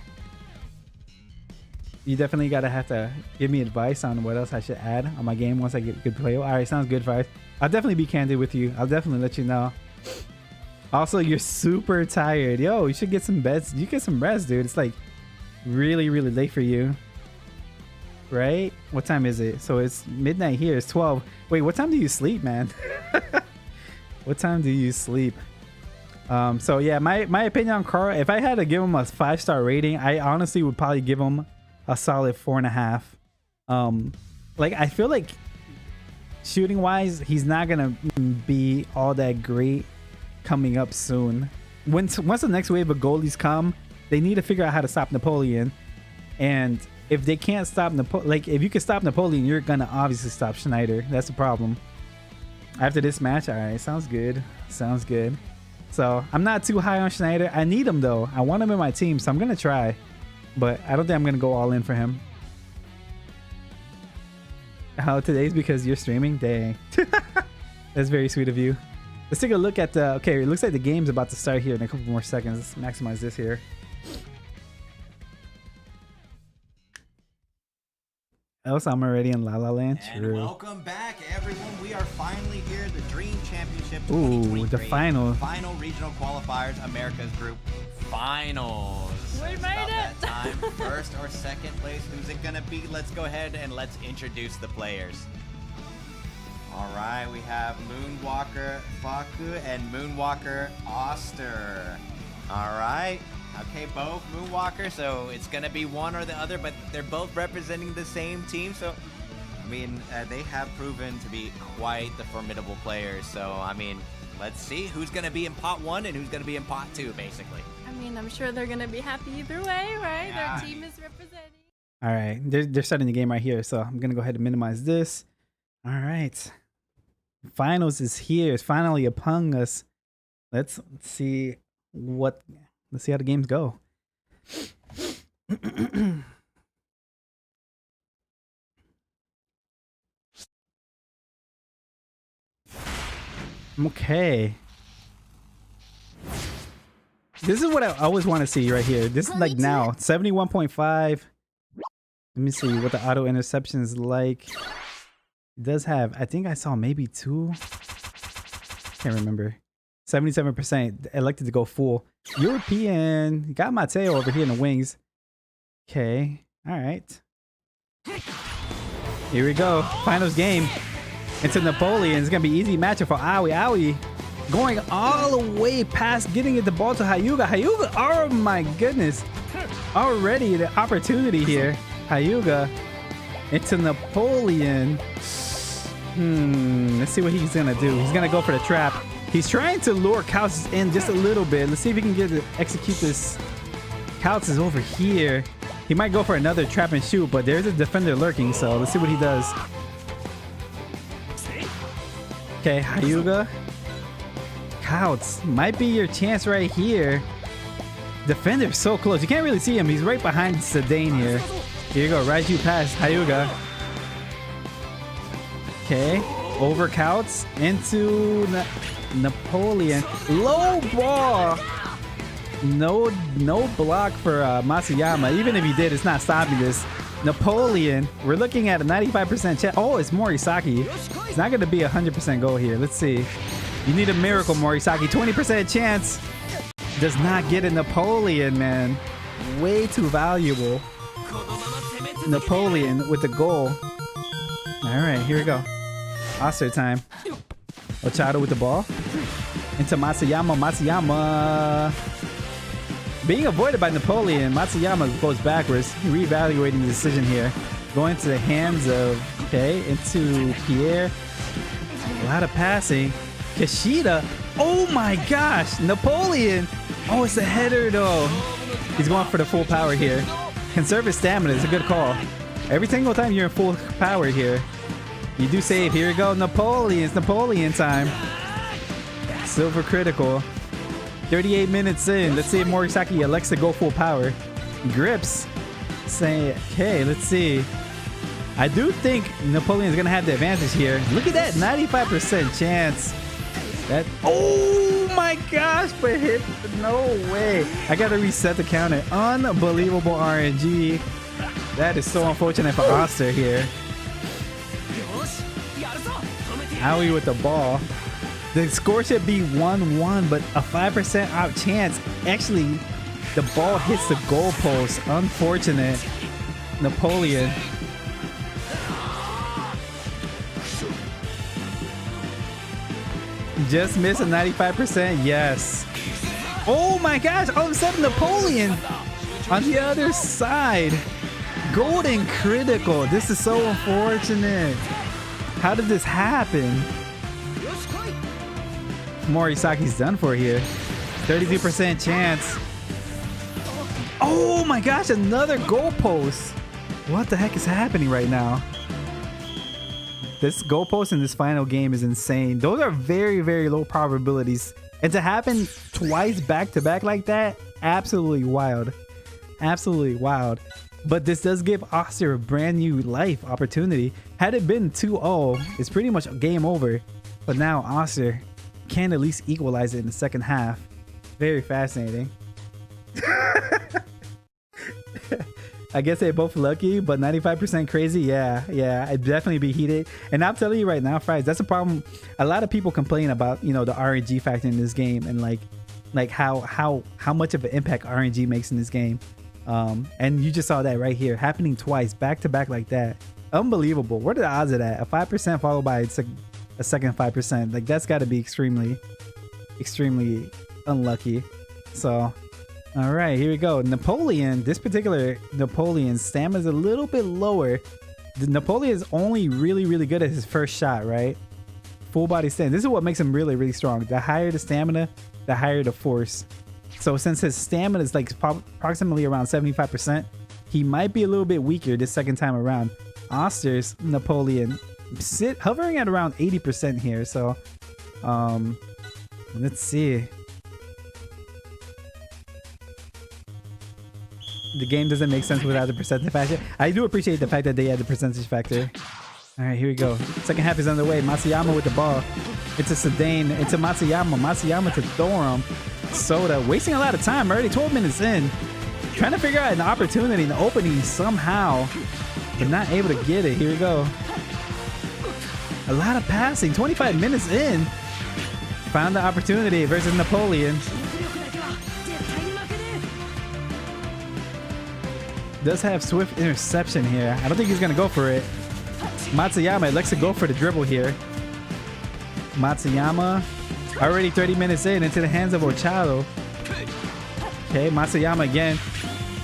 You definitely gotta have to give me advice on what else I should add on my game once I get good play. All right, sounds good, Five. I'll definitely be candid with you. I'll definitely let you know. Also, you're super tired. Yo, you should get some beds. You get some rest, dude. It's like really, really late for you, right? What time is it? So it's midnight here. It's 12. Wait, what time do you sleep, man? What time do you sleep? So yeah, my opinion on Carl, if I had to give him a 5-star rating, I honestly would probably give him a solid 4.5. Like I feel like shooting wise, he's not gonna be all that great coming up soon. Once the next wave of goalies come, they need to figure out how to stop Napoleon. And if they can't stop like if you can stop Napoleon, you're gonna obviously stop Schneider. That's the problem. After this match, all right, sounds good. Sounds good. So I'm not too high on Schneider. I need him though. I want him in my team, so I'm gonna try. But I don't think I'm gonna go all in for him. Oh, today's because you're streaming? Dang. That's very sweet of you. Let's take a look at the... Okay, it looks like the game's about to start here in a couple more seconds. Let's maximize this here. Else I'm already in La La Land. And True. welcome back, everyone. We are finally here. The Dream Championship Ooh, 2023. the final. Final regional qualifiers, America's Group Finals. We It's made about it. that time. First or second place, who's it gonna be? Let's go ahead and let's introduce the players. All right, we have Moonwalker Faku and Moonwalker Oster. All right. Okay, both Moonwalker, so it's gonna be one or the other, but they're both representing the same team, so I mean, they have proven to be quite the formidable players. So I mean, let's see who's gonna be in pot 1 and who's gonna be in pot 2, basically. I mean, I'm sure they're gonna be happy either way, right? Yeah. Their team is representing. All right, they're starting the game right here, so I'm gonna go ahead and minimize this. All right, finals is here. It's finally upon us. Let's see what. Let's see how the games go. Okay. This is what I always want to see right here. This is like now 71.5. Let me see what the auto interception is like. It does have, I think I saw maybe 2. Can't remember. 77% elected to go full. European. Got Mateo over here in the wings. Okay. All right. Here we go. Finals game. Into Napoleon. It's going to be easy matchup for Aoi. Aoi going all the way past getting it the ball to Hyuga. Hyuga. Oh my goodness. Already the opportunity here. Hyuga into Napoleon. Let's see what he's going to do. He's going to go for the trap. He's trying to lure Couts in just a little bit. Let's see if he can get to execute this. Couts is over here. He might go for another trap and shoot, but there's a defender lurking, so let's see what he does. Okay, Hyuga. Couts might be your chance right here. Defender's so close. You can't really see him. He's right behind Sedane here. Here you go. Raiju pass. Hyuga. Okay. Over Couts into Napoleon. Low ball. No block for Matsuyama. Even if he did, it's not stopping this. Napoleon. We're looking at a 95% chance. Oh, it's Morisaki. It's not going to be a 100% goal here. Let's see. You need a miracle, Morisaki. 20% chance. Does not get a Napoleon, man. Way too valuable. Napoleon with the goal. All right, here we go. Oster time. Ochado with the ball. Into Matsuyama. Matsuyama. Being avoided by Napoleon. Matsuyama goes backwards. Reevaluating the decision here. Going to the hands of... Okay, into Pierre. A lot of passing. Kishida. Oh my gosh. Napoleon. Oh, it's a header though. He's going for the full power here. Conserve his stamina is a good call. Every single time you're in full power here, you do save. Here we go. Napoleon. It's Napoleon time. Silver critical. 38 minutes in. Let's see if Morisaki elects to go full power. Grips. Say, okay, let's see. I do think Napoleon's going to have the advantage here. Look at that. 95% chance. That. Oh my gosh. But hit. No way. I got to reset the counter. Unbelievable RNG. That is so unfortunate for Oster here. Aoi with the ball. The score should be 1-1, but a 5% out chance. Actually, the ball hits the goalpost. Unfortunate. Napoleon. Just missed a 95%. Yes. Oh my gosh. All of a sudden, Napoleon on the other side. Golden critical. This is so unfortunate. How did this happen? Morisaki's done for here. 32% chance. Oh my gosh, another goalpost. What the heck is happening right now? This goalpost in this final game is insane. Those are very, very low probabilities And to happen twice back to back like that, absolutely wild. Absolutely wild. But this does give Oster a brand new life opportunity. Had it been 2-0, it's pretty much game over. But now Oster can at least equalize it in the second half. Very fascinating. I guess they're both lucky, but 95% crazy. Yeah, I'd definitely be heated. And I'm telling you right now, Fries, that's a problem. A lot of people complain about, you know, the RNG factor in this game and like how much of an impact RNG makes in this game. And you just saw that right here happening twice back to back like that. Unbelievable. What are the odds of that? A 5% followed by a second 5%. Like that's got to be extremely unlucky. So all right, here we go. Napoleon, this particular Napoleon stamina is a little bit lower. The Napoleon is only really good at his first shot, right? Full body stand. This is what makes him really strong. The higher the stamina, the higher the force. So since his stamina is like approximately around 75%, he might be a little bit weaker this second time around. Oster's Napoleon hovering at around 80% here. So let's see. The game doesn't make sense without the percentage factor. I do appreciate the fact that they had the percentage factor. All right, here we go. Second half is underway. Matsuyama with the ball. It's a Sedain. It's a Matsuyama. Matsuyama to Thorum. Soda wasting a lot of time. Already 12 minutes in. Trying to figure out an opportunity, an opening somehow, but not able to get it. Here we go. A lot of passing. 25 minutes in. Found the opportunity versus Napoleon. Does have swift interception here. I don't think he's gonna go for it. Matsuyama elects to go for the dribble here. Matsuyama already 30 minutes into the hands of Ochado. Okay, Matsuyama again.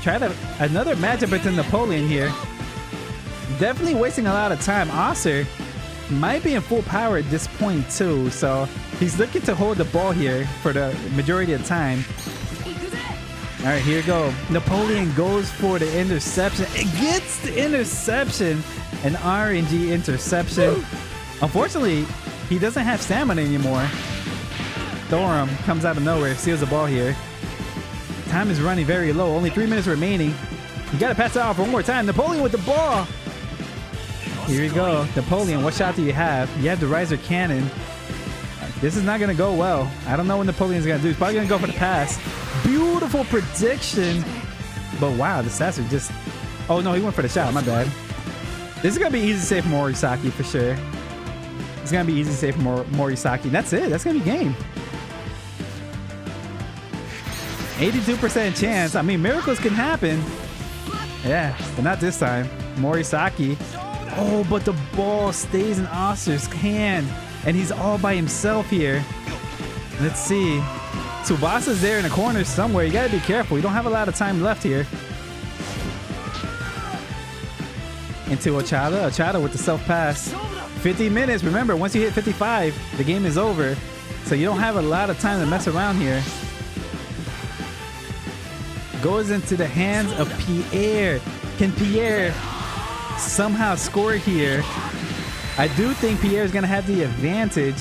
Try to another matchup between Napoleon here. Definitely wasting a lot of time. Oster might be in full power at this point too, so he's looking to hold the ball here for the majority of the time. All right, here we go. Napoleon goes for the interception. It gets the interception. An RNG interception. Unfortunately, he doesn't have stamina anymore. Thorum comes out of nowhere, steals the ball here. Time is running very low. Only 3 minutes remaining. You got to pass it off one more time. Napoleon with the ball. Here we go. Napoleon, what shot do you have? You have the riser cannon. This is not going to go well. I don't know what Napoleon's going to do. He's probably going to go for the pass. Beautiful prediction. But wow, the stats are just... Oh no, he went for the shot. My bad. This is going to be easy save for Morisaki for sure. It's going to be easy save for Morisaki. That's it. That's going to be game. 82% chance. I mean, miracles can happen. Yeah, but not this time. Morisaki. Oh, but the ball stays in Oster's hand. And he's all by himself here. Let's see. Tsubasa's there in the corner somewhere. You gotta be careful. You don't have a lot of time left here. Into Ochada. Ochada with the self-pass. 50 minutes. Remember, once you hit 55, the game is over. So you don't have a lot of time to mess around here. Goes into the hands of Pierre. Can Pierre somehow score here? I do think Pierre is going to have the advantage.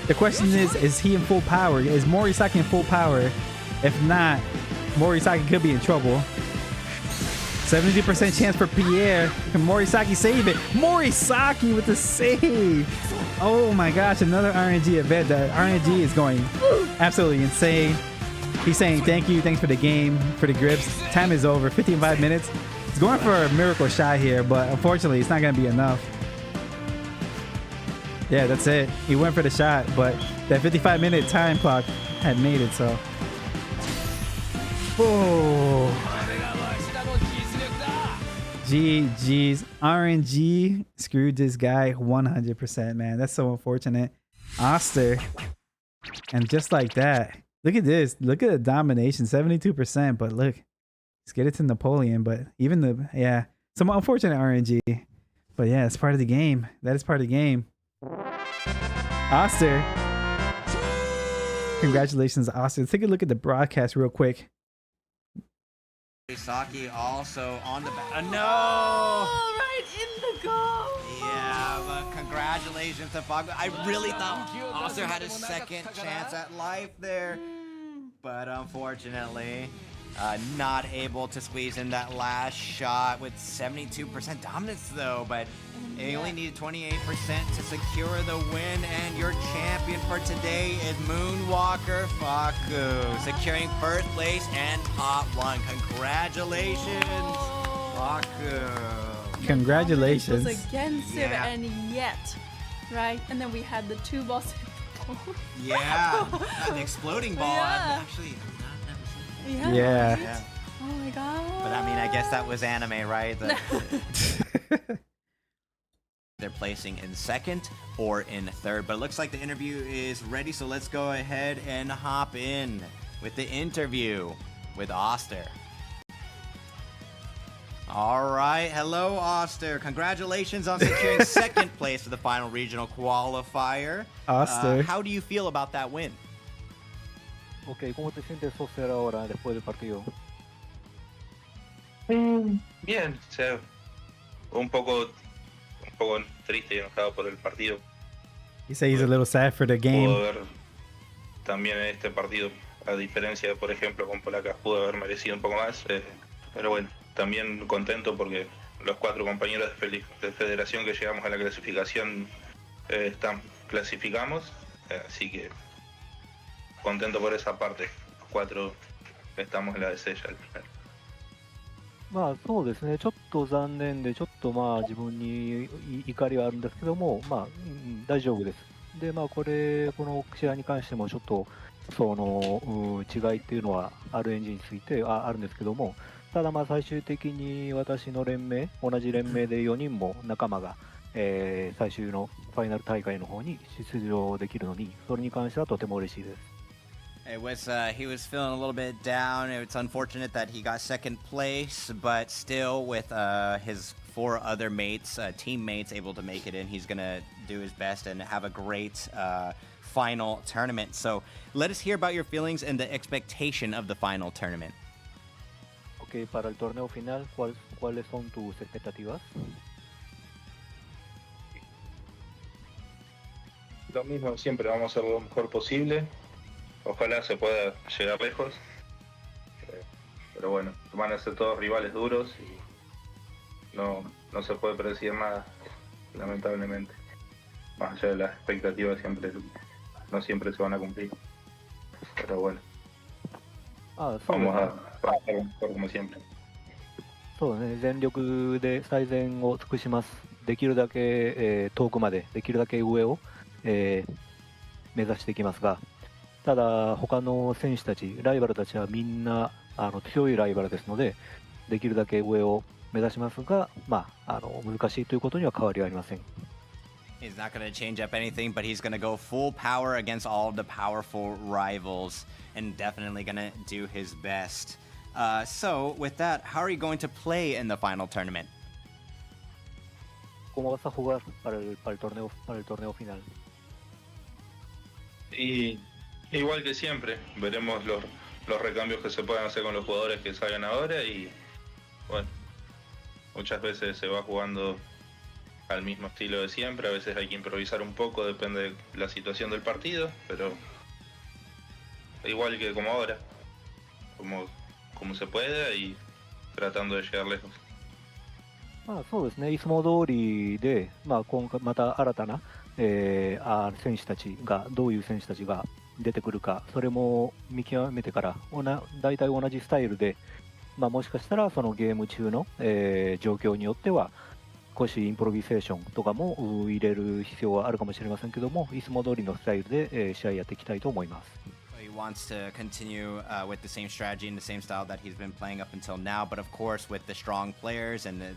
The question is he in full power? Is Morisaki in full power? If not, Morisaki could be in trouble. 70% chance for Pierre. Can Morisaki save it? Morisaki with the save. Oh my gosh, another RNG event. The RNG is going absolutely insane. He's saying thank you, thanks for the game, for the grips. Time is over, 55 minutes. He's going for a miracle shot here, but unfortunately, it's not going to be enough. Yeah, that's it. He went for the shot, but that 55-minute time clock had made it, so. Oh. GG's. RNG screwed this guy 100%, man. That's so unfortunate. Oster. And just like that. Look at this. Look at the domination. 72%, but look. Let's get it to Napoleon, but even the, yeah. Some unfortunate RNG. But yeah, it's part of the game. That is part of the game. Oster. Congratulations, Oster. Let's take a look at the broadcast real quick. Saki also on the back. No! Oh, right in the goal. Yeah, but congrats. Congratulations to Fago. I really thought Oster had a second chance at life there, but unfortunately, not able to squeeze in that last shot with 72% dominance though, but he only needed 28% to secure the win, and your champion for today is Moonwalker Faku, securing first place and top 1. Congratulations, Faku. Congratulations. Was against him, and yet, right? And then we had the 2 balls. Yeah, an exploding ball. Yeah. Actually, Yeah. Yeah. Oh my god. But I mean, I guess that was anime, right? They're placing in second or in third, but it looks like the interview is ready, so let's go ahead and hop in with the interview with Oster. All right, hello Oster. Congratulations on securing second place for the final regional qualifier. Oster. How do you feel about that win? Ok, ¿cómo te sientes, Oster, ahora después del partido? Bien, o sea, un poco triste y enojado por el partido. You say he's a little sad for the Pudo game. haber también en este partido, a diferencia de, por ejemplo, con Polacas, pudo haber merecido un poco más. Pero bueno, también contento porque los 4 compañeros de federación que llegamos a la clasificación clasificamos. Así que contento por esa parte. Los 4 estamos en la DC ya al final. まあそうですね、ちょっと残念で、ちょっとまあ自分に怒りはあるんですけども、まあ、大丈夫です。で、まあこの試合に関してもちょっとその違いっていうのはあるエンジンについてあるんですけども、ただまあ最終的に私の連盟、同じ連盟で4人も仲間が、最終のファイナル大会の方に出場できるのに、それに関してはとても嬉しいです。It was he was feeling a little bit down. It's unfortunate that he got second place, but still with his 4 other mates, teammates able to make it in, he's gonna do his best and have a great final tournament. So let us hear about your feelings and the expectation of the final tournament. Ok, para el torneo final, ¿cuáles son tus expectativas? Lo mismo siempre, vamos a hacer lo mejor posible. Ojalá se pueda llegar lejos. Pero bueno, van a ser todos rivales duros y no se puede predecir nada, lamentablemente. Más allá de las expectativas, no siempre se van a cumplir. Pero bueno, vamos a hacer lo mejor como siempre. そうね、全力で最善を尽くします。できるだけ、遠くまで、できるだけ上を、目指していきますが、ただ他の選手たち、ライバルたちはみんな強いライバルですので、できるだけ上を目指しますが、まあ、難しいということには変わりはありません。He's not going to change up anything, but he's going to go full power against all of the powerful rivals and definitely going to do his best. So, with that, how are you going to play in the final tournament? ¿Cómo vas a jugar para el torneo final? Y igual que siempre, veremos los recambios que se puedan hacer con los jugadores que salgan ahora y bueno, muchas veces se va jugando al mismo estilo de siempre, a veces hay que improvisar un poco, depende de la situación del partido, pero igual que como ahora, como se pueda y tratando de llegar lejos. まあ、そうですね、いつも通りで、まあ、今回また新たな、選手たちが、どういう選手たちが出てくるか、それも見極めてから、大体同じスタイルで、まあ、もしかしたらそのゲーム中の、状況によっては、少しインプロビゼーションとかも入れる必要はあるかもしれませんけども、いつも通りのスタイルで、試合やっていきたいと思います。He wants to continue with the same strategy and the same style that he's been playing up until now, but of course with the strong players and the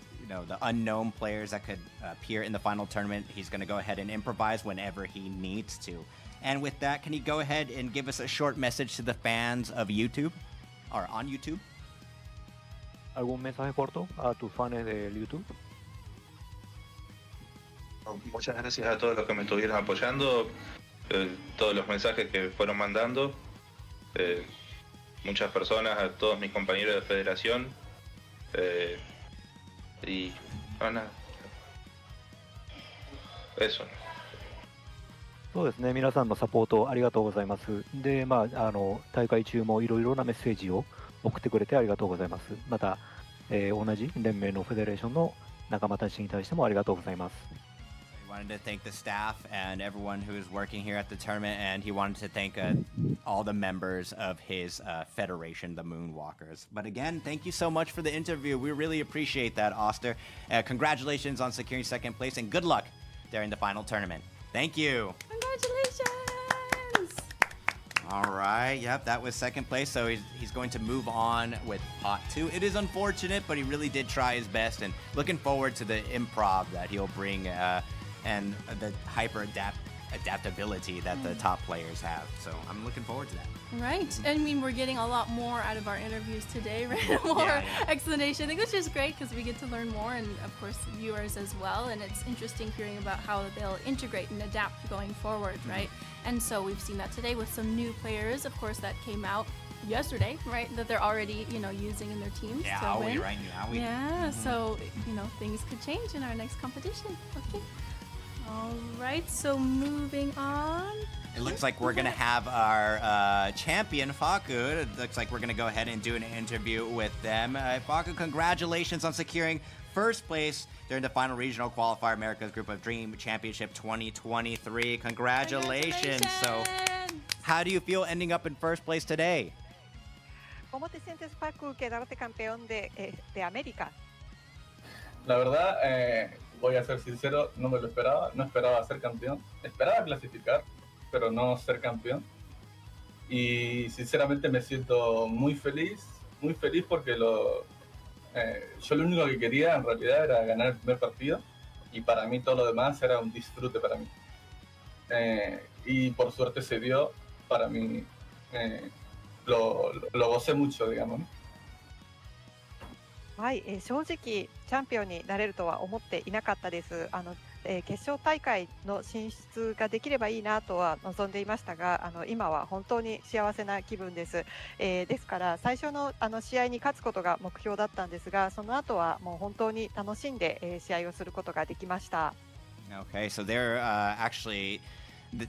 unknown players that could appear in the final tournament, he's going to go ahead and improvise whenever he needs to. And with that, can you go ahead and give us a short message to the fans of YouTube or on YouTube? ¿Algún mensaje corto a tus fans de YouTube? Muchas gracias a todos los que me estuvieron apoyando, todos los mensajes que fueron mandando, muchas personas, a todos mis compañeros de federación, y nada, eso. そうですね、皆さんのサポートありがとうございます。で、大会中もいろいろなメッセージを送ってくれてありがとうございます。また、同じ連盟のフェデレーションの仲間たちに対してもありがとうございます。He wanted to thank the staff and everyone who is working here at the tournament, and he wanted to thank all the members of his federation, the Moonwalkers. But again, thank you so much for the interview. We really appreciate that, Oster. Congratulations on securing second place, and good luck during the final tournament. Thank you. Congratulations! All right, yep, that was second place, so he's going to move on with pot 2. It is unfortunate, but he really did try his best, and looking forward to the improv that he'll bring and the adaptability that the top players have. So I'm looking forward to that. Right. I mean, we're getting a lot more out of our interviews today, right? More explanation, I think, which is great because we get to learn more, and of course viewers as well. And it's interesting hearing about how they'll integrate and adapt going forward, right? And so we've seen that today with some new players, of course, that came out yesterday, right? That they're already, using in their teams to win. Right now. Yeah. So things could change in our next competition. Okay. All right, so moving on. It looks like we're going to have our champion, Faku. It looks like we're going to go ahead and do an interview with them. Faku, congratulations on securing first place during the final regional qualifier America's Group of Dream Championship 2023. Congratulations. So, how do you feel ending up in first place today? ¿Cómo te sientes, Facu, quedarte campeón de América? La verdad, voy a ser sincero, no me lo esperaba, no esperaba ser campeón, esperaba clasificar, pero no ser campeón. Y sinceramente me siento muy feliz porque yo lo único que quería en realidad era ganar el primer partido, y para mí todo lo demás era un disfrute para mí. Y por suerte se dio, para mí lo gocé mucho, digamos, ¿no? はい、正直チャンピオンになれるとは思っていなかったです。決勝大会の進出ができればいいなとは望んでいましたが、今は本当に幸せな気分です。ですから最初の試合に勝つことが目標だったんですが、その後はもう本当に楽しんで試合をすることができました。Okay, so they're actually,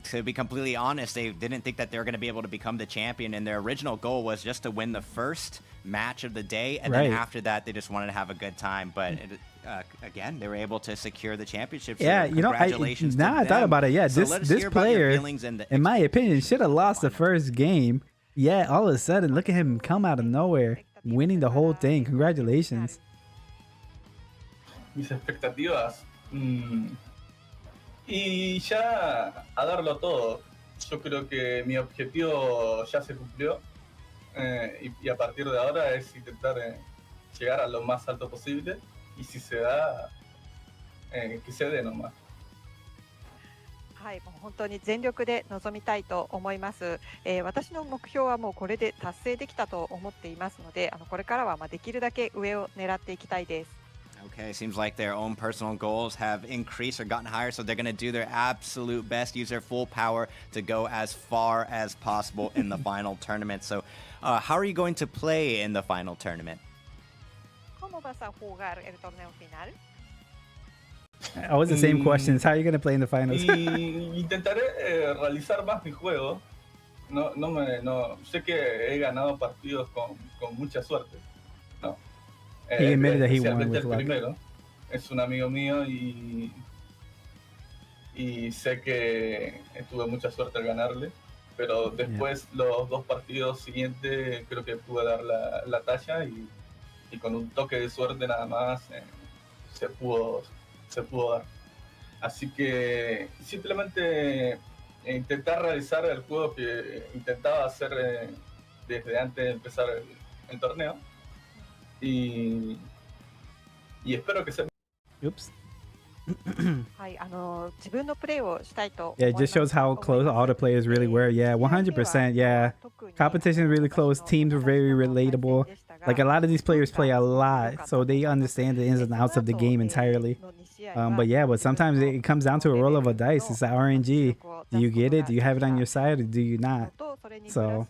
to be completely honest, they didn't think that they were going to be able to become the champion, and their original goal was just to win the first match of the day, and then after that they just wanted to have a good time. But again, they were able to secure the championship. So yeah, congratulations now I thought about it. Yeah, so this player, in my opinion, should have lost the first game. Yeah, all of a sudden, look at him come out of nowhere, winning the whole thing. Congratulations. Mis expectativas. Y ya a darlo todo. Yo creo que mi objetivo ya se cumplió, y a partir de ahora es intentar llegar a lo más alto posible, y si se da, que se dé nomás. はい、もう本当に全力で臨みたいと思います。私の目標はもうこれで達成できたと思っていますので、これからはできるだけ上を狙っていきたいです。Okay, seems like their own personal goals have increased or gotten higher, so they're going to do their absolute best, use their full power to go as far as possible in the final tournament. So, how are you going to play in the final tournament? ¿Cómo vas a jugar el torneo final? Always the same questions. How are you going to play in the finals? Intentaré realizar más mi juego. Sé que he ganado partidos con mucha suerte. No. He admitted that he won especialmente with el luck. primero. Es un amigo mío y sé que tuve mucha suerte al ganarle. Pero después los dos partidos siguientes creo que pude dar la talla, y con un toque de suerte nada más se pudo dar. Así que simplemente intentar realizar el juego que intentaba hacer desde antes de empezar el torneo, y espero que se... Oops. はい、自分のプレーをしたいと Yeah, it just shows how close all the players really were. Yeah, 100%. Yeah, competition is really close. Teams were very relatable. Like a lot of these players play a lot, so they understand the ins and outs of the game entirely. But sometimes it comes down to a roll of a dice. It's the RNG. Do you get it? Do you have it on your side, or do you not? So,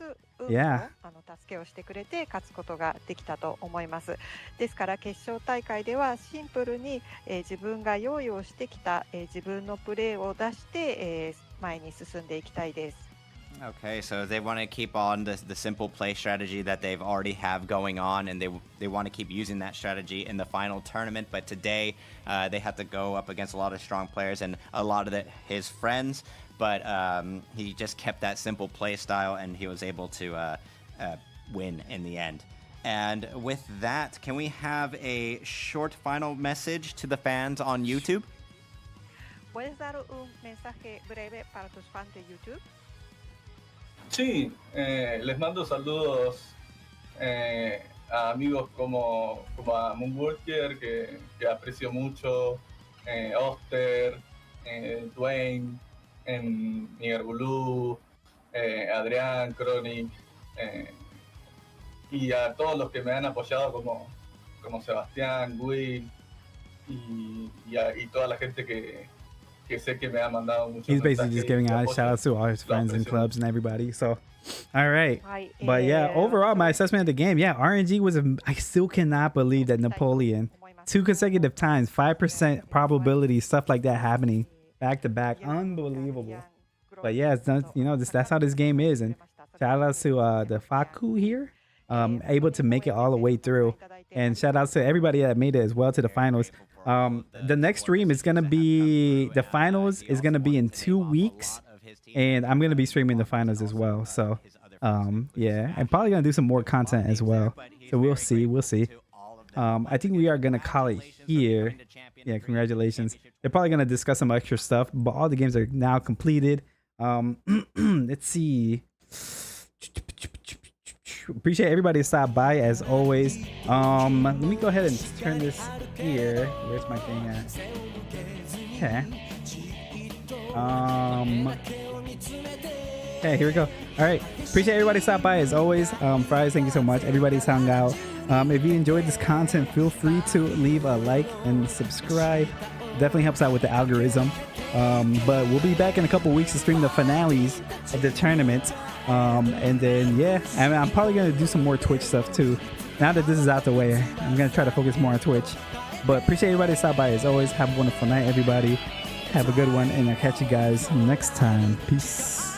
yeah. 助けをしてくれて勝つことができたと思います。ですから決勝大会ではシンプルに、自分が用意をしてきた、自分のプレーを出して、前に進んでいきたいです。Okay, so they want to keep on the simple play strategy that they've already have going on, and they want to keep using that strategy in the final tournament. But today, they had to go up against a lot of strong players and a lot of his friends. But he just kept that simple play style, and he was able to win in the end. And with that, can we have a short final message to the fans on YouTube? ¿Puedes dar un mensaje breve para tus fans de YouTube? Sí, les mando saludos a amigos como a Moonwalker, que aprecio mucho, Oster, Dwayne, Miguel Gulú, Adrián, Chronic, y a todos los que me han apoyado como Sebastián, Will y toda la gente que sé que me ha mandado mucho. He's basically just giving out shout outs to all his friends and clubs and everybody. So, all right. But yeah, overall, my assessment of the game, yeah, RNG was, I still cannot believe that Napoleon, 2 consecutive times, 5% probability, stuff like that happening back to back. Unbelievable. But yeah, it's done, you know, that's how this game is. And shout out to the Faku here, able to make it all the way through. And shout outs to everybody that made it as well to the finals. The next stream is going to be, the finals is going to be in 2 weeks. And I'm going to be streaming the finals as well. So, yeah, I'm probably going to do some more content as well. So we'll see. We'll see. I think we are going to call it here. Yeah, congratulations. They're probably going to discuss some extra stuff, but all the games are now completed. Let's see. Appreciate everybody to stop by as always. Let me go ahead and turn this here. Where's my thing at? Okay. Okay, here we go. All right. Appreciate everybody stop by as always. Fries, thank you so much. Everybody's hung out. If you enjoyed this content, feel free to leave a like and subscribe. Definitely helps out with the algorithm. But we'll be back in a couple weeks to stream the finales of the tournament. And then, yeah, I'm probably going to do some more Twitch stuff too. Now that this is out the way, I'm going to try to focus more on Twitch. But appreciate everybody stop by as always. Have a wonderful night, everybody. Have a good one, and I'll catch you guys next time. Peace.